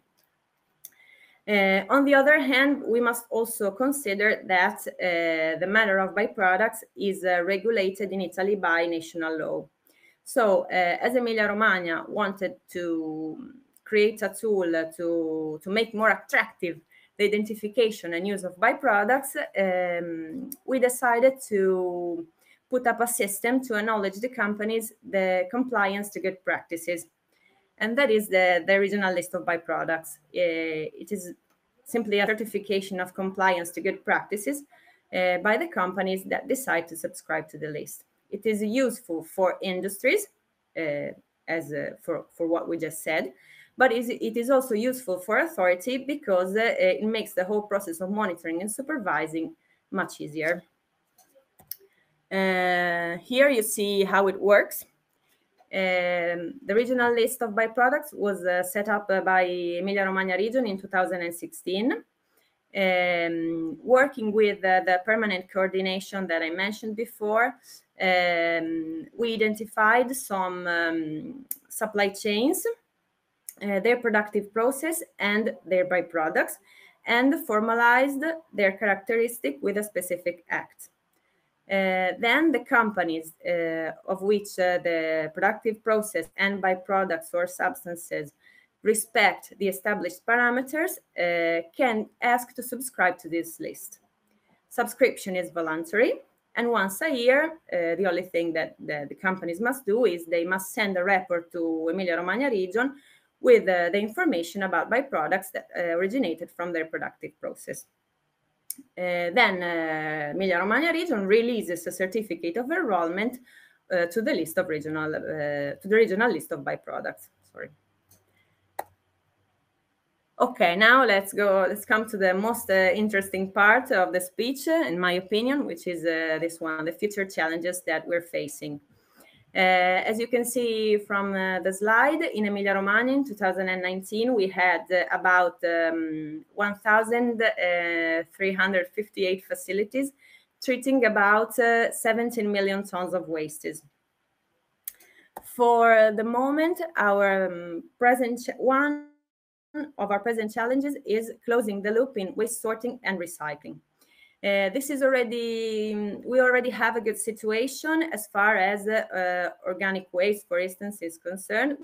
On the other hand, we must also consider that the matter of byproducts is regulated in Italy by national law. So, as Emilia-Romagna wanted to create a tool to make more attractive the identification and use of byproducts, we decided to put up a system to acknowledge the companies the compliance to good practices. And that is the regional list of byproducts. It is simply a certification of compliance to good practices by the companies that decide to subscribe to the list. It is useful for industries, for what we just said, but it is also useful for authority because it makes the whole process of monitoring and supervising much easier. Here you see how it works. The regional list of byproducts was set up by Emilia-Romagna region in 2016, working with the permanent coordination that I mentioned before. We identified some supply chains, their productive process and their byproducts, and formalized their characteristic with a specific act. Then the companies of which the productive process and byproducts or substances respect the established parameters can ask to subscribe to this list. Subscription is voluntary, and once a year, the only thing that the companies must do is they must send a report to Emilia-Romagna region with the information about byproducts that originated from their productive process. Then Emilia-Romagna region releases a certificate of enrollment to the list of regional to the regional list of byproducts. Sorry. Okay, now let's come to the most interesting part of the speech, in my opinion, which is this one, the future challenges that we're facing. As you can see from the slide, in Emilia-Romagna in 2019, we had about 1,358 facilities treating about 17 million tons of wastes. For the moment, our one of our present challenges is closing the loop in waste sorting and recycling. This is we already have a good situation as far as organic waste, for instance, is concerned,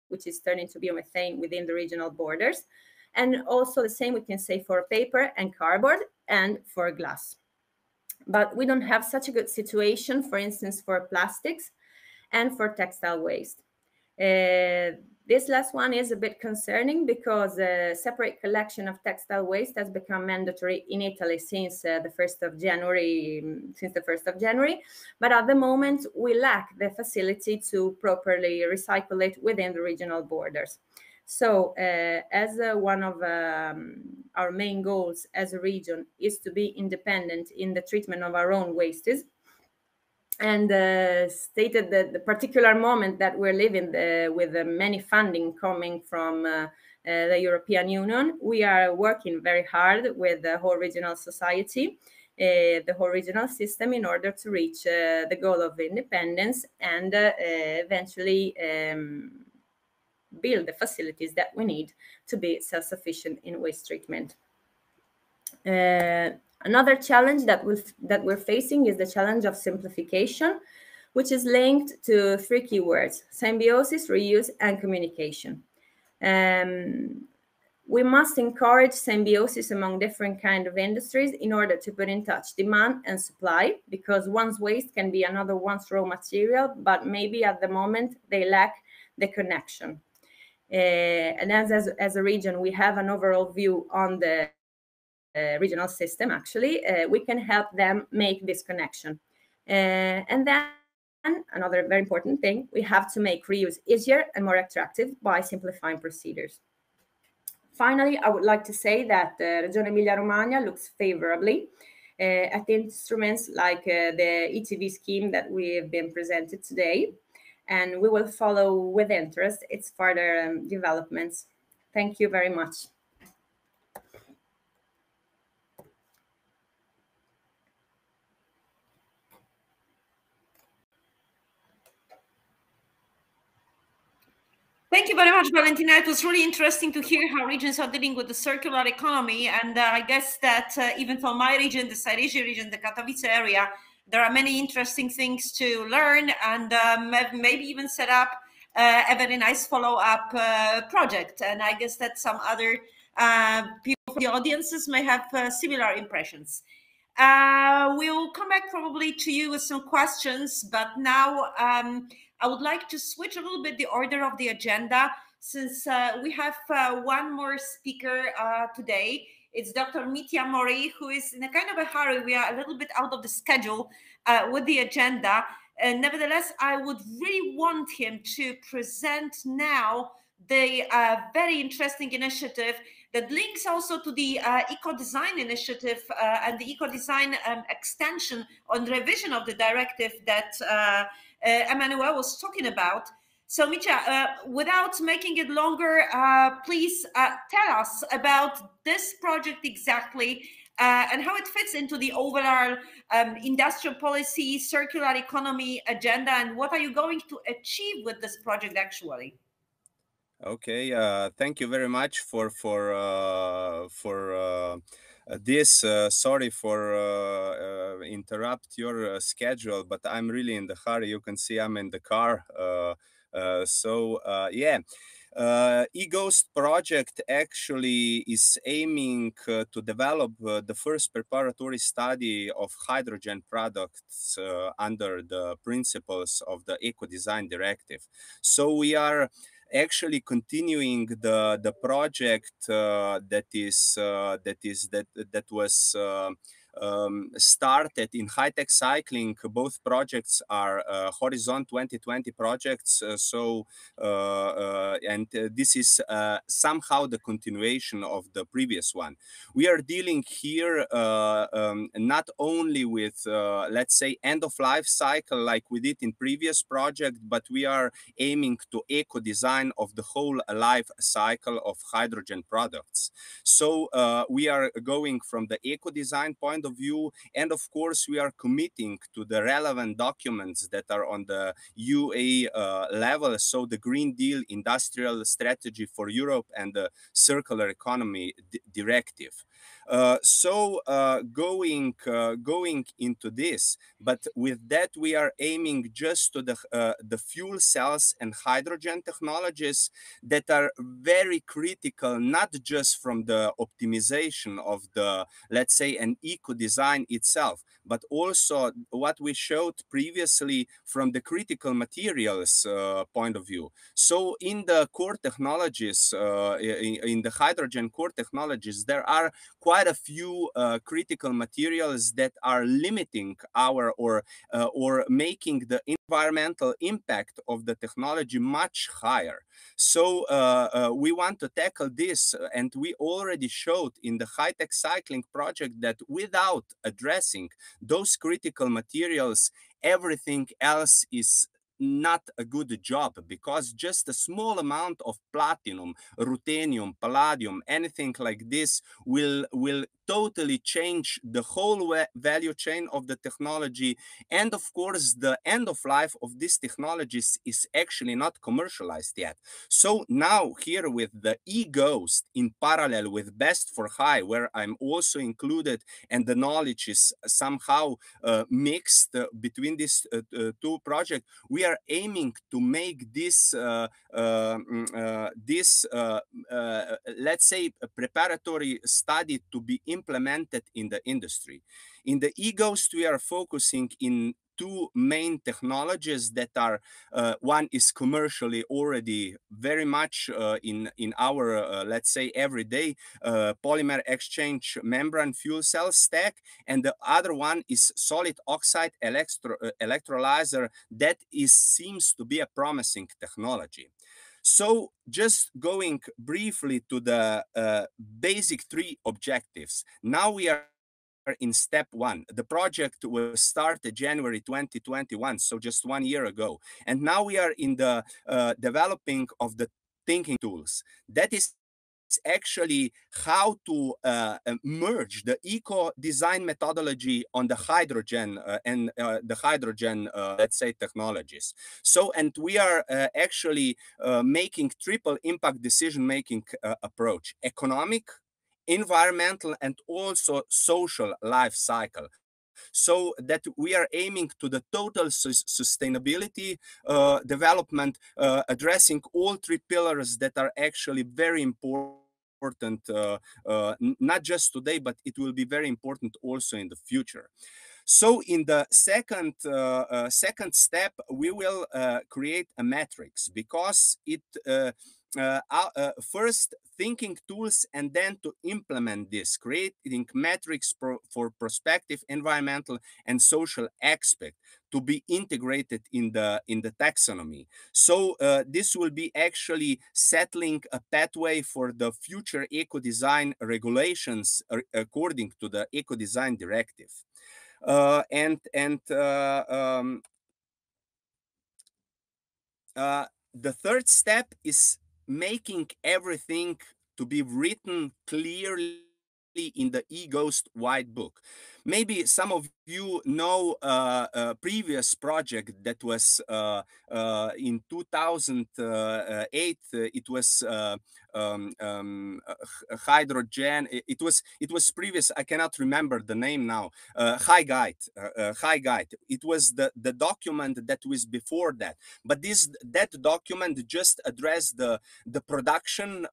which is turning to biomethane within the regional borders. And also the same we can say for paper and cardboard and for glass. But we don't have such a good situation, for instance, for plastics and for textile waste. This last one is a bit concerning because separate collection of textile waste has become mandatory in Italy since the 1st of January. But at the moment, we lack the facility to properly recycle it within the regional borders. So as one of our main goals as a region is to be independent in the treatment of our own wastes, and stated that the particular moment that we're living with many funding coming from the European Union, we are working very hard with the whole regional society, the whole regional system, in order to reach the goal of independence and eventually build the facilities that we need to be self-sufficient in waste treatment. Another challenge that we're facing is the challenge of simplification, which is linked to three keywords: symbiosis, reuse, and communication. We must encourage symbiosis among different kinds of industries in order to put in touch demand and supply, because one's waste can be another one's raw material, but maybe at the moment they lack the connection. And as a region, we have an overall view on the regional system. Actually, we can help them make this connection. And then another very important thing, we have to make reuse easier and more attractive by simplifying procedures. finally, I would like to say that Regione Emilia-Romagna looks favorably at instruments like the ETV scheme that we have been presented today, and we will follow with interest its further developments. Thank you very much. Thank you very much, Valentina. It was really interesting to hear how regions are dealing with the circular economy. And I guess that even for my region, the Silesia region, the Katowice area, there are many interesting things to learn and maybe even set up a very nice follow-up project. And I guess that some other people from the audiences may have similar impressions. We'll come back probably to you with some questions, but now I would like to switch a little bit the order of the agenda, since we have one more speaker today. It's Dr. Mitja Mori, who is in a kind of a hurry. We are a little bit out of the schedule with the agenda. Nevertheless, I would really want him to present now the very interesting initiative that links also to the eco-design initiative and the eco-design extension on revision of the directive that Emmanuel was talking about. So Mitja, without making it longer, please tell us about this project exactly and how it fits into the overall industrial policy, circular economy agenda, and what are you going to achieve with this project actually? Okay, thank you very much for this. Sorry for interrupt your schedule, but I'm really in the hurry. You can see I'm in the car. Yeah. eGhost project actually is aiming to develop the first preparatory study of hydrogen products under the principles of the Eco-Design Directive. So we are actually continuing the project that was started in high-tech cycling. Both projects are Horizon 2020 projects. This is somehow the continuation of the previous one. We are dealing here not only with, let's say, end-of-life cycle like we did in previous project, but we are aiming to eco-design of the whole life cycle of hydrogen products. So we are going from the eco-design point of view, and of course we are committing to the relevant documents that are on the UA level, so the Green Deal Industrial Strategy for Europe and the Circular Economy Directive. Going into this, but with that we are aiming just to the fuel cells and hydrogen technologies that are very critical, not just from the optimization of the, let's say, an eco-design itself, but also what we showed previously from the critical materials point of view. So in the core technologies, in the hydrogen core technologies, there are quite a few critical materials that are limiting our or making the environmental impact of the technology much higher. So we want to tackle this, and we already showed in the high-tech cycling project that without addressing those critical materials, everything else is not a good job, because just a small amount of platinum, ruthenium, palladium, anything like this will totally change the whole value chain of the technology. And of course, the end of life of these technologies is actually not commercialized yet. So now here with the eGhost in parallel with Best for High, where I'm also included, and the knowledge is somehow mixed between these two projects, we are aiming to make this, let's say, a preparatory study to be implemented in the industry. In the eGhost, we are focusing in two main technologies that are, one is commercially already very much in our, let's say, everyday polymer exchange membrane fuel cell stack, and the other one is solid oxide electrolyzer that seems to be a promising technology. So just going briefly to the basic 3 objectives. Now we are in step 1. The project was started January 2021, so just 1 year ago. And now we are in the developing of the thinking tools. That is actually how to merge the eco-design methodology on the hydrogen and the hydrogen, let's say, technologies. So, and we are actually making triple impact decision-making approach: economic, environmental, and also social life cycle, so that we are aiming to the total sustainability development, addressing all 3 pillars that are actually very important, not just today, but it will be very important also in the future. So in the second step, we will create a matrix, because it first thinking tools and then to implement this, creating metrics for prospective environmental and social aspect to be integrated in the taxonomy. So this will be actually settling a pathway for the future eco-design regulations according to the eco-design directive. The third step is making everything to be written clearly in the eGhost White Book. Maybe some of you know a previous project that was in 2008. It was hydrogen. It was previous. I cannot remember the name now. HyGuide. HyGuide. It was the document that was before that. But that document just addressed the production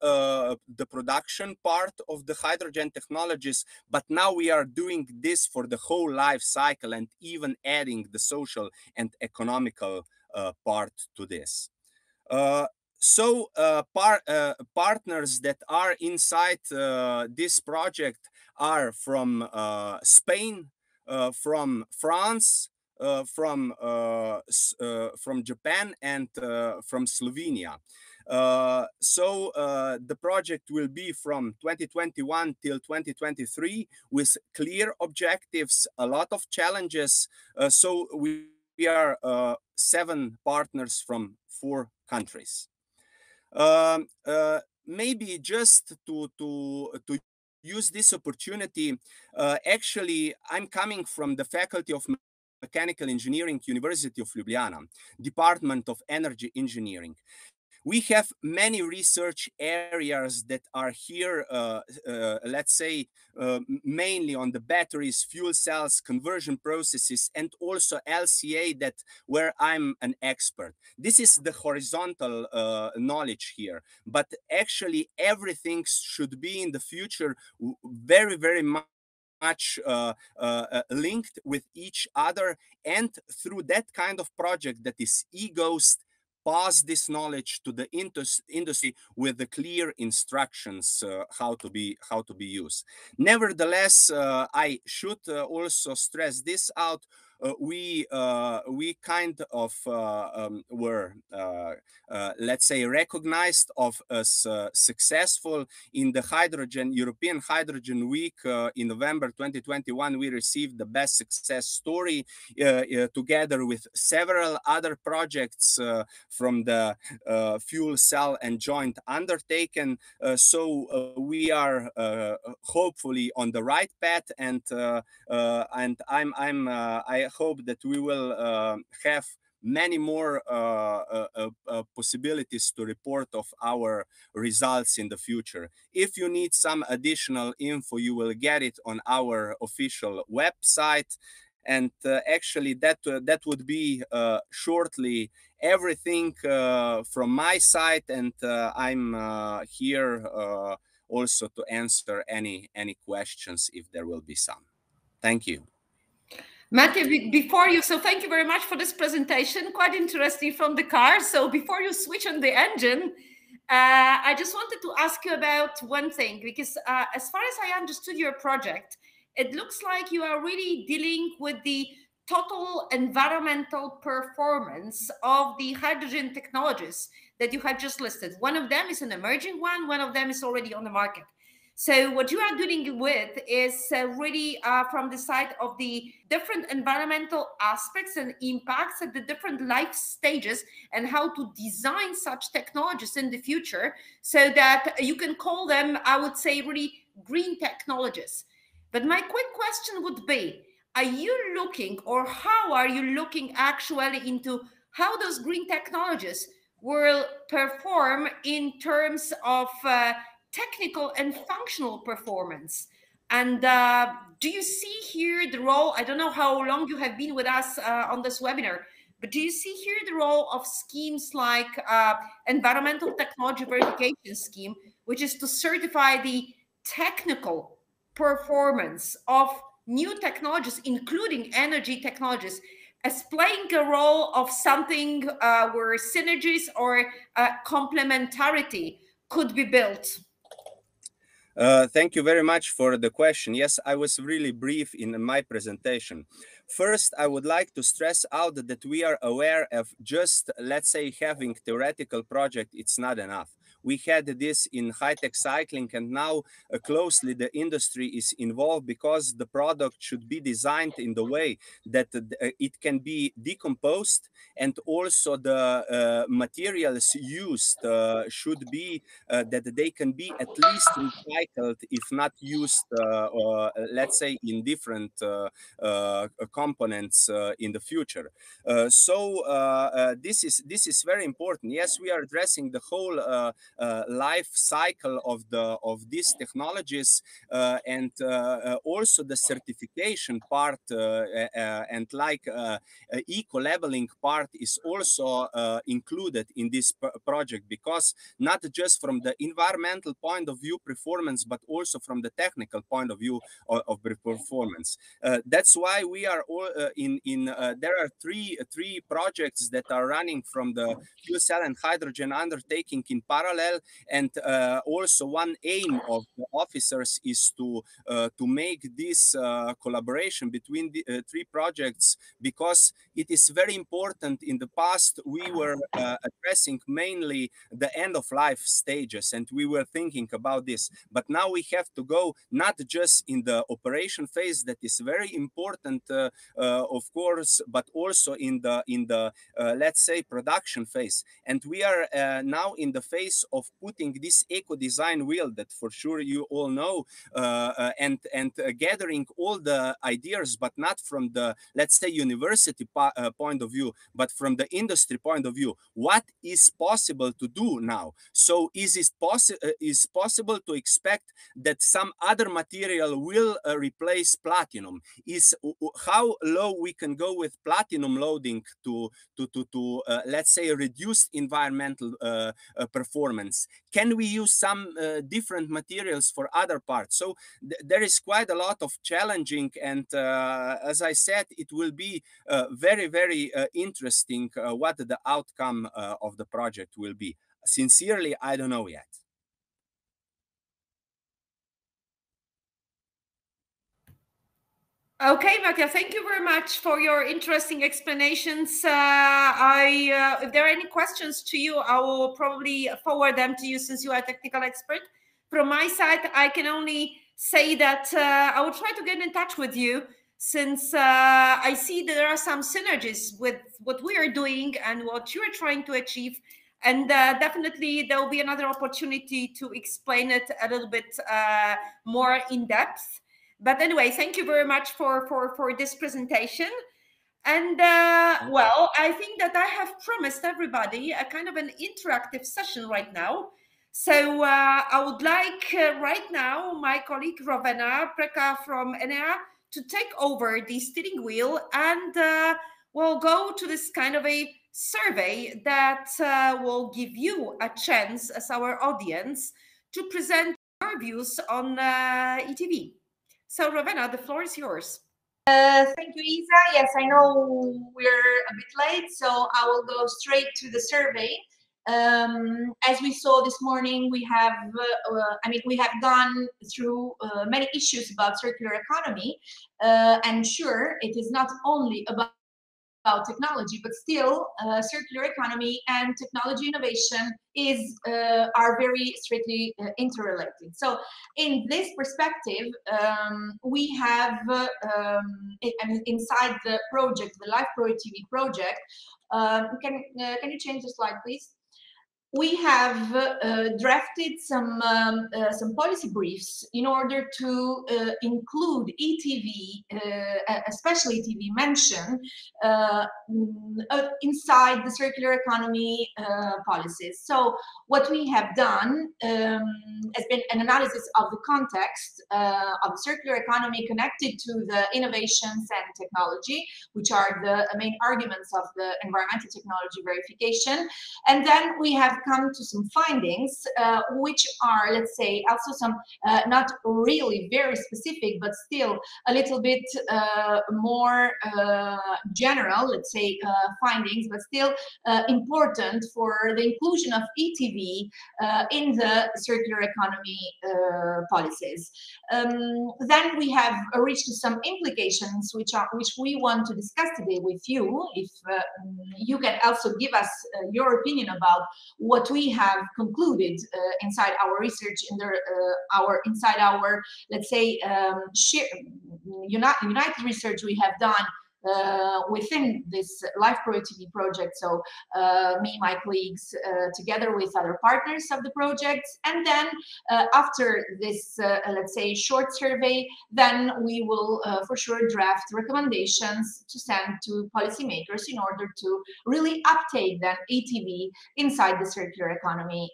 part of the hydrogen technologies. But now we are doing this for the whole life cycle, and even adding the social and economical part to this. Partners that are inside this project are from Spain, from France, from Japan, and from Slovenia. The project will be from 2021 till 2023 with clear objectives, a lot of challenges. So we are 7 partners from 4 countries. Maybe just to use this opportunity, actually, I'm coming from the Faculty of Mechanical Engineering, University of Ljubljana, Department of Energy Engineering. We have many research areas that are here, let's say, mainly on the batteries, fuel cells, conversion processes, and also LCA, where I'm an expert. This is the horizontal knowledge here, but actually everything should be in the future very, very much linked with each other, and through that kind of project that is eGhost, pass this knowledge to the industry with the clear instructions how to be used. Nevertheless, I should also stress this out. We kind of were, let's say, recognized as successful in the European Hydrogen Week in November 2021. We received the best success story together with several other projects from the fuel cell and joint undertaken. We are hopefully on the right path, and I hope that we will have many more possibilities to report of our results in the future. If you need some additional info, you will get it on our official website. And actually, that would be shortly everything from my side, and I'm here also to answer any questions if there will be some. Thank you. Mate, before you, so thank you very much for this presentation, quite interesting from the car. So before you switch on the engine, I just wanted to ask you about one thing, because as far as I understood your project, it looks like you are really dealing with the total environmental performance of the hydrogen technologies that you have just listed. One of them is an emerging one of them is already on the market. So what you are dealing with is really from the side of the different environmental aspects and impacts at the different life stages, and how to design such technologies in the future so that you can call them, I would say, really green technologies. But my quick question would be, are you looking, or how are you looking actually into how those green technologies will perform in terms of technical and functional performance? And do you see here the role, I don't know how long you have been with us on this webinar, but do you see here the role of schemes like environmental technology verification scheme, which is to certify the technical performance of new technologies, including energy technologies, as playing a role of something where synergies or complementarity could be built? Thank you very much for the question. Yes, I was really brief in my presentation. First, I would like to stress out that we are aware of just, let's say, having theoretical project, it's not enough. We had this in high-tech cycling, and now closely the industry is involved, because the product should be designed in the way that it can be decomposed, and also the materials used should be that they can be at least recycled, if not used, let's say, in different components in the future. This is very important. Yes, we are addressing the whole life cycle of these technologies, and also the certification part, and like eco-labeling part is also included in this project, because not just from the environmental point of view performance, but also from the technical point of view of performance. That's why we are all there are three projects that are running from the fuel cell and hydrogen undertaking in parallel, and also one aim of the officers is to make this collaboration between the three projects, because it is very important. In the past, we were addressing mainly the end of life stages, and we were thinking about this, but now we have to go not just in the operation phase, that is very important, of course, but also in the let's say production phase. And we are now in the phase of putting this eco design wheel that for sure you all know, and gathering all the ideas, but not from the, let's say, university point of view, but from the industry point of view. What is possible to do now? So is possible to expect that some other material will replace platinum? Is how low we can go with platinum loading to let's say reduce environmental performance? Can we use some different materials for other parts? So there is quite a lot of challenging, and as I said, it will be very, very interesting what the outcome of the project will be. Sincerely, I don't know yet. Okay, Mattia, thank you very much for your interesting explanations. If there are any questions to you, I will probably forward them to you, since you are a technical expert. From my side, I can only say that I will try to get in touch with you, since I see that there are some synergies with what we are doing and what you are trying to achieve. And definitely there will be another opportunity to explain it a little bit more in depth. But anyway, thank you very much for this presentation. And well, I think that I have promised everybody a kind of an interactive session right now. So I would like right now my colleague Rovena Preka from Enea to take over the steering wheel, and we'll go to this kind of a survey that will give you a chance, as our audience, to present your views on ETV. So Rovena, the floor is yours. Thank you, Isa. Yes, I know we're a bit late, so I will go straight to the survey. As we saw this morning, we have, we have gone through many issues about circular economy, and sure, it is not only about technology, but still circular economy and technology innovation are very strictly interrelated. So in this perspective, we have inside the project, the Life Pro TV project, can you change the slide, please? We have drafted some policy briefs in order to include ETV, especially ETV mention, inside the circular economy policies. So what we have done has been an analysis of the context of the circular economy connected to the innovations and technology, which are the main arguments of the environmental technology verification. And then we have come to some findings, which are, let's say, also some not really very specific, but still a little bit more general, let's say, findings, but still important for the inclusion of ETV in the circular economy policies. Then we have reached some implications which we want to discuss today with you. If you can also give us your opinion about what we have concluded inside our research, inside our, let's say, united research we have done within this Life Pro TV project. So me, my colleagues, together with other partners of the project. And then after this, let's say, short survey, then we will for sure draft recommendations to send to policymakers in order to really uptake then ETV inside the circular economy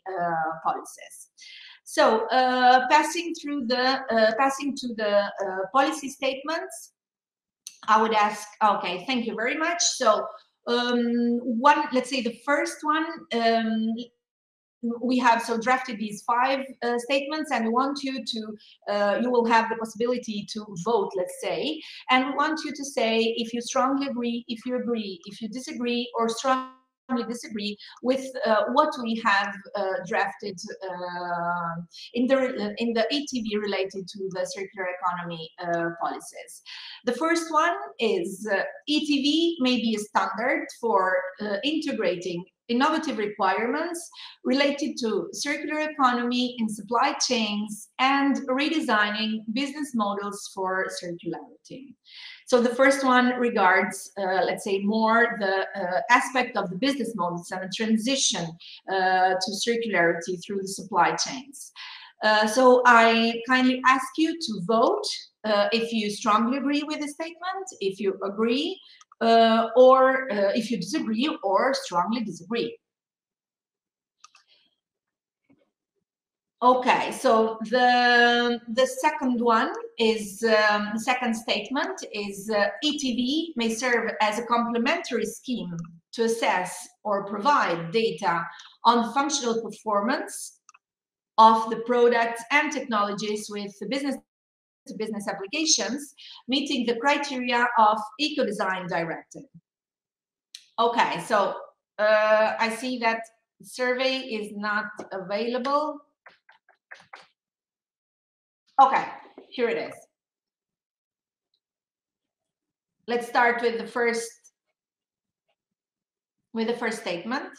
policies. So passing to the policy statements, I would ask, okay, thank you very much. So let's say the first one, we have drafted these 5 statements, and we want you to, you will have the possibility to vote, let's say, and we want you to say if you strongly agree, if you disagree, or strongly disagree with what we have drafted in the ETV related to the circular economy policies. The first one is ETV may be a standard for integrating innovative requirements related to circular economy in supply chains and redesigning business models for circularity. So the first one regards, let's say, more the aspect of the business models and the transition to circularity through the supply chains. So I kindly ask you to vote if you strongly agree with the statement, if you agree, or if you disagree or strongly disagree. Okay, so the second one is, the second statement is ETV may serve as a complementary scheme to assess or provide data on functional performance of the products and technologies with the business-to-business applications, meeting the criteria of Ecodesign Directive. Okay, so I see that survey is not available. Okay, here it is. Let's start with the first statement.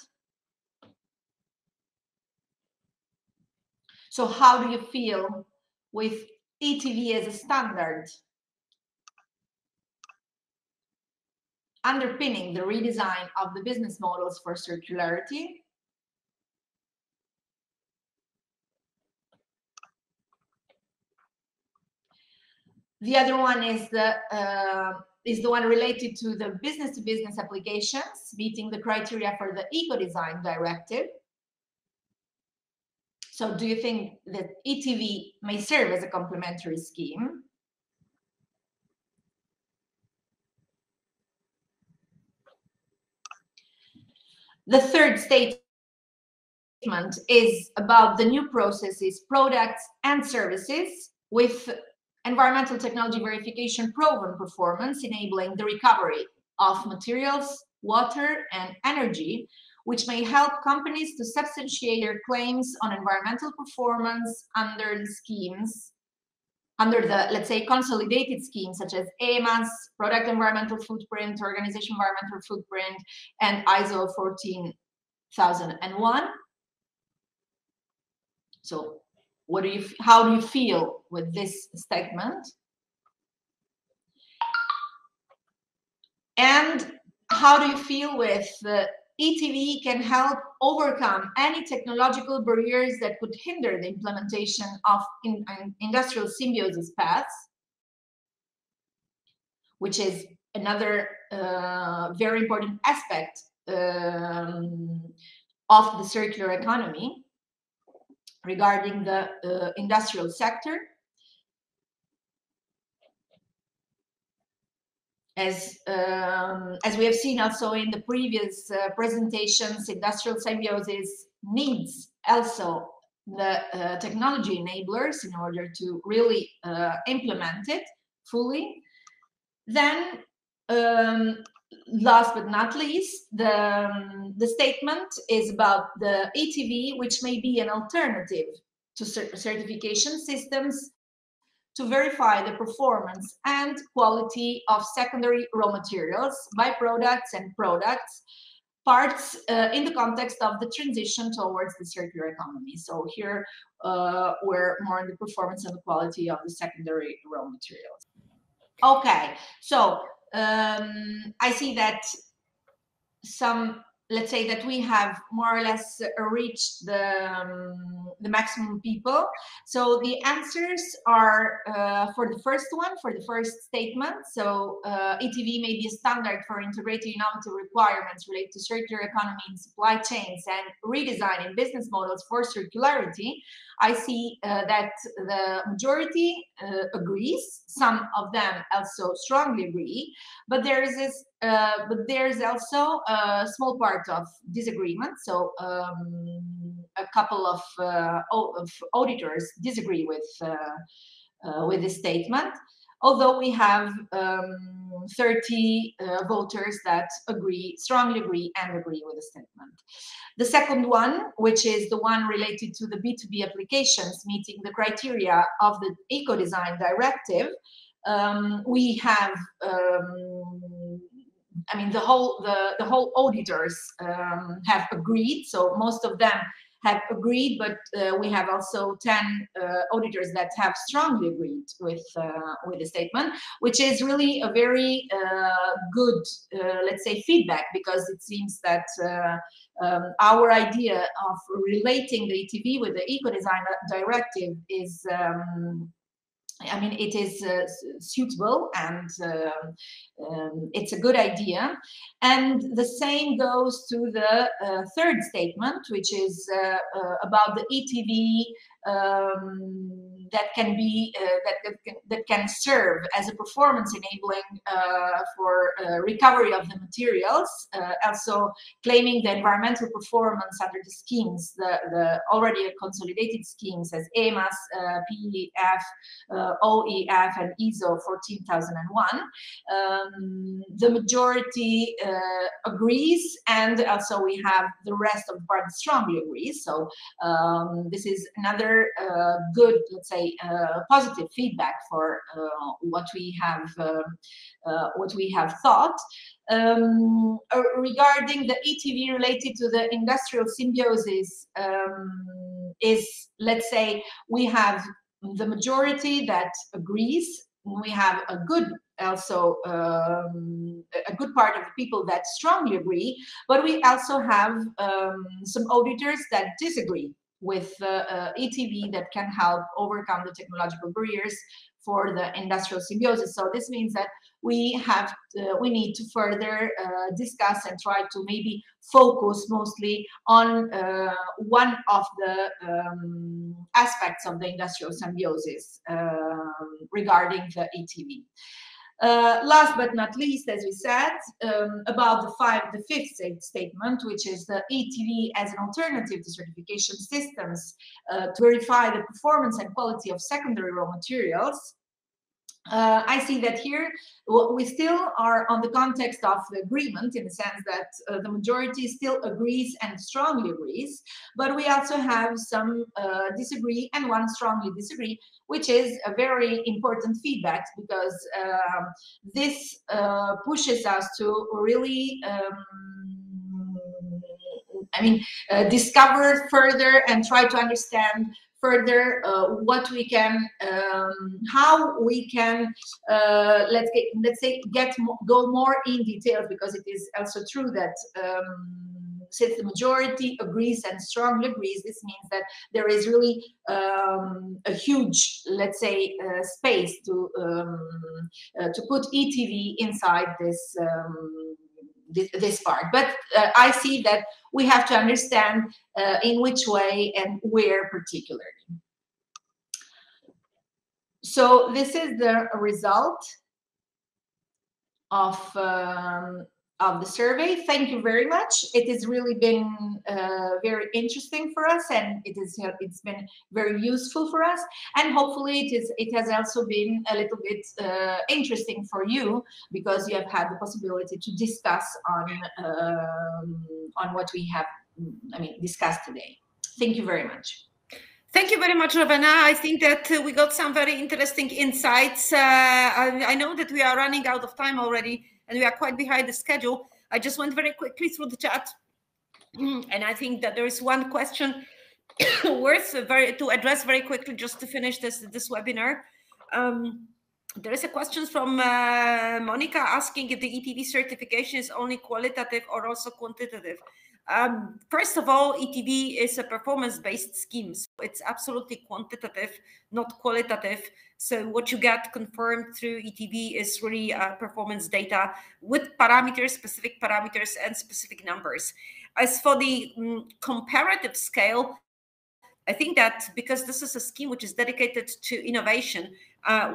So how do you feel with ETV as a standard underpinning the redesign of the business models for circularity? The other one is the one related to the business-to-business applications, meeting the criteria for the Ecodesign Directive. So do you think that ETV may serve as a complementary scheme? The third statement is about the new processes, products, and services with environmental technology verification proven performance, enabling the recovery of materials, water, and energy, which may help companies to substantiate their claims on environmental performance under the schemes under the, let's say, consolidated schemes such as EMAS, product environmental footprint, organization environmental footprint, and ISO 14001. So how do you feel with this statement? And how do you feel with ETV can help overcome any technological barriers that could hinder the implementation of industrial symbiosis paths, which is another very important aspect of the circular economy regarding the industrial sector. As we have seen also in the previous presentations, industrial symbiosis needs also the technology enablers in order to really implement it fully. Then, last but not least, the statement is about the ETV, which may be an alternative to certification systems to verify the performance and quality of secondary raw materials, byproducts and products, parts in the context of the transition towards the circular economy. So here we're more on the performance and the quality of the secondary raw materials. Okay, so I see that let's say that we have more or less reached the maximum people. So the answers are for the first one, for the first statement. So ETV may be a standard for integrating innovative requirements related to circular economy in supply chains and redesigning business models for circularity. I see that the majority agrees. Some of them also strongly agree, but there's also a small part of disagreement. So a couple of auditors disagree with this statement, although we have 30 voters that strongly agree with the statement. The second one, which is the one related to the B2B applications meeting the criteria of the Eco-Design Directive, we have I mean, the whole auditors have agreed. So most of them have agreed, but we have also 10 auditors that have strongly agreed with the statement, which is really a very good, let's say, feedback, because it seems that our idea of relating the ETV with the Eco-Design Directive is I mean, it is suitable, and it's a good idea. And the same goes to the third statement, which is about the ETV that can be that can serve as a performance enabling for recovery of the materials, also claiming the environmental performance under the schemes, the already consolidated schemes as EMAS, PEF, OEF, and ISO 14001. The majority agrees, and also we have the rest of the party strongly agrees. So this is another good, let's say, positive feedback for what we have thought. Regarding the ETV related to the industrial symbiosis, is, let's say, we have the majority that agrees. We have a good also a good part of the people that strongly agree, but we also have some auditors that disagree with ETV that can help overcome the technological barriers for the industrial symbiosis. So this means that we need to further discuss and try to maybe focus mostly on one of the aspects of the industrial symbiosis regarding the ETV. Last but not least, as we said, about the fifth statement, which is the ETV as an alternative to certification systems to verify the performance and quality of secondary raw materials. I see that here we still are on the context of the agreement, in the sense that the majority still agrees and strongly agrees, but we also have some disagree and one strongly disagree, which is a very important feedback, because this pushes us to really discover further and try to understand further what we can, how we can, let's say, go more in detail, because it is also true that since the majority agrees and strongly agrees, this means that there is really a huge, let's say, space to put ETV inside this. This part, but I see that we have to understand in which way and where particularly. So this is the result of the survey. Thank you very much. It has really been very interesting for us, and it's been very useful for us, and hopefully it has also been a little bit interesting for you, because you have had the possibility to discuss on what we have discussed today. Thank you very much. Thank you very much, Ravenna. I think that we got some very interesting insights. I know that we are running out of time already, and we are quite behind the schedule. I just went very quickly through the chat, and I think that there is one question worth to address very quickly, just to finish this webinar. There is a question from Monica asking if the ETV certification is only qualitative or also quantitative. First of all, ETV is a performance-based scheme, so it's absolutely quantitative, not qualitative. So what you get confirmed through ETV is really performance data with parameters, specific parameters, and specific numbers. As for the comparative scale, I think that because this is a scheme which is dedicated to innovation,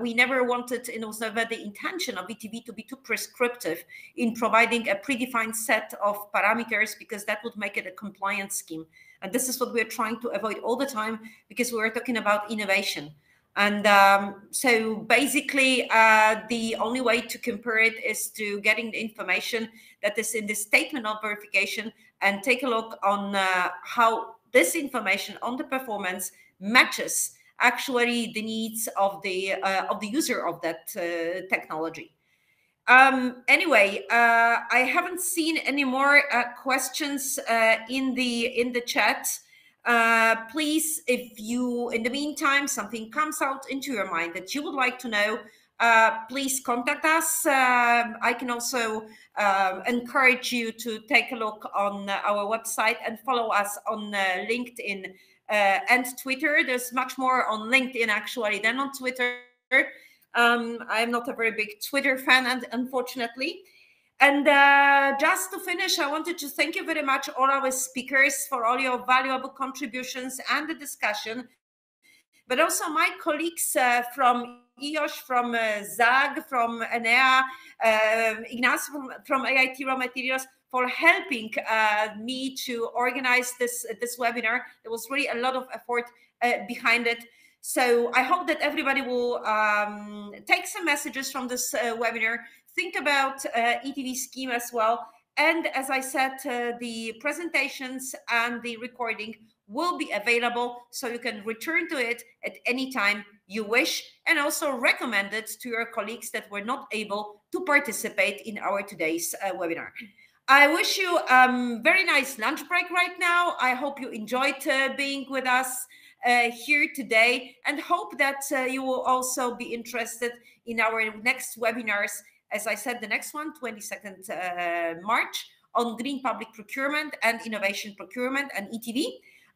we never wanted, and it was never the intention of ETV to be too prescriptive in providing a predefined set of parameters, because that would make it a compliance scheme. And this is what we're trying to avoid all the time, because we're talking about innovation. And so basically, the only way to compare it is to getting the information that is in the statement of verification and take a look on how this information on the performance matches actually the needs of the user of that technology. Anyway, I haven't seen any more questions in the chat. Please, if you, in the meantime, something comes out into your mind that you would like to know, please contact us. I can also encourage you to take a look on our website and follow us on LinkedIn and Twitter. There's much more on LinkedIn actually than on Twitter. I'm not a very big Twitter fan, and unfortunately. And just to finish, I wanted to thank you very much, all our speakers, for all your valuable contributions and the discussion, but also my colleagues from EOS, from ZAG, from ENEA, Ignacio from AIT Raw Materials, for helping me to organize this webinar. There was really a lot of effort behind it. So I hope that everybody will take some messages from this webinar, think about ETV scheme as well. And as I said, the presentations and the recording will be available, so you can return to it at any time you wish, and also recommend it to your colleagues that were not able to participate in our today's webinar. I wish you a very nice lunch break right now. I hope you enjoyed being with us here today, and hope that you will also be interested in our next webinars. As I said, the next one, 22nd March, on green public procurement and innovation procurement and ETV,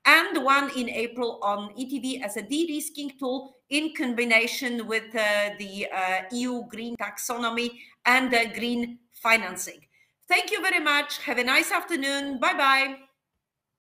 and the one in April on ETV as a de-risking tool in combination with the EU green taxonomy and green financing. Thank you very much. Have a nice afternoon. Bye-bye.